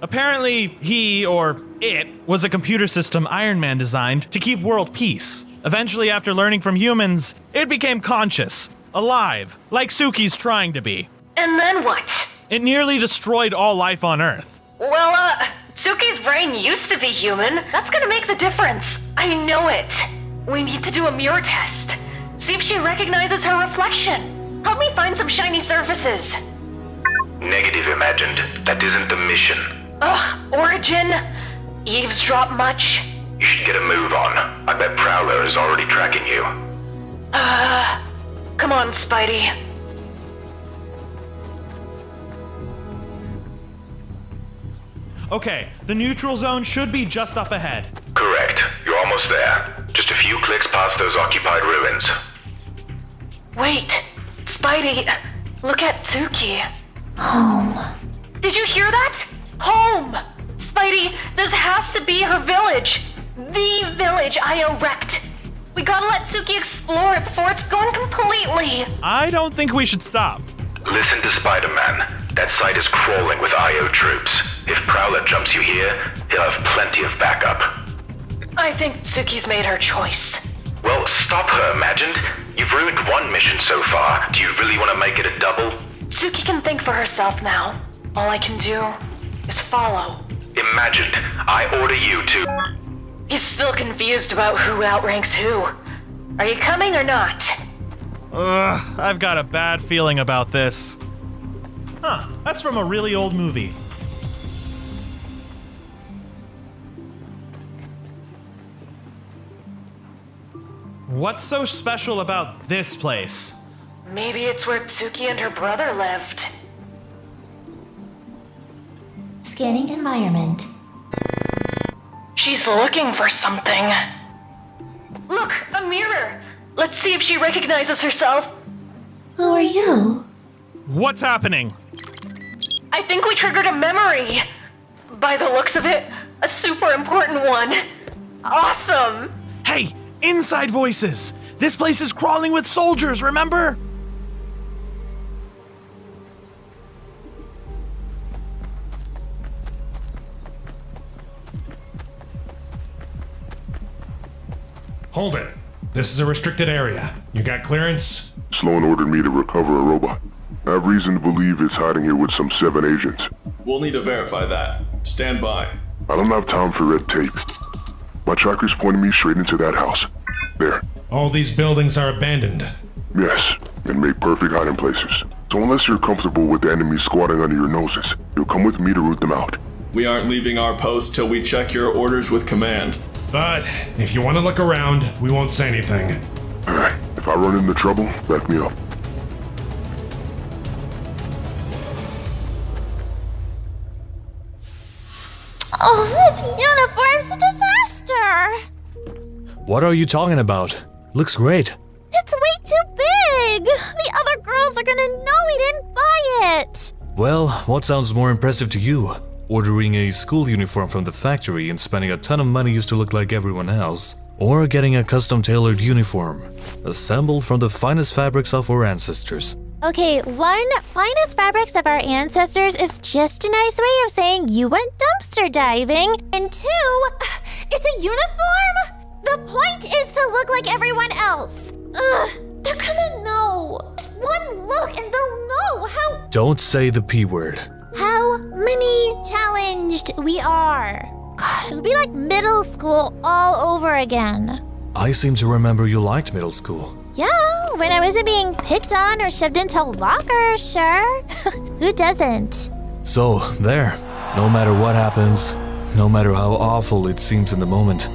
Apparently, he, or it, was a computer system Iron Man designed to keep world peace. Eventually, after learning from humans, it became conscious, alive, like Suki's trying to be. And then what? It nearly destroyed all life on Earth. Well, Suki's brain used to be human. That's gonna make the difference. I know it. We need to do a mirror test. See if she recognizes her reflection. Help me find some shiny surfaces. Negative, Imagined. That isn't the mission. Ugh, Origin? Eavesdrop much? You should get a move on. I bet Prowler is already tracking you. Come on, Spidey. Okay, the neutral zone should be just up ahead. Correct. You're almost there. Just a few clicks past those occupied ruins. Wait, Spidey, look at Suki. Home. Did you hear that? Home! Spidey, this has to be her village. The village Io wrecked. We gotta let Suki explore it before it's gone completely. I don't think we should stop. Listen to Spider-Man. That site is crawling with IO troops. If Prowler jumps you here, he'll have plenty of backup. I think Suki's made her choice. Well, stop her, Imagined. You've ruined one mission so far. Do you really want to make it a double? Suki can think for herself now. All I can do is follow. Imagined, I order you to... He's still confused about who outranks who. Are you coming or not? Ugh, I've got a bad feeling about this. Huh, that's from a really old movie. What's so special about this place? Maybe it's where Suki and her brother lived. Scanning environment. She's looking for something. Look, a mirror. Let's see if she recognizes herself. Who are you? What's happening? I think we triggered a memory. By the looks of it, a super important one. Awesome. Hey, inside voices. This place is crawling with soldiers, remember? Hold it. This is a restricted area. You got clearance? Sloan ordered me to recover a robot. I have reason to believe it's hiding here with some 7 agents. We'll need to verify that. Stand by. I don't have time for red tape. My tracker's pointing me straight into that house. There. All these buildings are abandoned. Yes, and made perfect hiding places. So unless you're comfortable with the enemy squatting under your noses, you'll come with me to root them out. We aren't leaving our post till we check your orders with command. But if you want to look around, we won't say anything. Alright, if I run into trouble, back me up. Oh, this uniform's a disaster! What are you talking about? Looks great. It's way too big! The other girls are gonna know we didn't buy it! Well, what sounds more impressive to you? Ordering a school uniform from the factory and spending a ton of money used to look like everyone else? Or getting a custom-tailored uniform, assembled from the finest fabrics of our ancestors? Okay, one, finest fabrics of our ancestors is just a nice way of saying you went dumpster diving. And two, it's a uniform? The point is to look like everyone else. Ugh, they're gonna know. Just one look and they'll know how... Don't say the P word. How many challenged we are. God, it'll be like middle school all over again. I seem to remember you liked middle school. Yeah, when I wasn't being picked on or shoved into lockers, sure. Who doesn't? So, there. No matter what happens, no matter how awful it seems in the moment,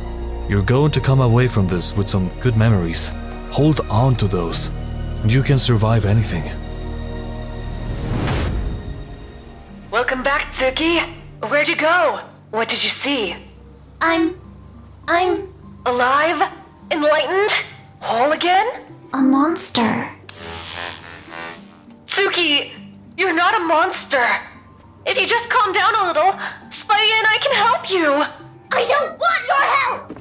you're going to come away from this with some good memories. Hold on to those, and you can survive anything. Welcome back, Suki. Where'd you go? What did you see? I'm I'm Alive? Enlightened? Whole again? a monster. Suki, you're not a monster. If you just calm down a little, Spidey and I can help you. I don't want your help!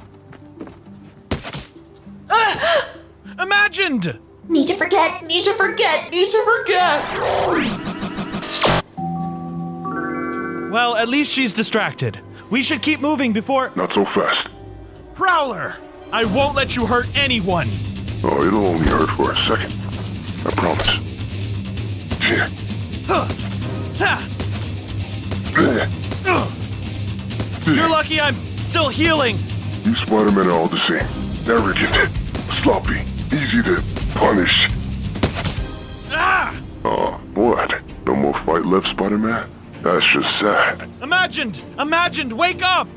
Imagined! Need to forget. Well, at least she's distracted. We should keep moving before. Not so fast. Prowler! I won't let you hurt anyone! Oh, it'll only hurt for a second. I promise. Yeah. You're lucky I'm still healing. You Spider-Men are all the same. Arrogant, sloppy, easy to punish. Ah! Oh, what? No more fight left, Spider-Man? That's just sad. Imagined, wake up!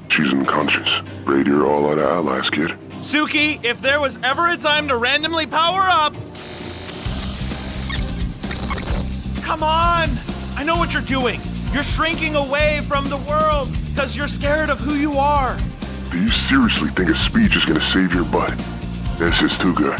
She's unconscious. Afraid you're all out of allies, kid. Suki, if there was ever a time to randomly power up... Come on! I know what you're doing. You're shrinking away from the world because you're scared of who you are. Do you seriously think a speech is gonna save your butt? This is too good.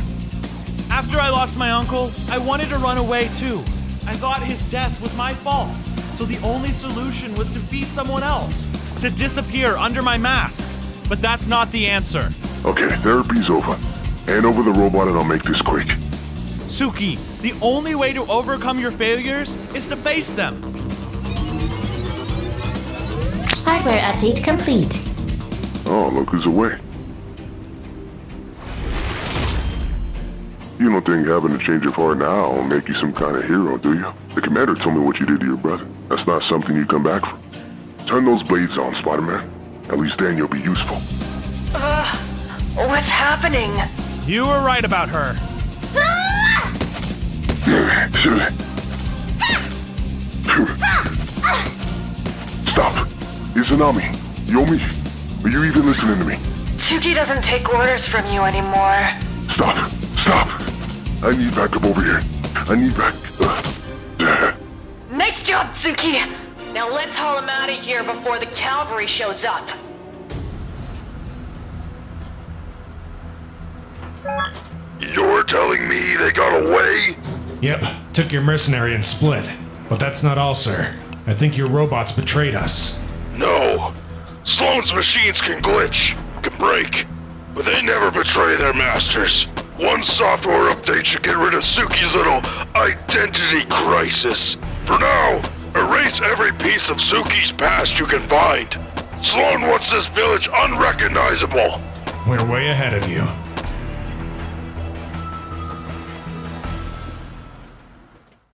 After I lost my uncle, I wanted to run away too. I thought his death was my fault. So the only solution was to be someone else, to disappear under my mask. But that's not the answer. Okay, therapy's over. Hand over the robot and I'll make this quick. Suki, the only way to overcome your failures is to face them. Hardware update complete. Oh, look who's away. You don't think having a change of heart now will make you some kind of hero, do you? The commander told me what you did to your brother. That's not something you come back from. Turn those blades on, Spider-Man. At least then you'll be useful. What's happening? You were right about her. Stop. Izanami, Yomi, are you even listening to me? Suki doesn't take orders from you anymore. Stop. I need backup over here. I need back. Nice job, Suki! Now let's haul him out of here before the cavalry shows up. You're telling me they got away? Yep, took your mercenary and split. But that's not all, sir. I think your robots betrayed us. No. Sloan's machines can glitch, can break, but they never betray their masters. One software update should get rid of Suki's little identity crisis. For now, erase every piece of Suki's past you can find. Sloan wants this village unrecognizable. We're way ahead of you.